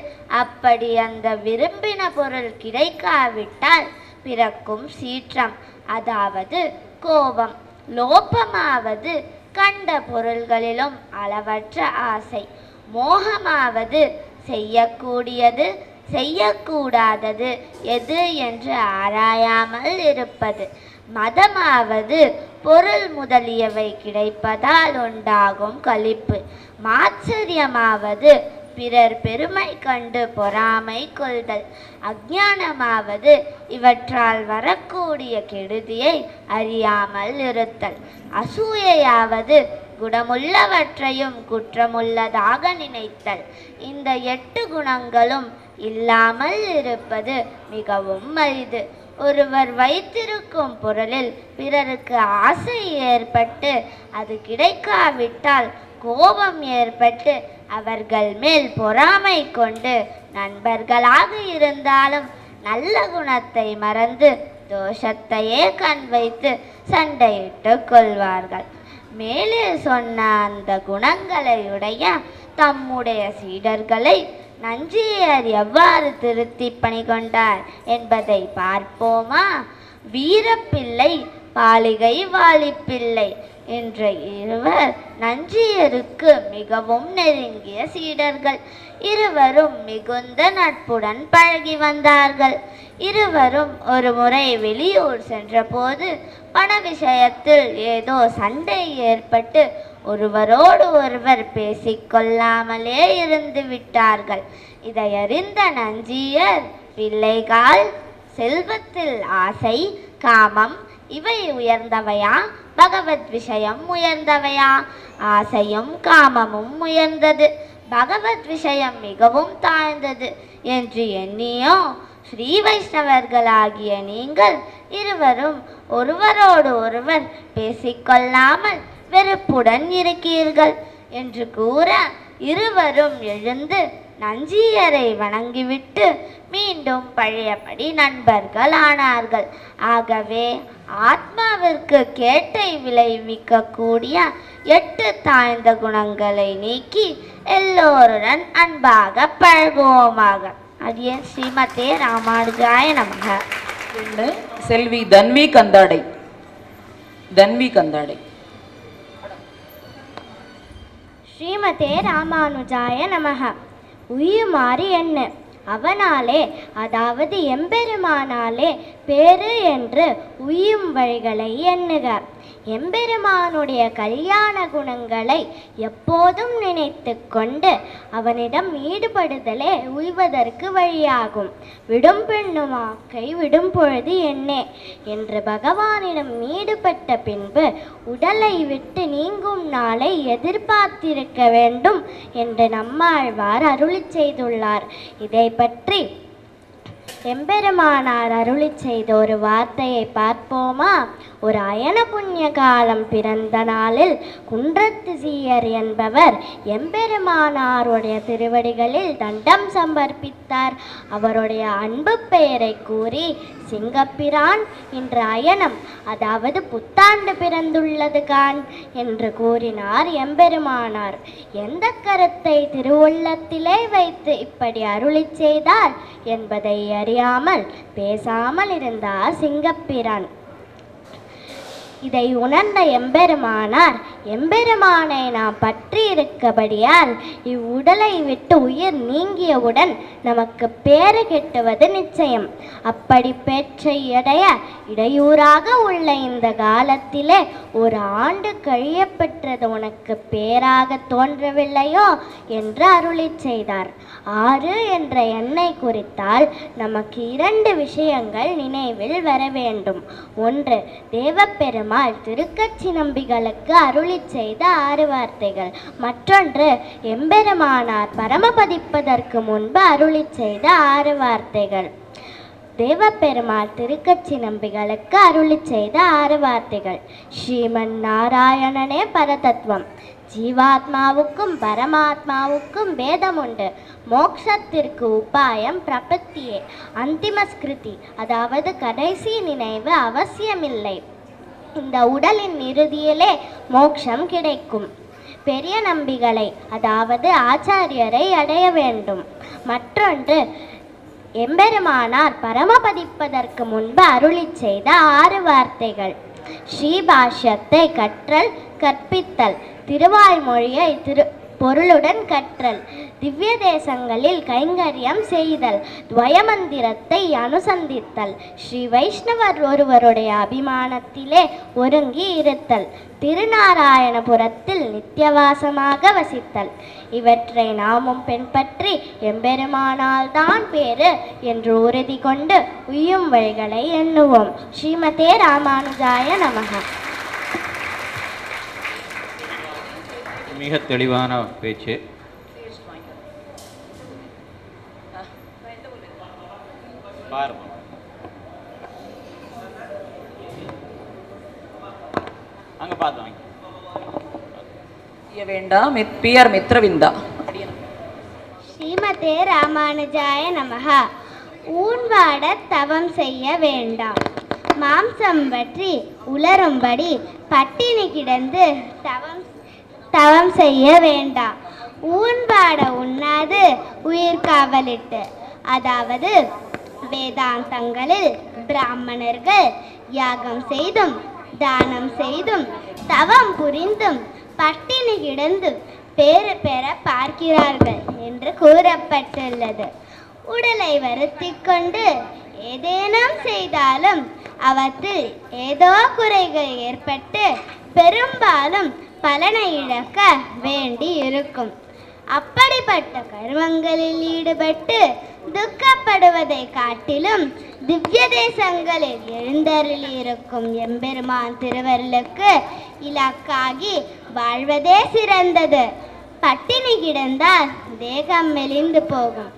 அப்படி அந்த விரும்பின பொருள் கிடைக்காவிட்டால் பிறக்கும் சீற்றம், அதாவது கோபம். லோபமாவது கண்ட பொருள்களிலும் அளவற்ற ஆசை. மோகமாவது செய்யக்கூடியது செய்யக்கூடாதது எது என்று ஆராயாமல் இருப்பது. மதமாவது பொருள் முதலியவை கிடைப்பதால் உண்டாகும் களிப்பு. மாத்சரியமாவது பிறர் பெருமை கண்டு பொறாமை கொள்தல். அஞ்ஞானமாவது இவற்றால் வரக்கூடிய கெடுதியை அறியாமல் இருத்தல். அசூயையாவது குணமுள்ளவற்றையும் குற்றமுள்ளதாக நினைத்தல். இந்த 8 குணங்களும் இல்லாமல் இருப்பது மிகவும் அரிது. ஒருவர் வைத்திருக்கும் பொருளில் பிறருக்கு ஆசை ஏற்பட்டு அது கிடைக்காவிட்டால் கோபம் ஏற்பட்டு அவர்கள் மேல் பொறாமை கொண்டு நண்பர்களாக இருந்தாலும் நல்ல குணத்தை மறந்து தோஷத்தையே கண் வைத்து சண்டையிட்டு கொள்வார்கள். மேலே சொன்ன அந்த குணங்களை உடைய தம்முடைய சீடர்களை நஞ்சியர் எவ்வாறு திருத்தி பணி கொண்டார் என்பதை பார்ப்போமா? வீரப்பிள்ளை, பாலிகை வாலிப்பிள்ளை என்ற இருவர் நஞ்சியருக்கு மிகவும் நெருங்கிய சீடர்கள். இருவரும் மிகுந்த நட்புடன் பழகி வந்தார்கள். இருவரும் ஒரு முறை வெளியூர் சென்றபோது பண விஷயத்தில் ஏதோ சண்டை ஏற்பட்டு ஒருவரோடு ஒருவர் பேசிக்கொள்ளாமலே இருந்து விட்டார்கள். இதை அறிந்த நஞ்சியர், பிள்ளைகள், செல்வத்தில் ஆசை, காமம் இவை உயர்ந்தவையா, பகவத் விஷயம் உயர்ந்தவையா? ஆசையும் காமமும் உயர்ந்தது, பகவத் விஷயம் மிகவும் தாழ்ந்தது என்று எண்ணியோ ஸ்ரீ வைஷ்ணவர்களாகிய நீங்கள் இருவரும் ஒருவரோடு ஒருவர் பேசிக்கொள்ளாமல் வெறுப்புடன் இருக்கீர்கள் என்று கூற இருவரும் எழுந்து நஞ்சியரை வணங்கிவிட்டு மீண்டும் பழையபடி நண்பர்கள் ஆனார்கள். ஆகவே ஆத்மாவிற்கு கேட்டை விளைவிக்கக்கூடிய 8 தாழ்ந்த குணங்களை நீக்கி எல்லோருடன் அன்பாக பழகுவோமாக. அடியேன் ஸ்ரீமதே ராமானுஜாய நமக. செல்வி தன்வி கந்தாடை. தன்வி கந்தாடை. ஸ்ரீமதே ராமானுஜாய நமக. உயுமாறு என்ன அவனாலே, அதாவது எம்பெருமானாலே பேரு என்று உய்யும் வழிகளை எண்ணுக. எம்பெருமானுடைய கல்யாண குணங்களை எப்போதும் நினைத்து கொண்டு அவனிடம் ஈடுபடுதலே உய்வதற்கு வழியாகும். விடும் பெண்ணுமாக்கை விடும் பொழுது என்னே என்று பகவானிடம் ஈடுபட்ட பின்பு உடலை விட்டு நீங்கும் நாளை எதிர்பார்த்திருக்க வேண்டும் என்று நம்மாழ்வார் அருளி செய்துள்ளார். இதை பற்றி எம்பெருமானார் அருளி செய்த ஒரு வார்த்தையை பார்ப்போமா? ஒரு அயன புண்ணிய காலம் பிறந்த நாளில் குன்றத்து சீயர் என்பவர் எம்பெருமானாருடைய திருவடிகளில் தண்டம் சமர்ப்பித்தார். அவருடைய அன்பு பெயரை கூறி, சிங்கப்பிரான் இன்று அயனம், அதாவது புத்தாண்டு பிறந்துள்ளது கான் என்று கூறினார் எம்பெருமானார். எந்த கருத்தை திருவுள்ளத்திலே வைத்து இப்படி அருளி செய்தார் என்பதை அறியாமல் பேசாமல் இருந்தார் சிங்கப்பிரான். இதை உணர்ந்த எம்பெருமானார், எம்பெருமானை நாம் பற்றி இருக்கபடியால் இவ்வுடலை விட்டு உயிர் நீங்கியவுடன் நமக்கு பேறு கெட்டுவது நிச்சயம். அப்படி பேற்றை அடைய இடையூறாக உள்ள இந்த காலத்திலே ஒரு ஆண்டு கழிய பெற்றது உனக்கு பேராக தோன்றவில்லையோ என்று அருளி செய்தார். 6 என்ற எண்ணை குறித்தால் நமக்கு 2 விஷயங்கள் நினைவில் வர வேண்டும். ஒன்று, தேவப்பெருமாள் திருக்கச்சி நம்பிகளுக்கு அருளி செய்த 6 வார்த்தைகள். மற்றொன்று, எம்பெருமானார் பரமபதிப்பதற்கு முன்பு அருளி செய்த 6 வார்த்தைகள். தேவப்பெருமாள் திருக்கச்சி நம்பிகளுக்கு அருளி செய்த 6 வார்த்தைகள். ஸ்ரீமன் நாராயணனே பரதத்துவம். ஜீவாத்மாவுக்கும் பரமாத்மாவுக்கும் பேதம் உண்டு. மோட்சத்திற்கு உபாயம் பிரபத்தியே. அந்திமஸ்கிருதி, அதாவது கடைசி நினைவு அவசியமில்லை. இந்த உடலின் இறுதியிலே மோட்சம் கிடைக்கும். பெரிய நம்பிகளை, அதாவது ஆச்சாரியரை அடைய வேண்டும். மற்றொன்று, எம்பெருமானார் பரமபதிப்பதற்கு முன்பு அருளி செய்த 6 வார்த்தைகள். ஸ்ரீபாஷ்யத்தை கற்றல், கற்பித்தல், திருவாய்மொழியை பொருளுடன் கற்றல், திவ்ய தேசங்களில் கைங்கரியம் செய்தல், துவயமந்திரத்தை அனுசந்தித்தல், ஸ்ரீ வைஷ்ணவர் ஒருவருடைய அபிமானத்திலே ஒருங்கி இருத்தல், திருநாராயணபுரத்தில் நித்தியவாசமாக வசித்தல். இவற்றை நாமும் பின்பற்றி எம்பெருமானால் தான் பேரு என்று உறுதி கொண்டு உய்யும் வழிகளை எண்ணுவோம். ஸ்ரீமதே ராமானுஜாய நமக. மிக தெளிவான பேச்சு. அங்க பார்த்தோம் வேண்டாம். பிஆர் மித்ரவிந்தா. ஸ்ரீமதே ராமானுஜாய நமக. ஊன்வாட தவம் செய்ய வேண்டாம். மாம்சம் பற்றி உலரும்படி பட்டினி கிடந்து தவம் செய்ய வேண்டாம். ஊன்பாட உண்ணாது உயிர் காவலிட்டு, அதாவது வேதாந்தங்களில் பிராமணர்கள் யாகம் செய்தும் தானம் செய்தும் தவம் புரிந்தும் பட்டினி கிடந்து பேறு பெற பார்க்கிறார்கள் என்று கூறப்பட்டுள்ளது. உடலை வருத்தி கொண்டு ஏதேனும் செய்தாலும் அவற்றில் ஏதோ குறைகள் ஏற்பட்டு பெரும்பாலும் பலனை இழக்க வேண்டி இருக்கும். அப்படிப்பட்ட கர்மங்களில் ஈடுபட்டு துக்கப்படுவதை காட்டிலும் திவ்ய தேசங்களில் எழுந்தருளி இருக்கும் எம்பெருமான் திருவருளுக்கு இலக்காகி வாழ்வதே சிறந்தது. பட்டினி கிடந்தால் தேகம் மெலிந்து போகும்.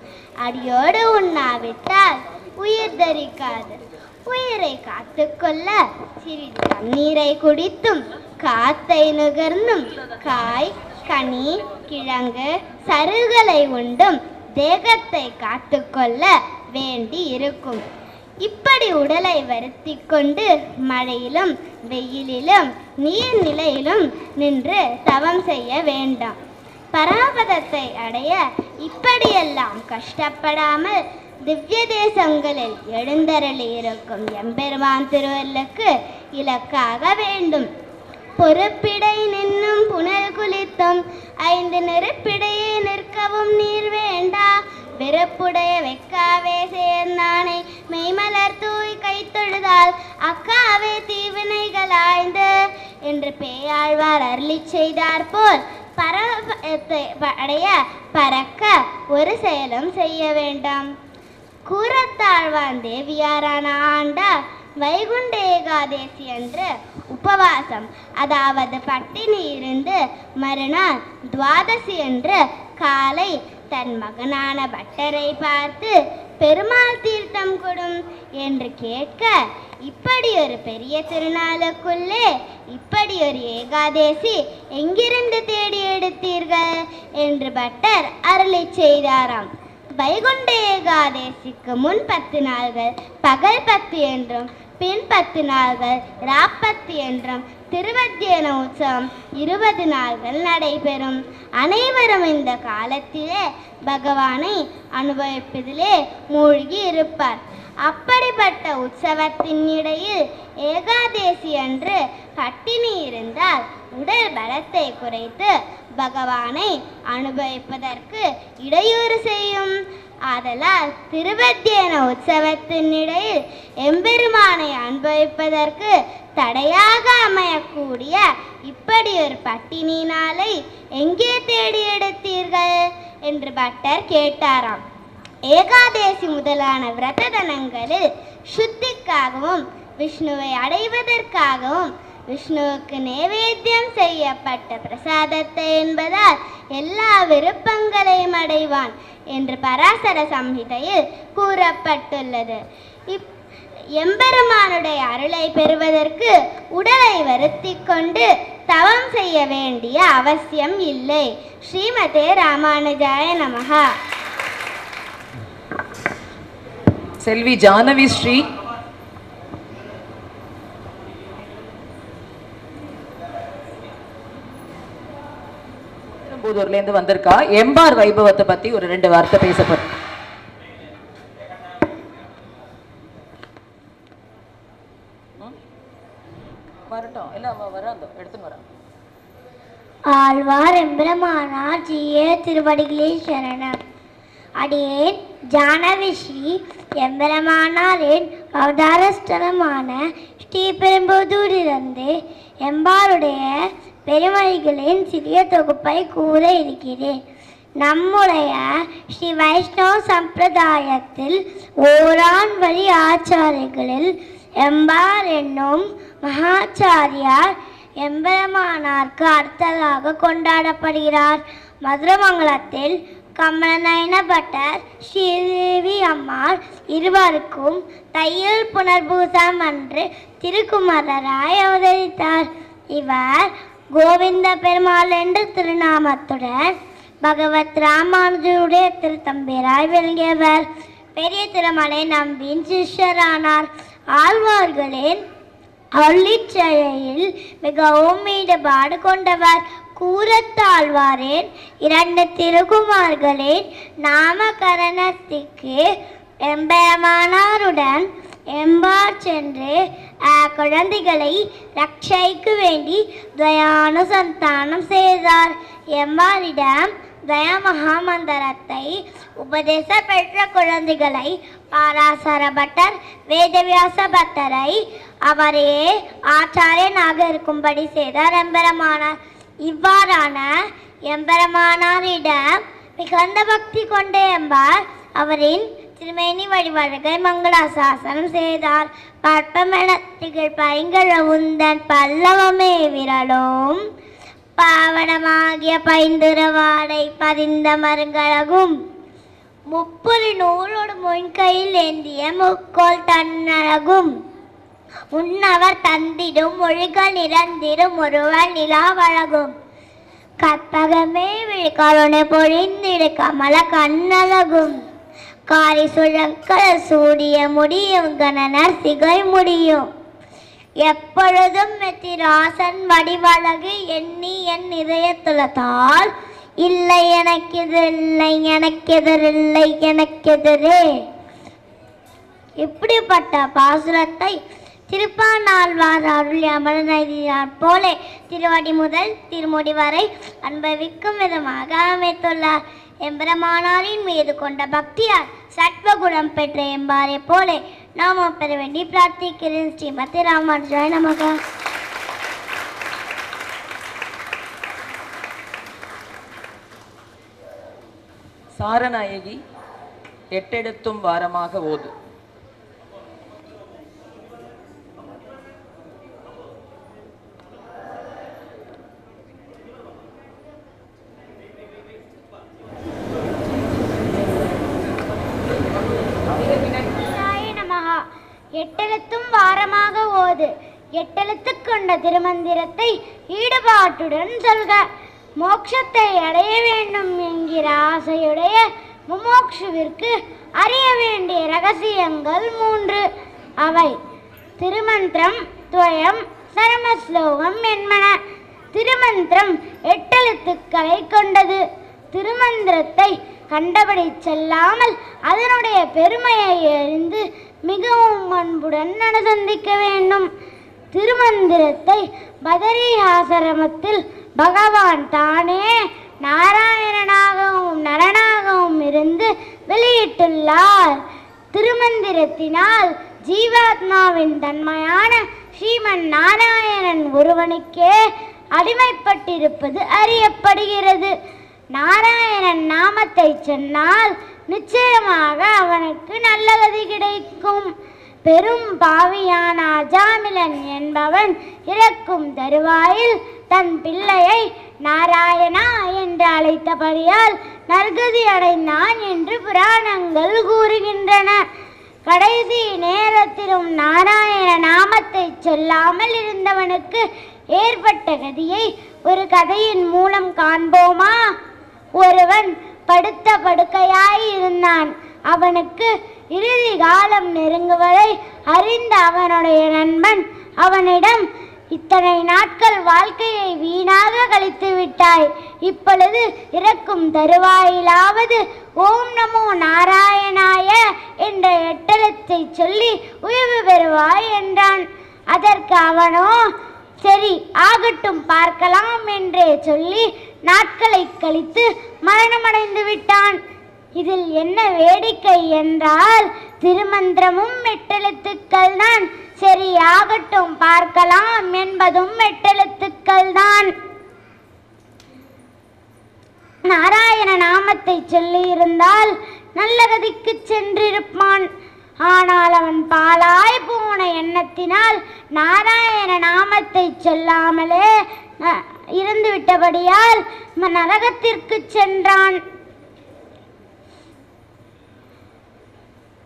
அடியோடு உண்ணாவிட்டால் உயிர் தரிக்காது. உயிரை காத்துக்கொள்ள சிறிது தண்ணீரை குடித்தும் காத்தை நுகர்ந்தும் காய் கனி கிழங்கு சருகளை உண்டும் தேகத்தை காத்துக்கொள்ள வேண்டி இருக்கும். இப்படி உடலை வருத்தி கொண்டு மழையிலும் வெயிலிலும் நீர்நிலையிலும் நின்று தவம் செய்ய வேண்டாம். பரமபதத்தை அடைய இப்படியெல்லாம் கஷ்டப்படாமல் திவ்ய தேசங்களில் எழுந்தருளி இருக்கும் எம்பெருமான் திருவள்ளுக்கு இலக்காக வேண்டும். பொறுப்பிடை நின்னும் புனல் குளித்தும் 5 நெருப்பிடையே நிற்கவும் நீர் வேண்டா, வெறுப்புடைய வெக்காவே சேர்ந்தானை மெய்மலர் தூய் கைத்தொழுதால் அக்காவே தீவினைகளாய்ந்து என்று பேயாழ்வார் அருளி செய்தார் போல் அடைய பறக்க ஒரு செயலும் செய்ய வேண்டாம். கூரத்தாழ்வான் தேவியாரான ஆண்டாள் வைகுண்ட ஏகாதேசி அன்று உபவாசம், அதாவது பட்டினி இருந்து மறுநாள் துவாதசி அன்று காலை தன் மகனான பட்டரை பார்த்து பெருமாள் தீர்த்தம் கொடும் என்று கேட்க, இப்படி ஒரு பெரிய திருநாளுக்குள்ளே இப்படி ஒரு ஏகாதேசி எங்கிருந்து தேடி எடுத்தீர்கள் என்று பட்டர் அருளி செய்தாராம். வைகுண்ட ஏகாதேசிக்கு முன் 10 நாள்கள் பகல் 10 என்றும் பின் 10 நாள்கள் ராப்பத்து என்றும் திருவத்தியன உற்சவம் 20 நாள்கள் நடைபெறும். அனைவரும் இந்த காலத்திலே பகவானை அனுபவிப்பதிலே மூழ்கி இருப்பார். அப்படிப்பட்ட உற்சவத்தின் இடையில் ஏகாதேசி அன்று பட்டினி இருந்தால் உடல் பலத்தை குறைத்து பகவானை அனுபவிப்பதற்கு இடையூறு செய்யும். ஆதலால் திருவத்தியன உற்சவத்தின் இடையில் எம்பெருமானை அனுபவிப்பதற்கு தடையாக அமையக்கூடிய இப்படி ஒரு பட்டினி நாளை எங்கே தேடி எடுத்தீர்கள் என்று பட்டர் கேட்டாராம். ஏகாதேசி முதலான விரத தனங்களில் சுத்திக்காகவும் விஷ்ணுவை அடைவதற்காகவும் விஷ்ணுவுக்கு நைவேத்தியம் செய்யப்பட்ட பிரசாதத்தை என்பதால் எல்லா விருப்பங்களையும் அடைவான் என்று பராசர சம்ஹிதையில் கூறப்பட்டுள்ளது. எம்பெருமானுடைய அருளை பெறுவதற்கு உடலை வருத்தி கொண்டு தவம் செய்ய வேண்டிய அவசியம் இல்லை. ஸ்ரீமதே ராமானுஜாய நமஹ. செல்வி ஜானவி ஸ்ரீ திரும்பூதூர்ல இருந்து வந்திருக்கா. எம்பார் வைபவத்தை பத்தி ஒரு 2 வார்த்தை பேசப்படும். ஆழ்வார் எம்பெருமானார் ஜீய திருவடிகளே சரணம். அடியேன் ஜானவி ஸ்ரீ எம்பெருமானாரின் அவதாரஸ்தலமான ஸ்ரீபெரும்புதூரிலிருந்து எம்பாருடைய பெருமொழிகளின் சிறிய தொகுப்பை கூற இருக்கிறேன். நம்முடைய ஸ்ரீ வைஷ்ணவ சம்பிரதாயத்தில் ஓரான் வழி ஆச்சாரியர்களில் எம்பார் என்னும் மகாச்சாரியார் எம்பெருமானாருக்கு அடுத்ததாக கொண்டாடப்படுகிறார். மதுரமங்கலத்தில் கமலநயன பட்டர் ஸ்ரீதேவி அம்மாள் இருவருக்கும் தையல் புனர்பூசம் அன்று திருக்குமரராய் அவதரித்தார். இவர் கோவிந்த பெருமாள் என்ற திருநாமத்துடன் பகவத் ராமானுஜருடைய திருத்தம்பிராய் விளங்கியவர். பெரிய திருமலை நம்பின் சிஷ்யரானார். ஆழ்வார்களின் அருளிச்செயலில் மிகவும் ஈடுபாடு கொண்டவர். கூரத்தாழ்வாரின் 2 திருக்குமார்களின் நாமகரணத்திற்கு எம்பெருமானாருடன் எம்பார் சென்று குழந்தைகளை ரட்சைக்க வேண்டி தயானுசந்தானம் செய்தார். எம்பாரிடம் தயா மகாமந்திரத்தை உபதேச பெற்ற குழந்தைகளை பாராசர பட்டர் வேதவியாச பட்டரை அவரே ஆச்சாரியனாக இருக்கும்படி செய்தார் எம்பெருமானார். இவ்வாறான எம்பெருமானாரிடம் மிகுந்த பக்தி கொண்ட எம்பார் அவரின் திருமேனி வழிவழகை மங்களாசாசனம் செய்தார். பற்பமென திகழ் பைங்கழ உந்தன் பல்லவமே விரலும் பாவனமாகிய பைந்துரவாடை பதிந்த மருங்கழகும் முப்புரி நூலோடு முன்கையில் ஏந்திய முக்கோல் தன்னழகும் உன்னவர் தந்திடும் மொழிகள் நிறந்திடும் ஒருவர் நிலாவழகும் கற்பகமே விழிகருணை பொழிந்திடு கமல கண்ணழகும் காரி சுழங்கல சூடிய முடியும் கணனர் சிகை முடியும் எப்பொழுதும் மெத்திராசன் வடிவழகு எண்ணி என் இதயத்துளத்தால் இல்லை எனக்கெதிரில்லை எனக்கெதிரில்லை எனக்கெதிரே. இப்படிப்பட்ட பாசுரத்தை திருப்பானாழ்வார் அருள் அமர்ந்தார் போலே திருவடி முதல் திருமுடி வரை அனுபவிக்கும் விதமாக அமைத்துள்ளார். எம்பெருமானாரின் மீது கொண்ட பக்தியால் சத்வகுணம் பெற்ற எம்பாரை போலே நாம பெற வேண்டி பிரார்த்திக்கிறேன். ஸ்ரீமதி ராமானுஜாய நமக. சாரநாயகி எட்டெழுத்தும் வாரமாக ஓது. எட்டெழுத்தும் வாரமாக ஓது. எட்டெழுத்து கொண்ட திருமந்திரத்தை ஈடுபாட்டுடன் சொல்க. மோட்சத்தை அடைய வேண்டும் என்கிற ஆசையுடைய முமோக்ஷுவிற்கு அறிய வேண்டிய ரகசியங்கள் 3. அவை திருமந்திரம், துவயம், சரமஸ்லோகம் என்பன. திருமந்திரம் 8 எழுத்துக்களை கொண்டது. திருமந்திரத்தை கண்டபடி செல்லாமல் அதனுடைய பெருமையை அறிந்து மிகவும் அன்புடன் அனுசந்திக்க வேண்டும். திருமந்திரத்தை பதரி ஆசிரமத்தில் பகவான் தானே நாராயணனாகவும் நரனாகவும் இருந்து வெளியிட்டுள்ளார். திருமந்திரத்தினால் ஜீவாத்மாவின் தன்மையான ஸ்ரீமன் நாராயணன் ஒருவனுக்கே அடிமைப்பட்டிருப்பது அறியப்படுகிறது. நாராயணன் நாமத்தை சொன்னால் நிச்சயமாக அவனுக்கு நல்ல கதி கிடைக்கும். பெரும் பாவியான அஜாமிலன் என்பவன் இறக்கும் தருவாயில் தன் பிள்ளையை நாராயணா என்று அழைத்தபடியால் நற்கதி அடைந்தான் என்று புராணங்கள் கூறுகின்றன. கடைசி நேரத்திலும் நாராயண நாமத்தை சொல்லாமல் இருந்தவனுக்கு ஏற்பட்ட கதியை ஒரு கதையின் மூலம் காண்போமா? ஒருவன் படுத்த படுக்கையாய் இருந்தான். அவனுக்கு இறுதி காலம் நெருங்குவதை அறிந்த அவனுடைய நண்பன் அவனிடம், இத்தனை நாட்கள் வாழ்க்கையை வீணாக கழித்து விட்டாய், இப்பொழுது இறக்கும் தருவாயிலாவது ஓம் நமோ நாராயணாய என்ற 8 எழுத்தை சொல்லி உயர்வு பெறுவாய் என்றான். அதற்கு அவனோ சரி ஆகட்டும் பார்க்கலாம் என்றே சொல்லி நாட்களை கழித்து மரணமடைந்து விட்டான். இதில் என்ன வேடிக்கை என்றால் திருமந்திரமும் 8 எழுத்துக்கள் தான், சரி ஆகட்டும் பார்க்கலாம் என்பதும் 8 எழுத்துக்கள் தான். நாராயண நாமத்தை சொல்லி இருந்தால் நல்ல கதிக்கு சென்றிருப்பான். ஆனால் அவன் பாழாய் போன எண்ணத்தினால் நாராயண நாமத்தை சொல்லாமலே இருந்து விட்டபடியால் நரகத்திற்கு சென்றான்.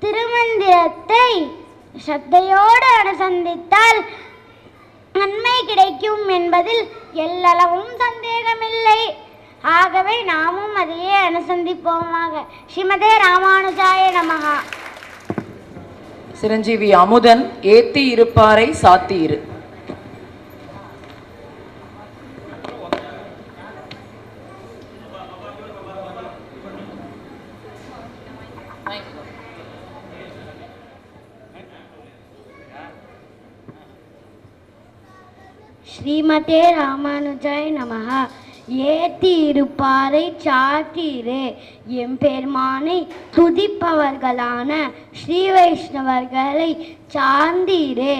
திருமந்திரத்தை ஸ்ரத்தையோடு அனுசந்தித்தால் நன்மை கிடைக்கும் என்பதில் எல்லளவும் சந்தேகமில்லை. ஆகவே நாமும் அதையே அனுசந்திப்போமாக. ஸ்ரீமதே ராமானுஜாய நமஹ. சிரஞ்சீவி அமுதன் ஏத்தி இருப்பாரை சாத்தி இரு. ஸ்ரீமதே ராமானுஜாய நமஹ. ஏத்தி இருப்பாரை சாத்தீரே. எம்பெருமானை துதிப்பவர்களான ஸ்ரீ வைஷ்ணவர்களை சார்ந்தீரே.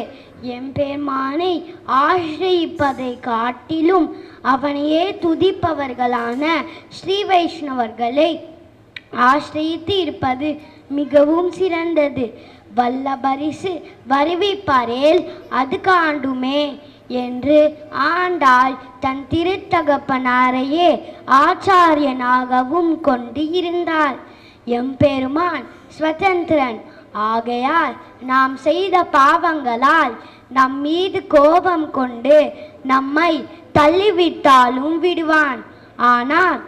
எம்பெருமானை ஆசிரியிப்பதை காட்டிலும் அவனையே துதிப்பவர்களான ஸ்ரீ வைஷ்ணவர்களை ஆசிரியித்து இருப்பது மிகவும் சிறந்தது. வல்ல பரிசு வருவிப்பரேல் அது காண்டுமே என்று ஆண்டாள் தன் திருத்தகப்பனாரையே ஆச்சாரியனாகவும் கொண்டு இருந்தார். எம்பெருமான் ஸ்வதந்திரன் ஆகையால் நாம் செய்த பாவங்களால் நம் மீது கோபம் கொண்டு நம்மை தள்ளிவிட்டாலும் விடுவான். ஆனால்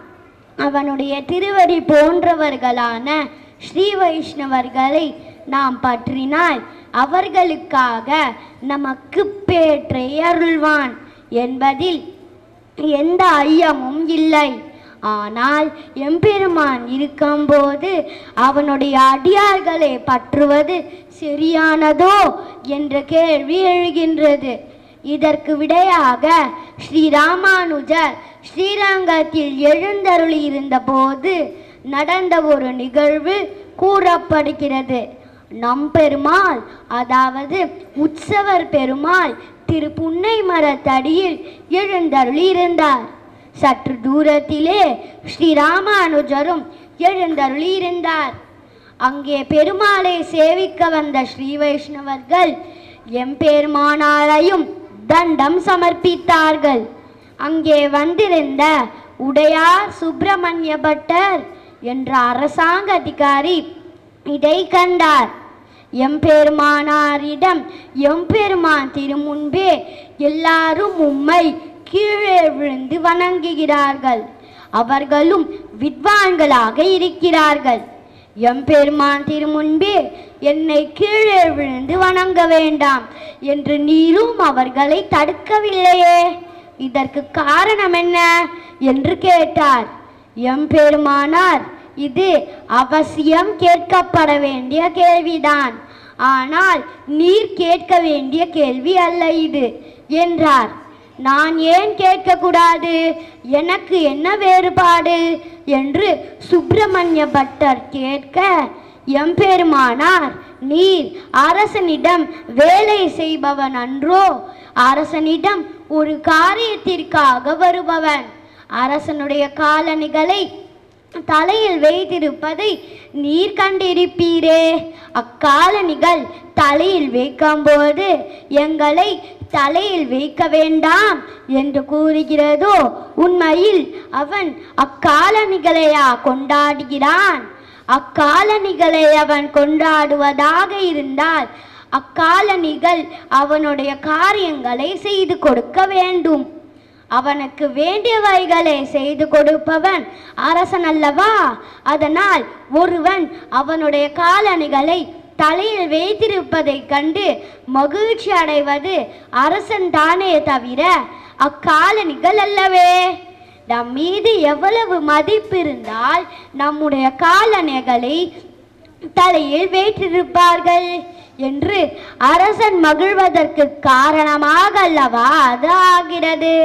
அவனுடைய திருவடி போன்றவர்களான ஸ்ரீ வைஷ்ணவர்களை நாம் பற்றினால் அவர்களுக்காக நமக்கு பேற்றை அருள்வான் என்பதில் எந்த ஐயமும் இல்லை. ஆனால் எம்பெருமான் இருக்கும்போது அவனுடைய அடியார்களை பற்றுவது சரியானதோ என்ற கேள்வி எழுகின்றது. இதற்கு விடையாக ஸ்ரீராமானுஜர் ஸ்ரீரங்கத்தில் எழுந்தருளி இருந்தபோது நடந்த ஒரு நிகழ்வு கூறப்படுகிறது. நம் பெருமாள், அதாவது உற்சவர் பெருமாள் திருப்புன்னை மரத்தடியில் எழுந்தருளி இருந்தார். சற்று தூரத்திலே ஸ்ரீராமானுஜரும் எழுந்தருளி இருந்தார். அங்கே பெருமாளை சேவிக்க வந்த ஸ்ரீ வைஷ்ணவர்கள் எம்பெருமானாரையும் தண்டம் சமர்ப்பித்தார்கள். அங்கே வந்திருந்த உடையார் சுப்பிரமணிய பட்டர் என்ற அரசாங்க அதிகாரி இதை கண்டார். எம்பெருமானாரிடம், எம்பெருமான் திருமுன்பே எல்லாரும் உம்மை கீழே விழுந்து வணங்குகிறார்கள், அவர்களும் வித்வான்களாக இருக்கிறார்கள். எம்பெருமான் திருமுன்பே என்னை கீழே விழுந்து வணங்க வேண்டாம் என்று நீரும் அவர்களை தடுக்கவில்லையே, இதற்கு காரணம் என்ன என்று கேட்டார். எம்பெருமானார், இது அவசியம் கேட்கப்பட வேண்டிய கேள்விதான், ஆனால் நீர் கேட்க வேண்டிய கேள்வி அல்ல இது என்றார். நான் ஏன் கேட்கக்கூடாது, எனக்கு என்ன வேறுபாடு என்று சுப்பிரமணிய பட்டர் கேட்க, எம்பெருமானார், நீர் அரசனிடம் வேலை செய்பவன் அன்றோ, அரசனிடம் ஒரு காரியத்திற்காக வருபவன். அரசனுடைய காலணிகளை தலையில் வைத்திருப்பதை நீர் கண்டிருப்பீரே, அக்காலணிகள் தலையில் வைக்கும்போது எங்களை தலையில் வைக்க வேண்டாம் என்று கூறுகிறதோ, உண்மையில் அவன் அக்காலணிகளையா கொண்டாடுகிறான்? அக்காலணிகளை அவன் கொண்டாடுவதாக இருந்தால் அக்காலணிகள் அவனுடைய காரியங்களை செய்து கொடுக்க வேண்டும். அவனுக்கு வேண்டியவைகளை செய்து கொடுப்பவன் அரசன் அல்லவா? அதனால் ஒருவன் அவனுடைய காலணிகளை தலையில் வைத்திருப்பதை கண்டு மகிழ்ச்சி அடைவது அரசன் தானே தவிர அக்காலணிகள் அல்லவே. நம் மீது எவ்வளவு மதிப்பு இருந்தால் நம்முடைய காலணிகளை தலையில் வைத்திருப்பார்கள் என்று அரசன் மகிழ்வதற்கு காரணமாக அல்லவா அது ஆகிறது.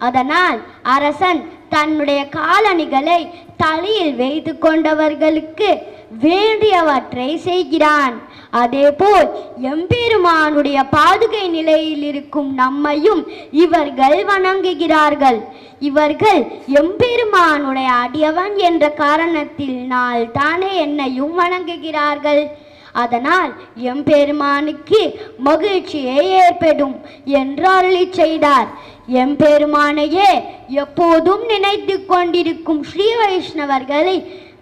அதனால் அரசன் தன்னுடைய காலணிகளை தலையில் வைத்து கொண்டவர்களுக்கு வேண்டியவற்றை செய்கிறான். அதேபோல் எம்பெருமானுடைய பாதுகை நிலையில் இருக்கும் நம்மையும் இவர்கள் வணங்குகிறார்கள். இவர்கள் எம்பெருமானுடைய அடியவன் என்ற காரணத்தினால் தானே என்னையும் வணங்குகிறார்கள். அதனால் எம்பெருமானுக்கு மகிழ்ச்சியே ஏற்படும் என்று அருளி செய்தார். எம்பெருமானையே எப்போதும் நினைத்து கொண்டிருக்கும் ஸ்ரீ வைஷ்ணவர்களை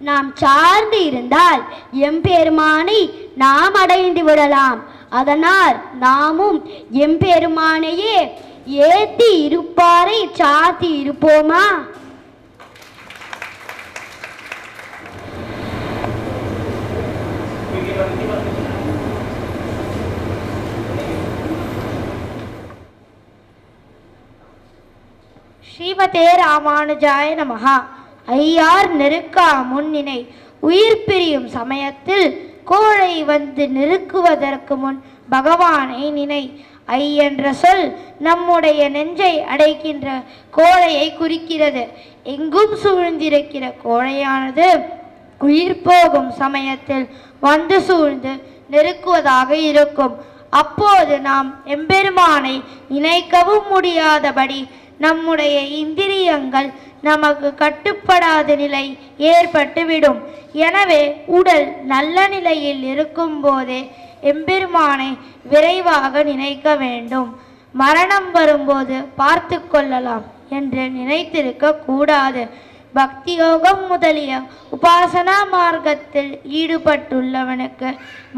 நாம் சார்ந்து இருந்தால் எம்பெருமானை நாம் அடைந்து விடலாம். அதனால் நாமும் எம்பெருமானையே ஏத்தி இருப்பாரை சாத்தி இருப்போமா? ஸ்ரீமதே ராமானுஜாய நமஹ. ஐயார் நெருக்கா முன்னினை உயிர் பிரியும் சமயத்தில் கோழை வந்து நெருக்குவதற்கு முன் பகவானை நினை. ஐ என்ற சொல் நம்முடைய நெஞ்சை அடைக்கின்ற கோழையை குறிக்கிறது. எங்கும் சூழ்ந்திருக்கிற கோழையானது உயிர் போகும் சமயத்தில் வந்து சூழ்ந்து நெருக்குவதாக இருக்கும். அப்போது நாம் எம்பெருமானை நினைக்கவும் முடியாதபடி நம்முடைய இந்திரியங்கள் நமக்கு கட்டுப்படாத நிலை ஏற்பட்டுவிடும். எனவே உடல் நல்ல நிலையில் இருக்கும் போதே எம்பெருமானை விரைவாக நினைக்க வேண்டும். மரணம் வரும்போது பார்த்து கொள்ளலாம் என்று நினைத்திருக்க கூடாது. பக்தி யோகம் முதலிய உபாசனா மார்க்கத்தில் ஈடுபட்டுள்ளவனுக்கு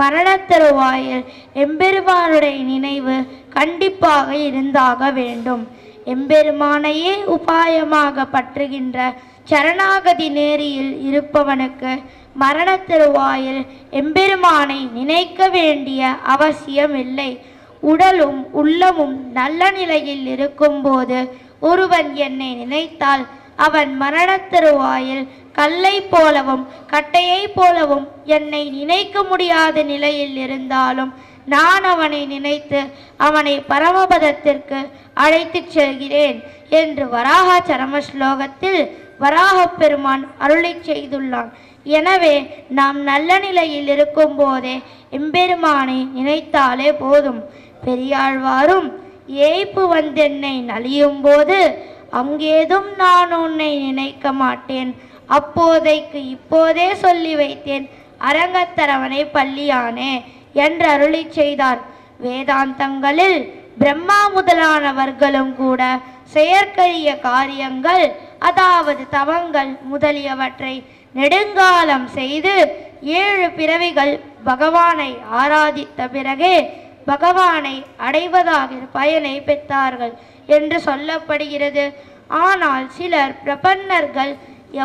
மரண தருவாயில் எம்பெருமானுடைய நினைவு கண்டிப்பாக இருந்தாக வேண்டும். எம்பெருமானையே உபாயமாக பற்றுகின்ற சரணாகதி நேரியில் இருப்பவனுக்கு மரண தருவாயில் எம்பெருமானை நினைக்க வேண்டிய அவசியம் இல்லை. உடலும் உள்ளமும் நல்ல நிலையில் இருக்கும்போது ஒருவன் என்னை நினைத்தால் அவன் மரணத் தருவாயில் கல்லை போலவும் கட்டையை போலவும் என்னை நினைக்க முடியாத நிலையில் இருந்தாலும் நான் அவனை நினைத்து அவனை பரமபதத்திற்கு அழைத்துச் செல்கிறேன் என்று வராக சரம ஸ்லோகத்தில் வராகப் பெருமான் அருளை செய்துள்ளான். எனவே நாம் நல்ல நிலையில் இருக்கும் போதே எம்பெருமானை நினைத்தாலே போதும். பெரியாழ்வாரும் ஏய்ப்பு வந்தென்னை நலியும் போது அங்கேதும் நான் உன்னை நினைக்க மாட்டேன், அப்போதைக்கு இப்போதே சொல்லி வைத்தேன் அரங்கத்தரவனை பள்ளியானே என்று அருளி செய்தார். வேதாந்தங்களில் பிரம்மா முதலானவர்களும் கூட செயற்கரிய காரியங்கள், அதாவது தவங்கள் முதலியவற்றை நெடுங்காலம் செய்து 7 பிறவிகள் பகவானை ஆராதித்த பிறகே பகவானை அடைவதாக பயனை பெற்றார்கள் என்று சொல்லப்படுகிறது. ஆனால் சிலர் பிரபன்னர்கள்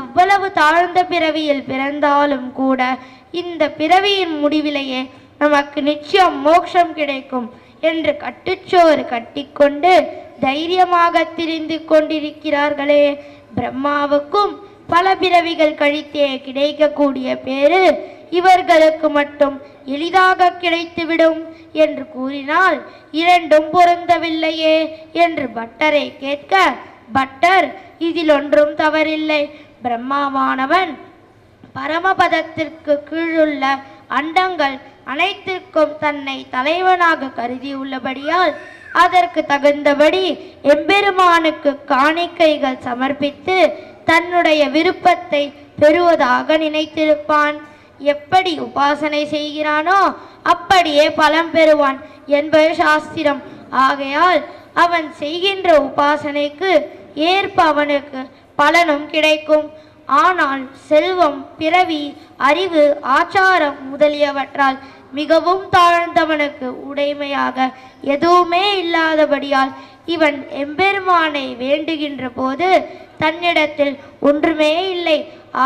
எவ்வளவு தாழ்ந்த பிறவியில் பிறந்தாலும் கூட இந்த பிறவியின் முடிவிலேயே நமக்கு நிச்சயம் மோட்சம் கிடைக்கும் என்று கட்டுச்சோறு கட்டிக்கொண்டு தைரியமாக திரிந்து கொண்டிருக்கிறார்களே. பிரம்மாவுக்கும் பல பிறவிகள் கழித்தே கிடைக்கக்கூடிய பேரு இவர்களுக்கு மட்டும் எளிதாக கிடைத்துவிடும் என்று கூறினால் இரண்டும் பொருந்தவில்லையே என்று பட்டரை கேட்க, பட்டர் இதில் ஒன்றும் தவறில்லை. பிரம்மாவானவன் பரமபதத்திற்கு கீழுள்ள அண்டங்கள் அனைத்திற்கும் தன்னை தலைவனாக கருதியுள்ளபடியால் அதற்கு தகுந்தபடி எம்பெருமானுக்கு காணிக்கைகள் சமர்ப்பித்து தன்னுடைய விருப்பத்தை பெறுவதாக நினைத்திருப்பான். எப்படி உபாசனை செய்கிறானோ அப்படியே பலம் பெறுவான் என்பது சாஸ்திரம். ஆகையால் அவன் செய்கின்ற உபாசனைக்கு ஏற்ப அவனுக்கு பலனும் கிடைக்கும். ஆனால் செல்வம், பிறவி, அறிவு, ஆச்சாரம் முதலியவற்றால் மிகவும் தாழ்ந்தவனுக்கு உடைமையாக எதுவுமே இல்லாதபடியால் இவன் எம்பெருமானை வேண்டுகின்ற போது தன்னிடத்தில் ஒன்றுமே இல்லை.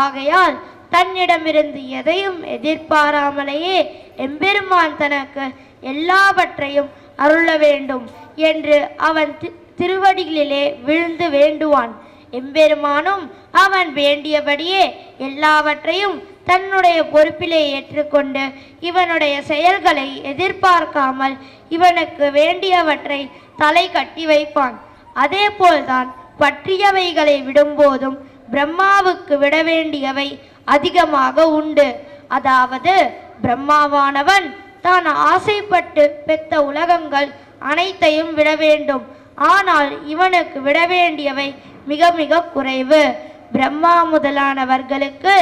ஆகையால் தன்னிடமிருந்து எதையும் எதிர்பாராமலேயே எம்பெருமான் தனக்கு எல்லாவற்றையும் அருள வேண்டும் என்று அவன் திருவடிகளிலே விழுந்து வேண்டுவான். எம்பெருமானும் அவன் வேண்டியபடியே எல்லாவற்றையும் தன்னுடைய பொறுப்பிலே ஏற்றுக்கொண்டு இவனுடைய செயல்களை எதிர்பார்க்காமல் இவனுக்கு வேண்டியவற்றை தலை கட்டி வைப்பான். அதே போல்தான் பற்றியவைகளை விடும்போதும் பிரம்மாவுக்கு விட வேண்டியவை அதிகமாக உண்டு. அதாவது பிரம்மாவானவன் தான் ஆசைப்பட்டு பெற்ற உலகங்கள் அனைத்தையும் விட வேண்டும். ஆனால் இவனுக்கு விட வேண்டியவை மிக மிக குறைவு. பிரம்மா முதலானவர்களுக்கு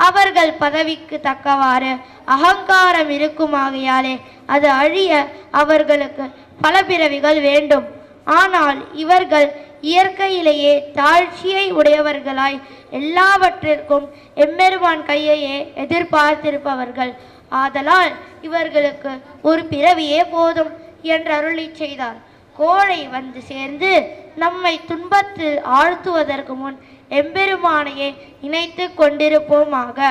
அவர்கள் பதவிக்கு தக்கவாறு அகங்காரம் இருக்குமாகையாலே அது அழிய அவர்களுக்கு பல பிறவிகள் வேண்டும். ஆனால் இவர்கள் இயற்கையிலேயே தாழ்ச்சியை உடையவர்களாய் எல்லாவற்றிற்கும் எம்பெருமான் கையையே எதிர்பார்த்திருப்பவர்கள். ஆதலால் இவர்களுக்கு ஒரு பிறவியே போதும் என்று அருளி செய்தார். கோழை வந்து சேர்ந்து நம்மை துன்பத்தில் ஆழ்த்துவதற்கு முன் எம்பெருமானையே நினைத்து கொண்டிருப்போமாக.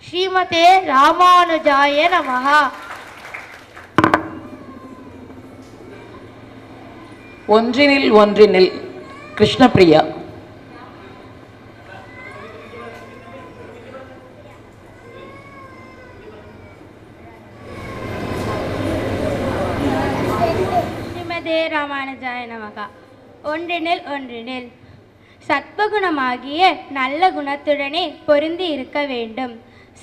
ஸ்ரீமதே ராமானுஜாய நமஹா. ஒன்றினில் ஒன்றினில் கிருஷ்ணபிரியா. ஸ்ரீமதே ராமானுஜாய நமகா. ஒன்றினில் ஒன்றினில் சத்வகுணமாகிய நல்ல குணத்துடனே பொருந்தி இருக்க வேண்டும்.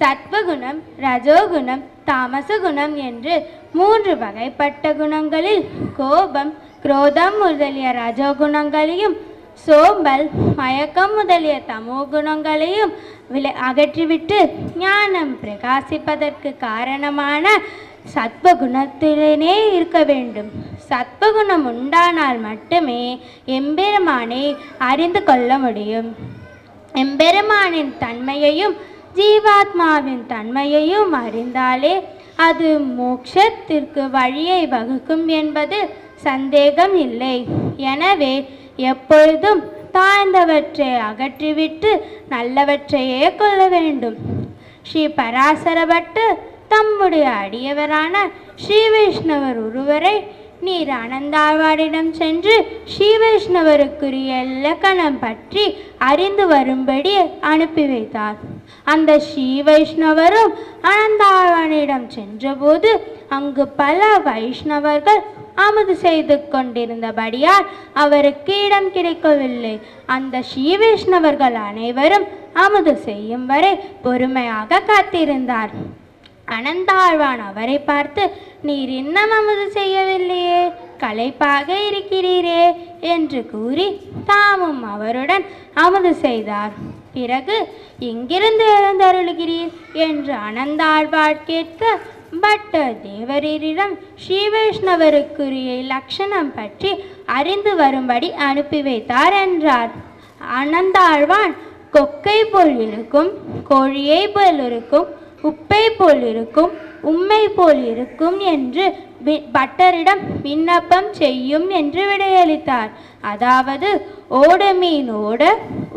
சத்வகுணம், ரஜோகுணம், தாமசகுணம் என்று 3 வகைப்பட்ட குணங்களில் கோபம், குரோதம் முதலிய ரஜோகுணங்களையும் சோம்பல், மயக்கம் முதலிய தமோ குணங்களையும் அகற்றிவிட்டு ஞானம் பிரகாசிப்பதற்கு காரணமான சத்வகுணத்துடனே இருக்க வேண்டும். சத்வகுணம் உண்டானால் மட்டுமே எம்பெருமானை அறிந்து கொள்ள முடியும். எம்பெருமானின் தன்மையையும் ஜீவாத்மாவின் தன்மையையும் அறிந்தாலே அது மோட்சத்திற்கு வழியை வகுக்கும் என்பது சந்தேகம் இல்லை. எனவே எப்பொழுதும் தாழ்ந்தவற்றை அகற்றிவிட்டு நல்லவற்றையே கொள்ள வேண்டும். ஸ்ரீ பராசர பட்டர் தம்முடைய அடியவரான ஸ்ரீ வைஷ்ணவர் ஒருவரை நீர் அனந்தாழ்வாரிடம் சென்று ஸ்ரீ வைஷ்ணவருக்குரிய இலக்கணம் பற்றி அறிந்து வரும்படி அனுப்பி வைத்தார். அந்த ஸ்ரீ வைஷ்ணவரும் அனந்தாழ்வானிடம் சென்றபோது அங்கு பல வைஷ்ணவர்கள் அமுது செய்து கொண்டிருந்தபடியால் அவருக்கு இடம் கிடைக்கவில்லை. அந்த ஸ்ரீ வைஷ்ணவர்கள் அனைவரும் அமுது செய்யும் வரை பொறுமையாக காத்திருந்தார். அனந்தாழ்வான் அவரை பார்த்து, நீர் இன்னும் அமுது செய்யவில்லையே, களைப்பாக இருக்கிறீரே என்று கூறி தாமும் அவருடன் அமுது செய்தார். பிறகு எங்கிருந்து எழுந்தருளுகிறீர் என்று அனந்தாழ்வார் கேட்க, பட்ட தேவரீரிடம் ஸ்ரீ வைஷ்ணவருக்குரிய லட்சணம் பற்றி அறிந்து வரும்படி அனுப்பி வைத்தார் என்றார். அனந்தாழ்வான் கொக்கை போல் இருக்கும், கோழியை போல் இருக்கும், உப்பை போல் இருக்கும், உம்மை போல் இருக்கும் என்று பட்டரிடம் விண்ணப்பம் செய்யும் என்று விடையளித்தார். அதாவது ஓட மீன் ஓட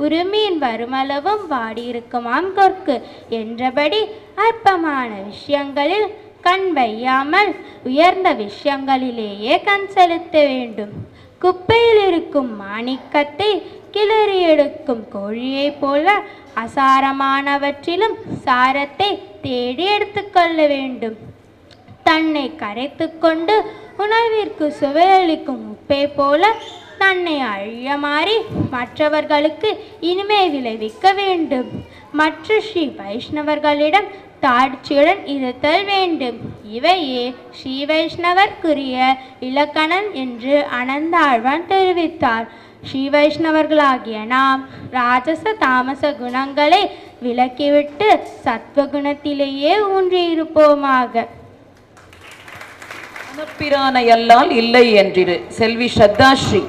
உருமீன் வருமளவும் வாடியிருக்குமாம் கொற்கு என்றபடி அற்பமான விஷயங்களில் கண் வையாமல் உயர்ந்த விஷயங்களிலேயே கண் செலுத்த வேண்டும். குப்பையில் இருக்கும் மாணிக்கத்தை கிளறி எடுக்கும் கோழியை போல அசாரமானவற்றிலும் சாரத்தை தேடி எடுத்துக்கொள்ள வேண்டும். தன்னை கரைத்து கொண்டு உணவிற்கு சுவையளிக்கும் உப்பை போல தன்னை அழிய மாறி மற்றவர்களுக்கு இனிமை விளைவிக்க வேண்டும். மற்ற ஸ்ரீ வைஷ்ணவர்களிடம் தாழ்ச்சியுடன் இருத்தல் வேண்டும். இவையே ஸ்ரீ வைஷ்ணவர்க்குரிய இலக்கணம் என்று அனந்தாழ்வான் தெரிவித்தார். ஸ்ரீ வைஷ்ணவர்களாகிய நாம் ராஜச தாமச குணங்களை விலக்கிவிட்டு சத்வகுணத்திலேயே ஊன்றியிருப்போமாக. அனுப்பிரானையல்லால் இல்லை என்றிரு. செல்வி ஸ்ரத்தாஸ்ரீ.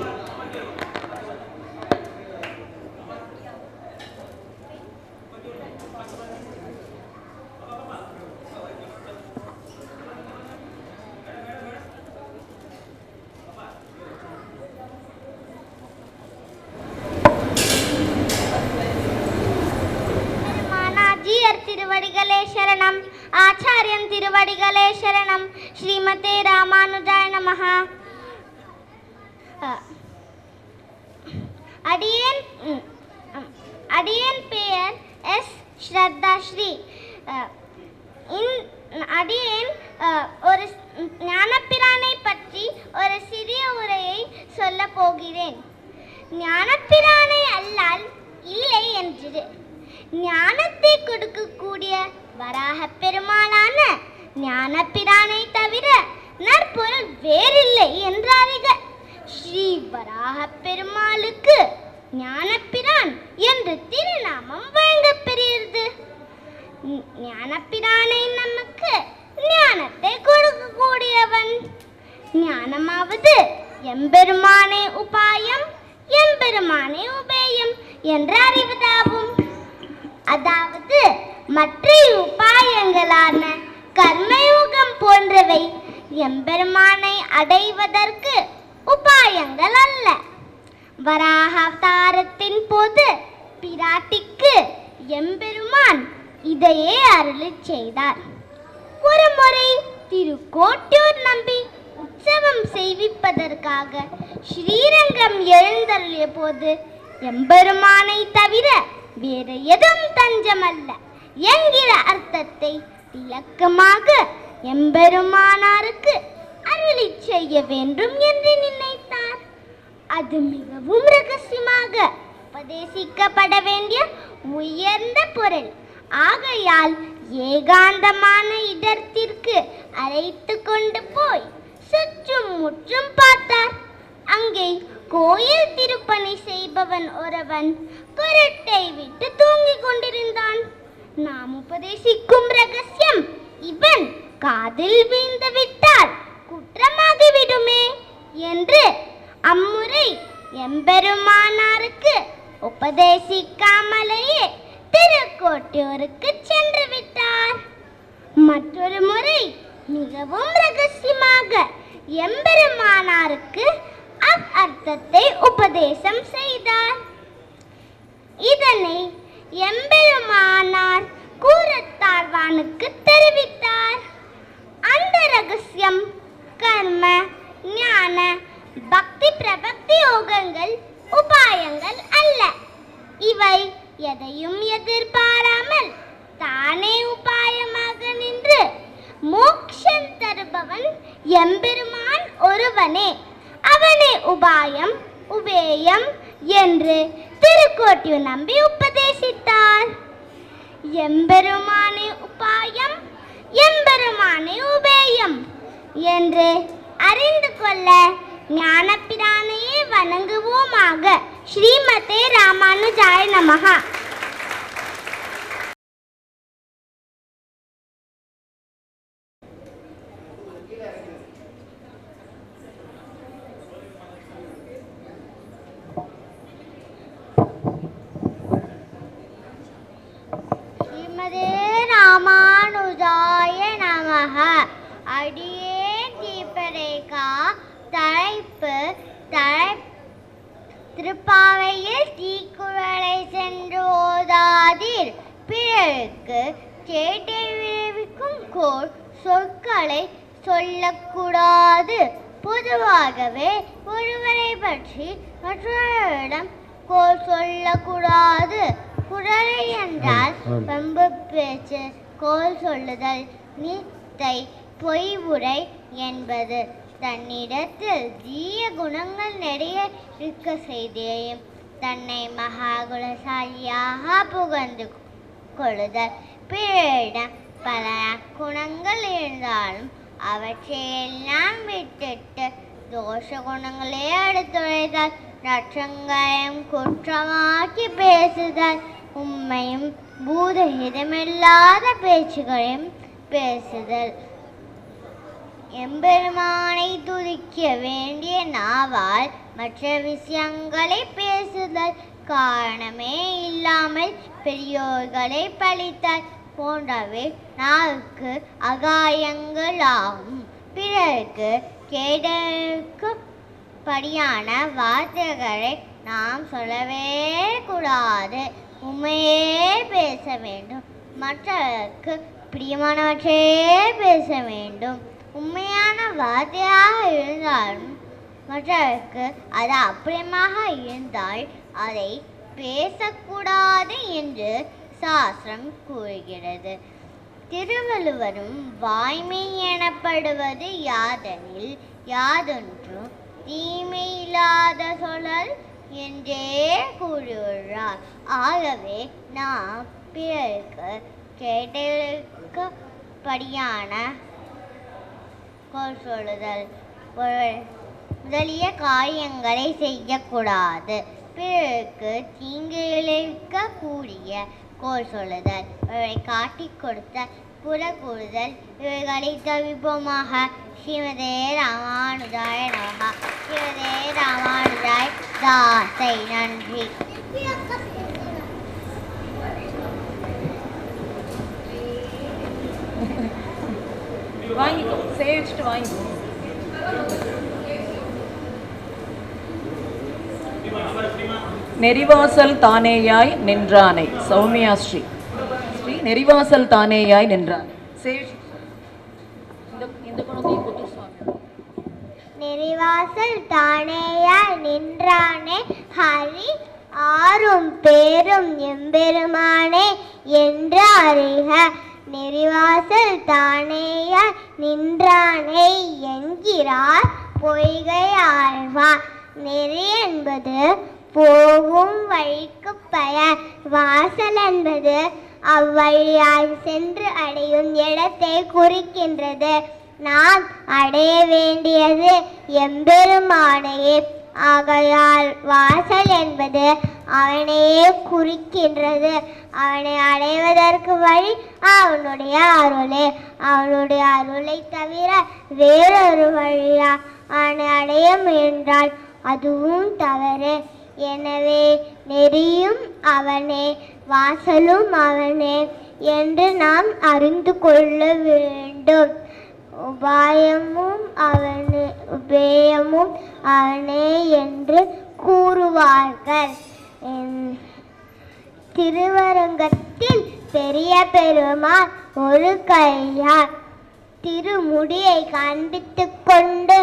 திருவடிகளே சரணம். ஆச்சாரியன் திருவடிகளே சரணம். ஸ்ரீமதே ராமானுஜாய நமஹ. அடியேன் பெயர் எஸ் ஸ்ரத்தாஸ்ரீ. அடியேன் ஒரு ஞானப்பிரானை பற்றி ஒரு சிறிய உரையை சொல்ல போகிறேன். ஞானப்பிரானை அல்லால் இல்லை என்று ஞானத்தை கொடுக்கக்கூடிய வராக பெருமாளான ஞானப்பிரானை தவிர நற்பொருள் வேறில்லை என்றாரிக. ஸ்ரீ வராக பெருமாளுக்கு ஞானப்பிரான் என்று திருநாமம் வழங்கப்பெறுகிறது. ஞானப்பிரானை நமக்கு ஞானத்தை கொடுக்கக்கூடியவன். ஞானமாவது எம்பெருமானே உபாயம், எம்பெருமானே உபேயம் என்ற அறிவதாகும். அதாவது மற்ற உபாயங்களான கர்மயோகம் போன்றவை எம்பெருமானை அடைவதற்கு உபாயங்கள் அல்ல. வராக அவதாரத்தின் போது பிராட்டிக்கு எம்பெருமான் இதையே அருளிச் செய்தார். ஒரு முறை திருக்கோட்டியூர் நம்பி உற்சவம் செய்விப்பதற்காக ஸ்ரீரங்கம் எழுந்தருளிய போது எம்பெருமானை தவிர வேறு எதுவும் தஞ்சமல்ல என்கிற அர்த்தத்தை விளக்கமாக எம்பெருமானாருக்கு அருளி செய்ய வேண்டும் என்று நினைத்தார். அது மிகவும் ரகசியமாக உபதேசிக்கப்பட வேண்டிய உயர்ந்த பொருள். ஆகையால் ஏகாந்தமான இடத்திற்கு அழைத்து கொண்டு போய் சுற்றும் முற்றும் பார்த்தார். அங்கே கோயில் திருப்பணி செய்பவன் ஒருவன் குரட்டை விட்டு தூங்கிக் கொண்டிருந்தான். நாம் உபதேசிக்கும் ரகசியம் இவன் காதில் வீழ்ந்து விட்டால் குற்றமாகிவிடுமே என்று அம்முறை எம்பெருமானாருக்கு உபதேசிக்காமலேயே திருக்கோட்டியூருக்கு சென்று விட்டார். மற்றொரு முறை மிகவும் ரகசியமாக எம்பெருமானாருக்கு அர்த்தத்தை உபதேசம் செய்தார். இதனை எம்பெருமானார் கூரத்தாழ்வானுக்கு தெரிவித்தார். அந்த ரகசியம் கர்ம ஞான பக்தி பிரபக்தி யோகங்கள் உபாயங்கள் அல்ல. இவை எதையும் எதிர்பாராமல் தானே உபாயமாக நின்று மோட்சம் தருபவன் எம்பெருமான் ஒருவனே. அவனே உபாயம் உபேயம் என்று திருக்கோட்டியூர் நம்பி உபதேசித்தார். எம்பெருமானே உபாயம் எம்பெருமானே உபேயம் என்று அறிந்து கொள்ள ஞானப்பிரானையே வணங்குவோமாக. ஸ்ரீமதே ராமானுஜாய நமஹ. ஸ்ரீமதே ராமானுஜாய நமஹ. அடியே தீபரேகா தலைப்பு திருப்பாவையில் தீக்குறளை சென்று ஓதாதீர். பிறருக்கு கேட்டை விளைவிக்கும் சொற்களை சொல்லக்கூடாது. பொதுவாகவே ஒருவரை பற்றி மற்றவரிடம் சொல்லக்கூடாது. குறளை என்றால் பம்பு பேச்சு, கோல் சொல்லுதல், நித்தை, பொய் உரை என்பது. தன்னிடத்தில் தீய குணங்கள் நிறைய இருக்க செய்தியும் தன்னை மகாகுணசாலியாக புகழ்ந்து கொள்ளுதல். பிறரிடம் பல குணங்கள் இருந்தாலும் அவற்றையெல்லாம் விட்டுட்டு தோஷ குணங்களே எடுத்துரைத்தல், நற்றங்களையும் குற்றமாக்கி பேசுதல், உண்மையும் பூதஹிதமில்லாத பேச்சுகளையும் பேசுதல், எம்பெருமானை துதிக்க வேண்டிய நாவால் மற்ற விஷயங்களை பேசுதல், காரணமே இல்லாமல் பெரியோர்களை பழித்தல் போன்றவை நாவுக்கு அகாயங்கள் ஆகும். பிறருக்கு கேட்கும்படியான வார்த்தைகளை நாம் சொல்லவே கூடாது. உண்மையே பேச வேண்டும். மற்றவருக்கு பிரியமானவற்றையே பேச வேண்டும். உண்மையான வார்த்தையாக இருந்தாலும் மற்றவருக்கு அது அப்பிரியமாக இருந்தால் அதை பேசக்கூடாது என்று சாஸ்திரம் கூறுகிறது. திருவள்ளுவரும் வாய்மை எனப்படுவது யாதெனில் யாதொன்றும் தீமை இல்லாத சொல்லல் என்றே கூறியுள்ளார். ஆகவே நாம் பிறருக்கு கேட்டபடியான சொல்லுதல் முதலிய காரியங்களை செய்யக்கூடாது. பிறருக்கு தீங்கு விளைவிக்க கூடிய கோல் சொல்லுதல், இவரை காட்டிக் கொடுத்த புற கூறுதல் இவைகளை தவிப்போமாக. ஸ்ரீமதே ராமானுஜாய நமஹ. ஸ்ரீமதே ராமானுஜாய் தாசை. நன்றி. வாங்கிக்கோ, சேவிச்சுட்டு வாங்கிக்கோ. நெறிவாசல் தானேயாய் நின்றானை. சௌமியா ஸ்ரீ நெறிவாசல் தானேயாய் நின்றான். நெறிவாசல் தானேயாய் நின்றானே ஹரி ஆறும் பேரும் எம்பெருமானே என்று அறிக. நெறிவாசல் தானேயாய் நின்றானே என்கிறார் பொய்கை ஆழ்வார். நெறி என்பது போகும் வழிக்கு பெயர். வாசல் என்பது அவ்வழியால் சென்று அடையும் இடத்தை குறிக்கின்றது. நாம் அடைய வேண்டியது எம்பெருமானையே. ஆகையால் வாசல் என்பது அவனையே குறிக்கின்றது. அவனை அடைவதற்கு வழி அவனுடைய அருளே. அவனுடைய அருளை தவிர வேறொரு வழியா அவனை அடைய முயன்றால் அதுவும் தவறு. எனவே நெறியும் அவனே வாசலும் அவனே என்று நாம் அறிந்து கொள்ள வேண்டும். உபாயமும் அவனே உபேயமும் அவனே என்று கூறுவார்கள். திருவரங்கத்தில் பெரிய பெருமாள் ஒரு கையால் திருமுடியை காண்பித்து கொண்டு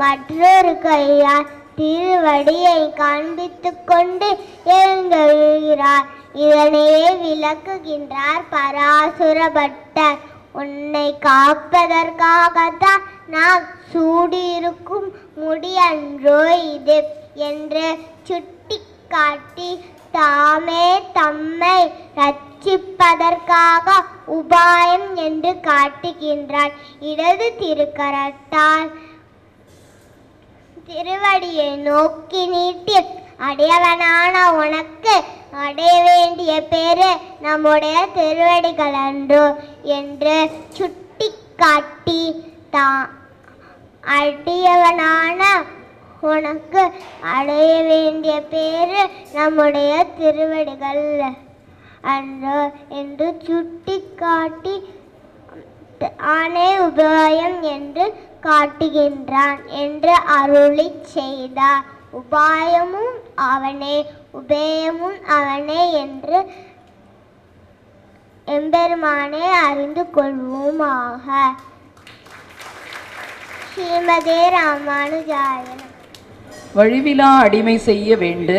மற்றொரு கையால் திருவடியை காண்பித்து கொண்டு எழுந்தொழுகிறார். இதனையே விளக்குகின்றார் பராசுர பட்டர். உன்னை காப்பதற்காகத்தான் நான் சூடியிருக்கும் முடி அன்றோ இது என்று சுட்டி காட்டி தாமே தம்மை ரட்சிப்பதற்காக உபாயம் என்று காட்டுகின்றார். இடது திருக்கரத்தால் திருவடியை நோக்கி நீட்டி அடையவனான உனக்கு அடைய வேண்டிய பேரு நம்முடைய திருவடிகள் அன்றோ என்று சுட்டி காட்டி அடியவனான உனக்கு அடைய வேண்டிய பேரு நம்முடைய திருவடிகள் அன்றோ என்று சுட்டி காட்டி ஆனே உபாயம் என்று காட்டுகின்றான் என்று அருளி செய்தார். உபாயமும் அவனே உபேயமும் அவனே என்று எம்பெருமானே அறிந்து கொள்வோமாக. ஸ்ரீமதே ராமானுஜாய நமः. வழிவிலா அடிமை செய்ய வேண்டு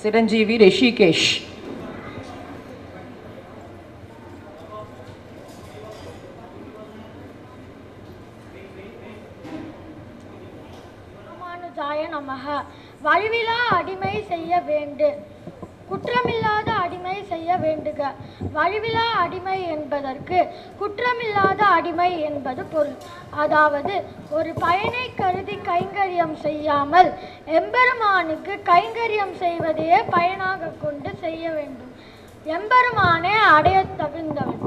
சிரஞ்சீவி ரிஷிகேஷ். ராமானுஜாய நமः. வழிவிலா அடிமை செய்ய வேண்டு, குற்றமில்லாத அடிமை செய்ய வேண்டுக. வழிவிலா அடிமை என்பதற்கு குற்றமில்லாத அடிமை என்பது பொருள். அதாவது ஒரு பயனை கருதி கைங்கரியம் செய்யாமல் எம்பெருமானுக்கு கைங்கரியம் செய்வதையே பயனாக கொண்டு செய்ய வேண்டும். எம்பெருமானே அடைய தகுந்தவன்.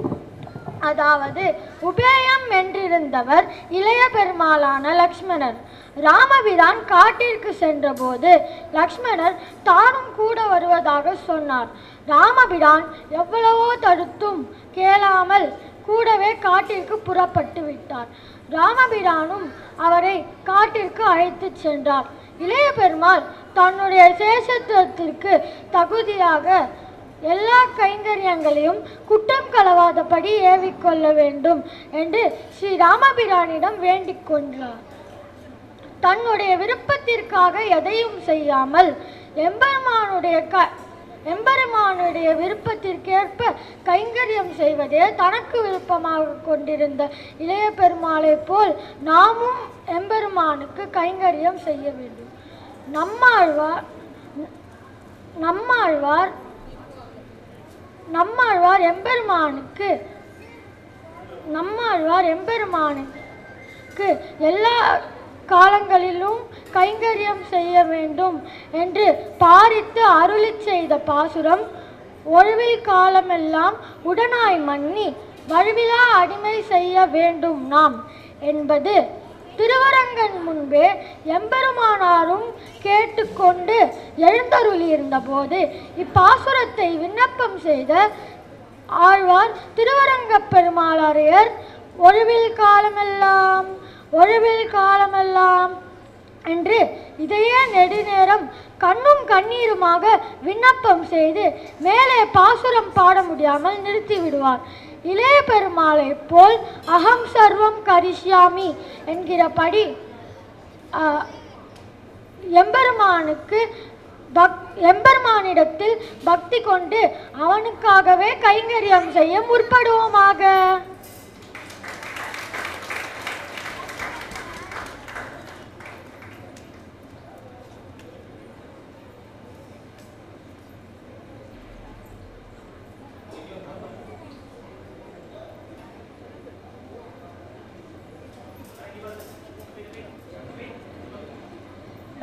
அதாவது உபேயம் என்றிருந்தவர் இளைய பெருமாளான லக்ஷ்மணர். ராமபிரான் காட்டிற்கு சென்றபோது லக்ஷ்மணர் தானும் கூட வருவதாக சொன்னார். ராமபிரான் எவ்வளவோ தடுத்தும் கேளாமல் கூடவே காட்டிற்கு புறப்பட்டு விட்டார். ராமபிரானும் அவரை காட்டிற்கு அழைத்து சென்றார். இளைய பெருமாள் தன்னுடைய சேஷத்துவத்திற்கு தகுதியாக எல்லா கைங்கரியங்களையும் குற்றம் கலவாதபடி ஏவிக்கொள்ள வேண்டும் என்று ஸ்ரீ ராமபிரானிடம் வேண்டிக் கொண்டார். தன்னுடைய விருப்பத்திற்காக எதையும் செய்யாமல் எம்பெருமானுடைய விருப்பத்திற்கேற்ப கைங்கரியம் செய்வதே தனக்கு விருப்பமாக கொண்டிருந்த இளைய பெருமாளை போல் நாமும் எம்பெருமானுக்கு கைங்கரியம் செய்ய வேண்டும். நம்மாழ்வார் எம்பெருமானுக்கு எல்லா காலங்களிலும் கைங்கரியம் செய்ய வேண்டும் என்று பாரித்து அருளி செய்த பாசுரம் ஒழிவில் காலமெல்லாம் உடனாய் மன்னி வழுவிலா அடிமை செய்ய வேண்டும் நாம் என்பது திருவரங்கன் முன்பே எம்பெருமானாரும் கேட்டுக்கொண்டு எழுந்தருளியிருந்த போது இப்பாசுரத்தை விண்ணப்பம் செய்த ஆழ்வார் திருவரங்கப் பெருமாளாரையர் ஒழிவில் காலமெல்லாம் என்று இதையே நெடுநேரம் கண்ணும் கண்ணீருமாக விண்ணப்பம் செய்து மேலே பாசுரம் பாட முடியாமல் நிறுத்தி விடுவார். இளைய பெருமாளை போல் அகம் சர்வம் கரிஷ்யாமி என்கிறபடி எம்பெருமானிடத்தில் பக்தி கொண்டு அவனுக்காகவே கைங்கரியம் செய்ய முற்படுவோமாக.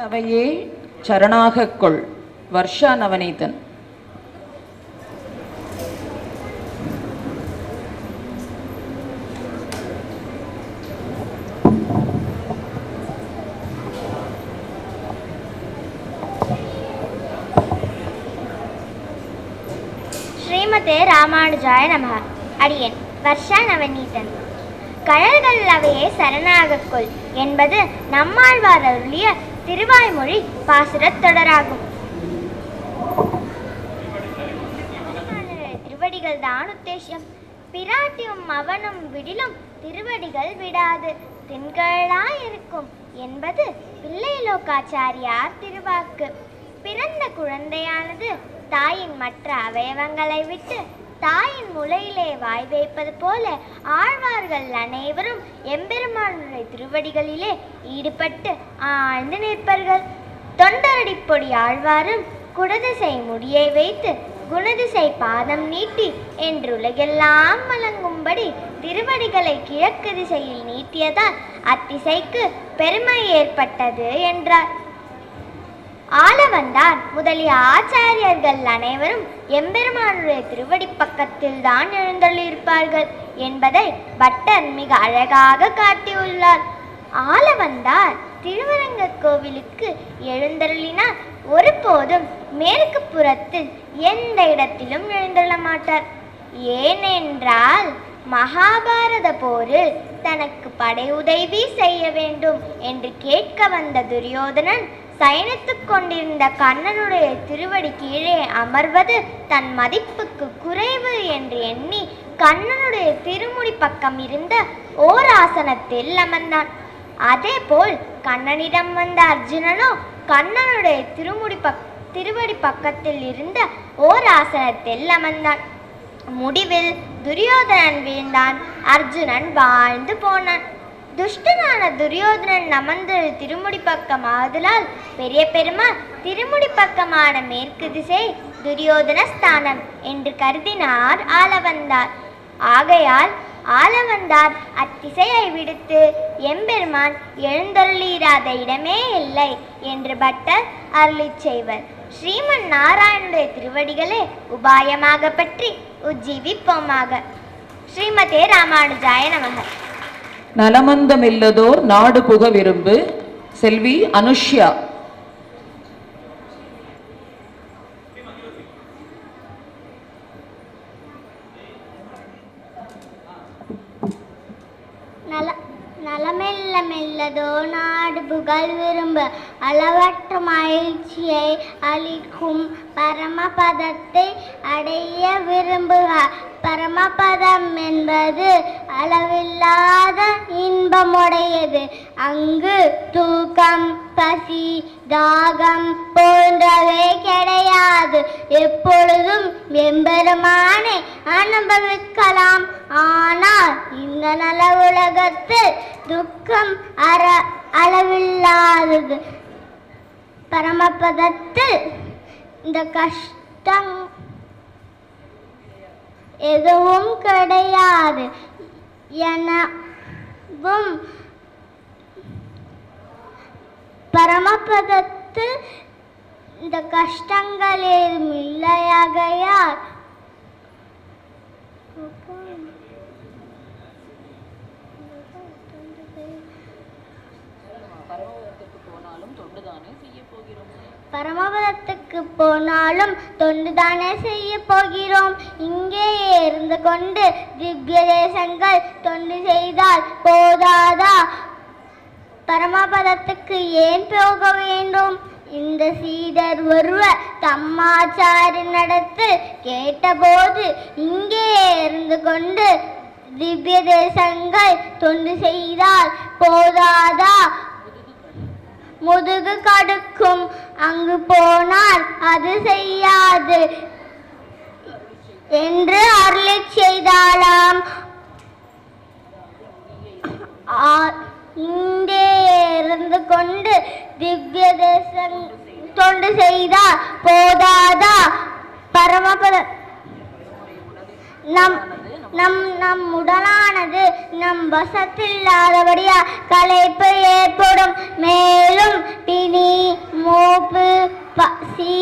அவையே சரணாகக் கொள். வர்ஷா நவநீதன். ஸ்ரீமதே ராமானுஜாய நமः. அடியேன் வர்ஷா நவநீதன். கடல்கள் அவையே சரணாகக் கொள் என்பது நம்மாழ்வார் அருளிய திருவாய்மொழி பாசுரத் தொடராகும். திருவடிகள் தான் உத்தேசம். பிராட்டியும் அவனும் விடிலும் திருவடிகள் விடாது. தென்களாயிருக்கும் என்பது பிள்ளைலோகாச்சாரியார் திருவாக்கு. பிறந்த குழந்தையானது தாயின் மற்ற அவயவங்களை விட்டு தாயின் முலையிலே வாய் வைப்பது போல ஆழ்வார்கள் அனைவரும் எம்பெருமானுடைய திருவடிகளிலே ஈடுபட்டு ஆழ்ந்து நிற்பர்கள். தொண்டரடிப்பொடி ஆழ்வாரும் குடதிசை முடியை வைத்து குணதிசை பாதம் நீட்டி என்று உலகெல்லாம் வழங்கும்படி திருவடிகளை கிழக்கு திசையில் நீட்டியதால் அத்திசைக்கு பெருமை ஏற்பட்டது என்றார். ஆளவந்தார் முதலிய ஆச்சாரியர்கள் அனைவரும் எம்பெருமானுடைய திருவடி பக்கத்தில் தான் எழுந்தள்ளியிருப்பார்கள் என்பதை பட்டர் மிக அழகாக காட்டியுள்ளார். ஆளவந்தார் திருவரங்க கோவிலுக்கு எழுந்தருளினார் ஒருபோதும் மேற்கு புறத்தில் எந்த இடத்திலும் எழுந்தருள மாட்டார். ஏனென்றால் மகாபாரத போரில் தனக்கு படை உதவி செய்ய வேண்டும் என்று கேட்க வந்த துரியோதனன் சயனித்துக் கொண்டிருந்த கண்ணனுடைய திருவடி கீழே அமர்வது தன் மதிப்புக்கு குறைவு என்று எண்ணி கண்ணனுடைய திருமுடி பக்கம் இருந்த ஓர் ஆசனத்தில் அமர்ந்தான். அதேபோல் கண்ணனிடம் வந்த அர்ஜுனனோ கண்ணனுடைய திருவடி பக்கத்தில் இருந்த ஓர் ஆசனத்தில் அமர்ந்தான். முடிவில் துரியோதனன் வீழ்ந்தான். அர்ஜுனன் வாழ்ந்து போனான். துஷ்டனான துரியோதனன் அமர்ந்த திருமுடி பக்கம் ஆதலால் பெரிய பெருமாள் திருமுடி பக்கமான மேற்கு திசை துரியோதன ஸ்தானம் என்று கருதினார் ஆளவந்தார். ஆகையால் ஆளவந்தார் அத்திசையை விடுத்து எம்பெருமான் எழுந்தருளிராத இடமே இல்லை என்று பட்டர் அருளிச் செய்வர். ஸ்ரீமன் நாராயணனுடைய திருவடிகளே உபாயமாக பற்றி உஜ்ஜீவிப்போமாக. ஸ்ரீமதே ராமானுஜாய நமக. நலமந்தமில்லதோர் நாடு புக விரும்பு செல்வி அனுஷ்யா. நலமெல்ல மெல்லதோ நாடு புகழ் விரும்பு அளவற்ற மகிழ்ச்சியை அளிக்கும் பரமபதத்தை அடைய விரும்புக. பரமபதம் என்பது அளவில்லாத இன்பமுடையது. அங்கு தூக்கம், பசி, தாகம் போன்றவை கிடையாது. எப்பொழுதும் எம்பெருமானை அனுபவிக்கலாம். ஆனால் இந்த நல உலகத்தில் துக்கம் அளவில்லாதது. பரமபதத்தில் இந்த கஷ்டம் எதுவும் கிடையாது எனவும் பரமபதத்தில் இந்த கஷ்டங்கள் ஏதும் இல்லையாகையால் பரமபதத்துக்கு போனாலும் தொண்டுதானே செய்ய போகிறோம். இங்கேயே இருந்து கொண்டு திவ்ய தேசங்கள் தொண்டு செய்தால் போதாதா? பரமபதத்துக்கு ஏன் போக வேண்டும்? இந்த சீடர் ஒருவர் தம்மாச்சாரியனிடத்தில் கேட்டபோது இங்கேயே இருந்து கொண்டு திவ்ய தேசங்கள் தொண்டு செய்தால் போதாதா? முதுகு கடுக்கும், அங்கு போனால் அது செய்யாது என்று அருளிச் செய்தாலாம். இங்கே இருந்து கொண்டு திவ்ய தேசம் தொண்டு செய்தால் போதாதா? பரமபத நம் உடலானது நம் வசத்தில்லாதபடியா களைப்பு ஏற்படும். மேலும் பிணி, மூப்பு, பசி,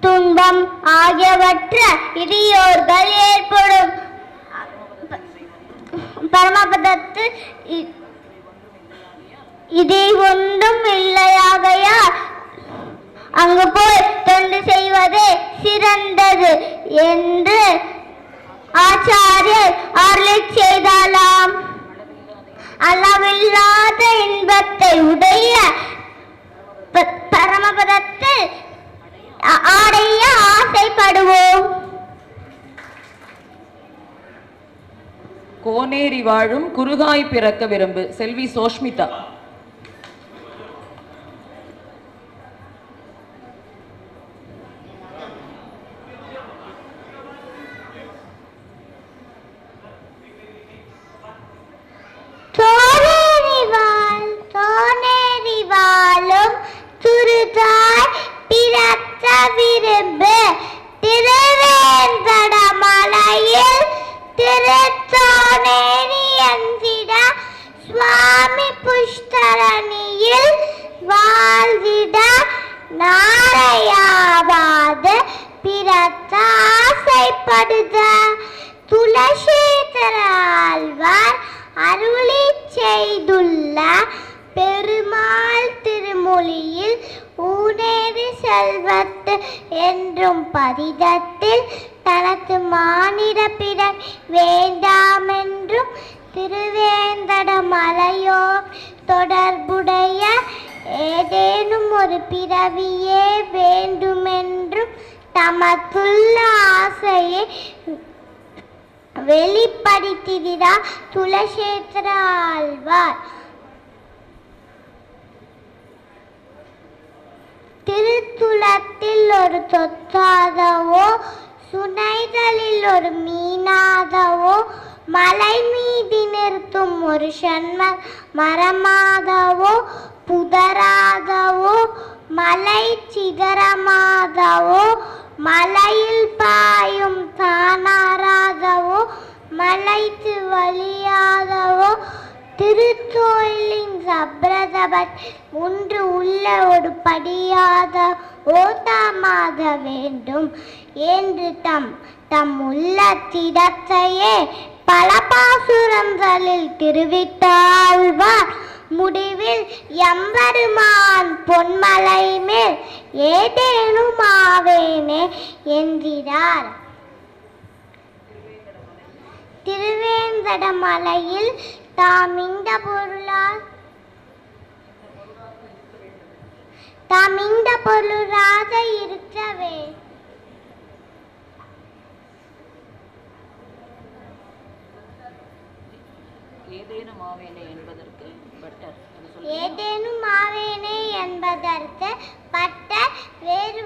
துன்பம் ஆகியவற்ற இடியோர்கள் ஏற்படும். பரமபதத்தில் இதை ஒன்றும் இல்லையாகையா அங்கு போய் தொண்டு செய்வதே சிறந்தது என்று ஆச்சாரியர் அருளிச் செய்தாலாம். அளவில்லாத இன்பத்தை உடைய பரமபதத்தில் அடைய ஆசைப்படுவோம். கோனேரி வாழும் குருகாய் பிறக்க விரும்பு செல்வி சோஷ்மிதா. வெளிப்படுத்த துளசேகர ஆழ்வார் அருளி செய்துள்ள பெருமாள் திருமொழியில் ஊனேறு செல்வத்து என்றும் பதிதத்தில் தனக்கு மானிட பிறன் வேண்டாமென்றும் திருவேந்தட மலையோ தொடர்புடைய ஏதேனும் ஒரு பிறவியே வேண்டுமென்றும் தமக்குள்ள ஆசையை வெளிப்படுத்துகிறார் துளசேகர ஆழ்வார். திருத்துளத்தில் ஒரு தொத்தாதவோ சுனைதலில் ஒரு மீனாதவோ மலை மீதி நிறுத்தும் ஒரு சண்ம மரமாதவோ புதராதவோ மலை சிகரமாதவோ மலையில் பாயும் தானாராதவோ மலைத்து வழியாதவோ திருத்தோயிலின் சப்ரதபத் ஒன்று உள்ள ஒரு படியாத ஓதாமாத வேண்டும் என்று தம் உள்ளத்திடத்தையே பல பாசுரங்களில் திருவிட்டாழ்வார். முடிவில் எம்பெருமான் பொன்மலை மேல் ஏதேனும் ஆவேனே என்கிறார். திருவேந்தட மலையில் தாம் இந்த பொருளாக இருக்கவே ஏதேனும் ஆவேனே என்பதற்கு பட்டர் பட்டர் வேறு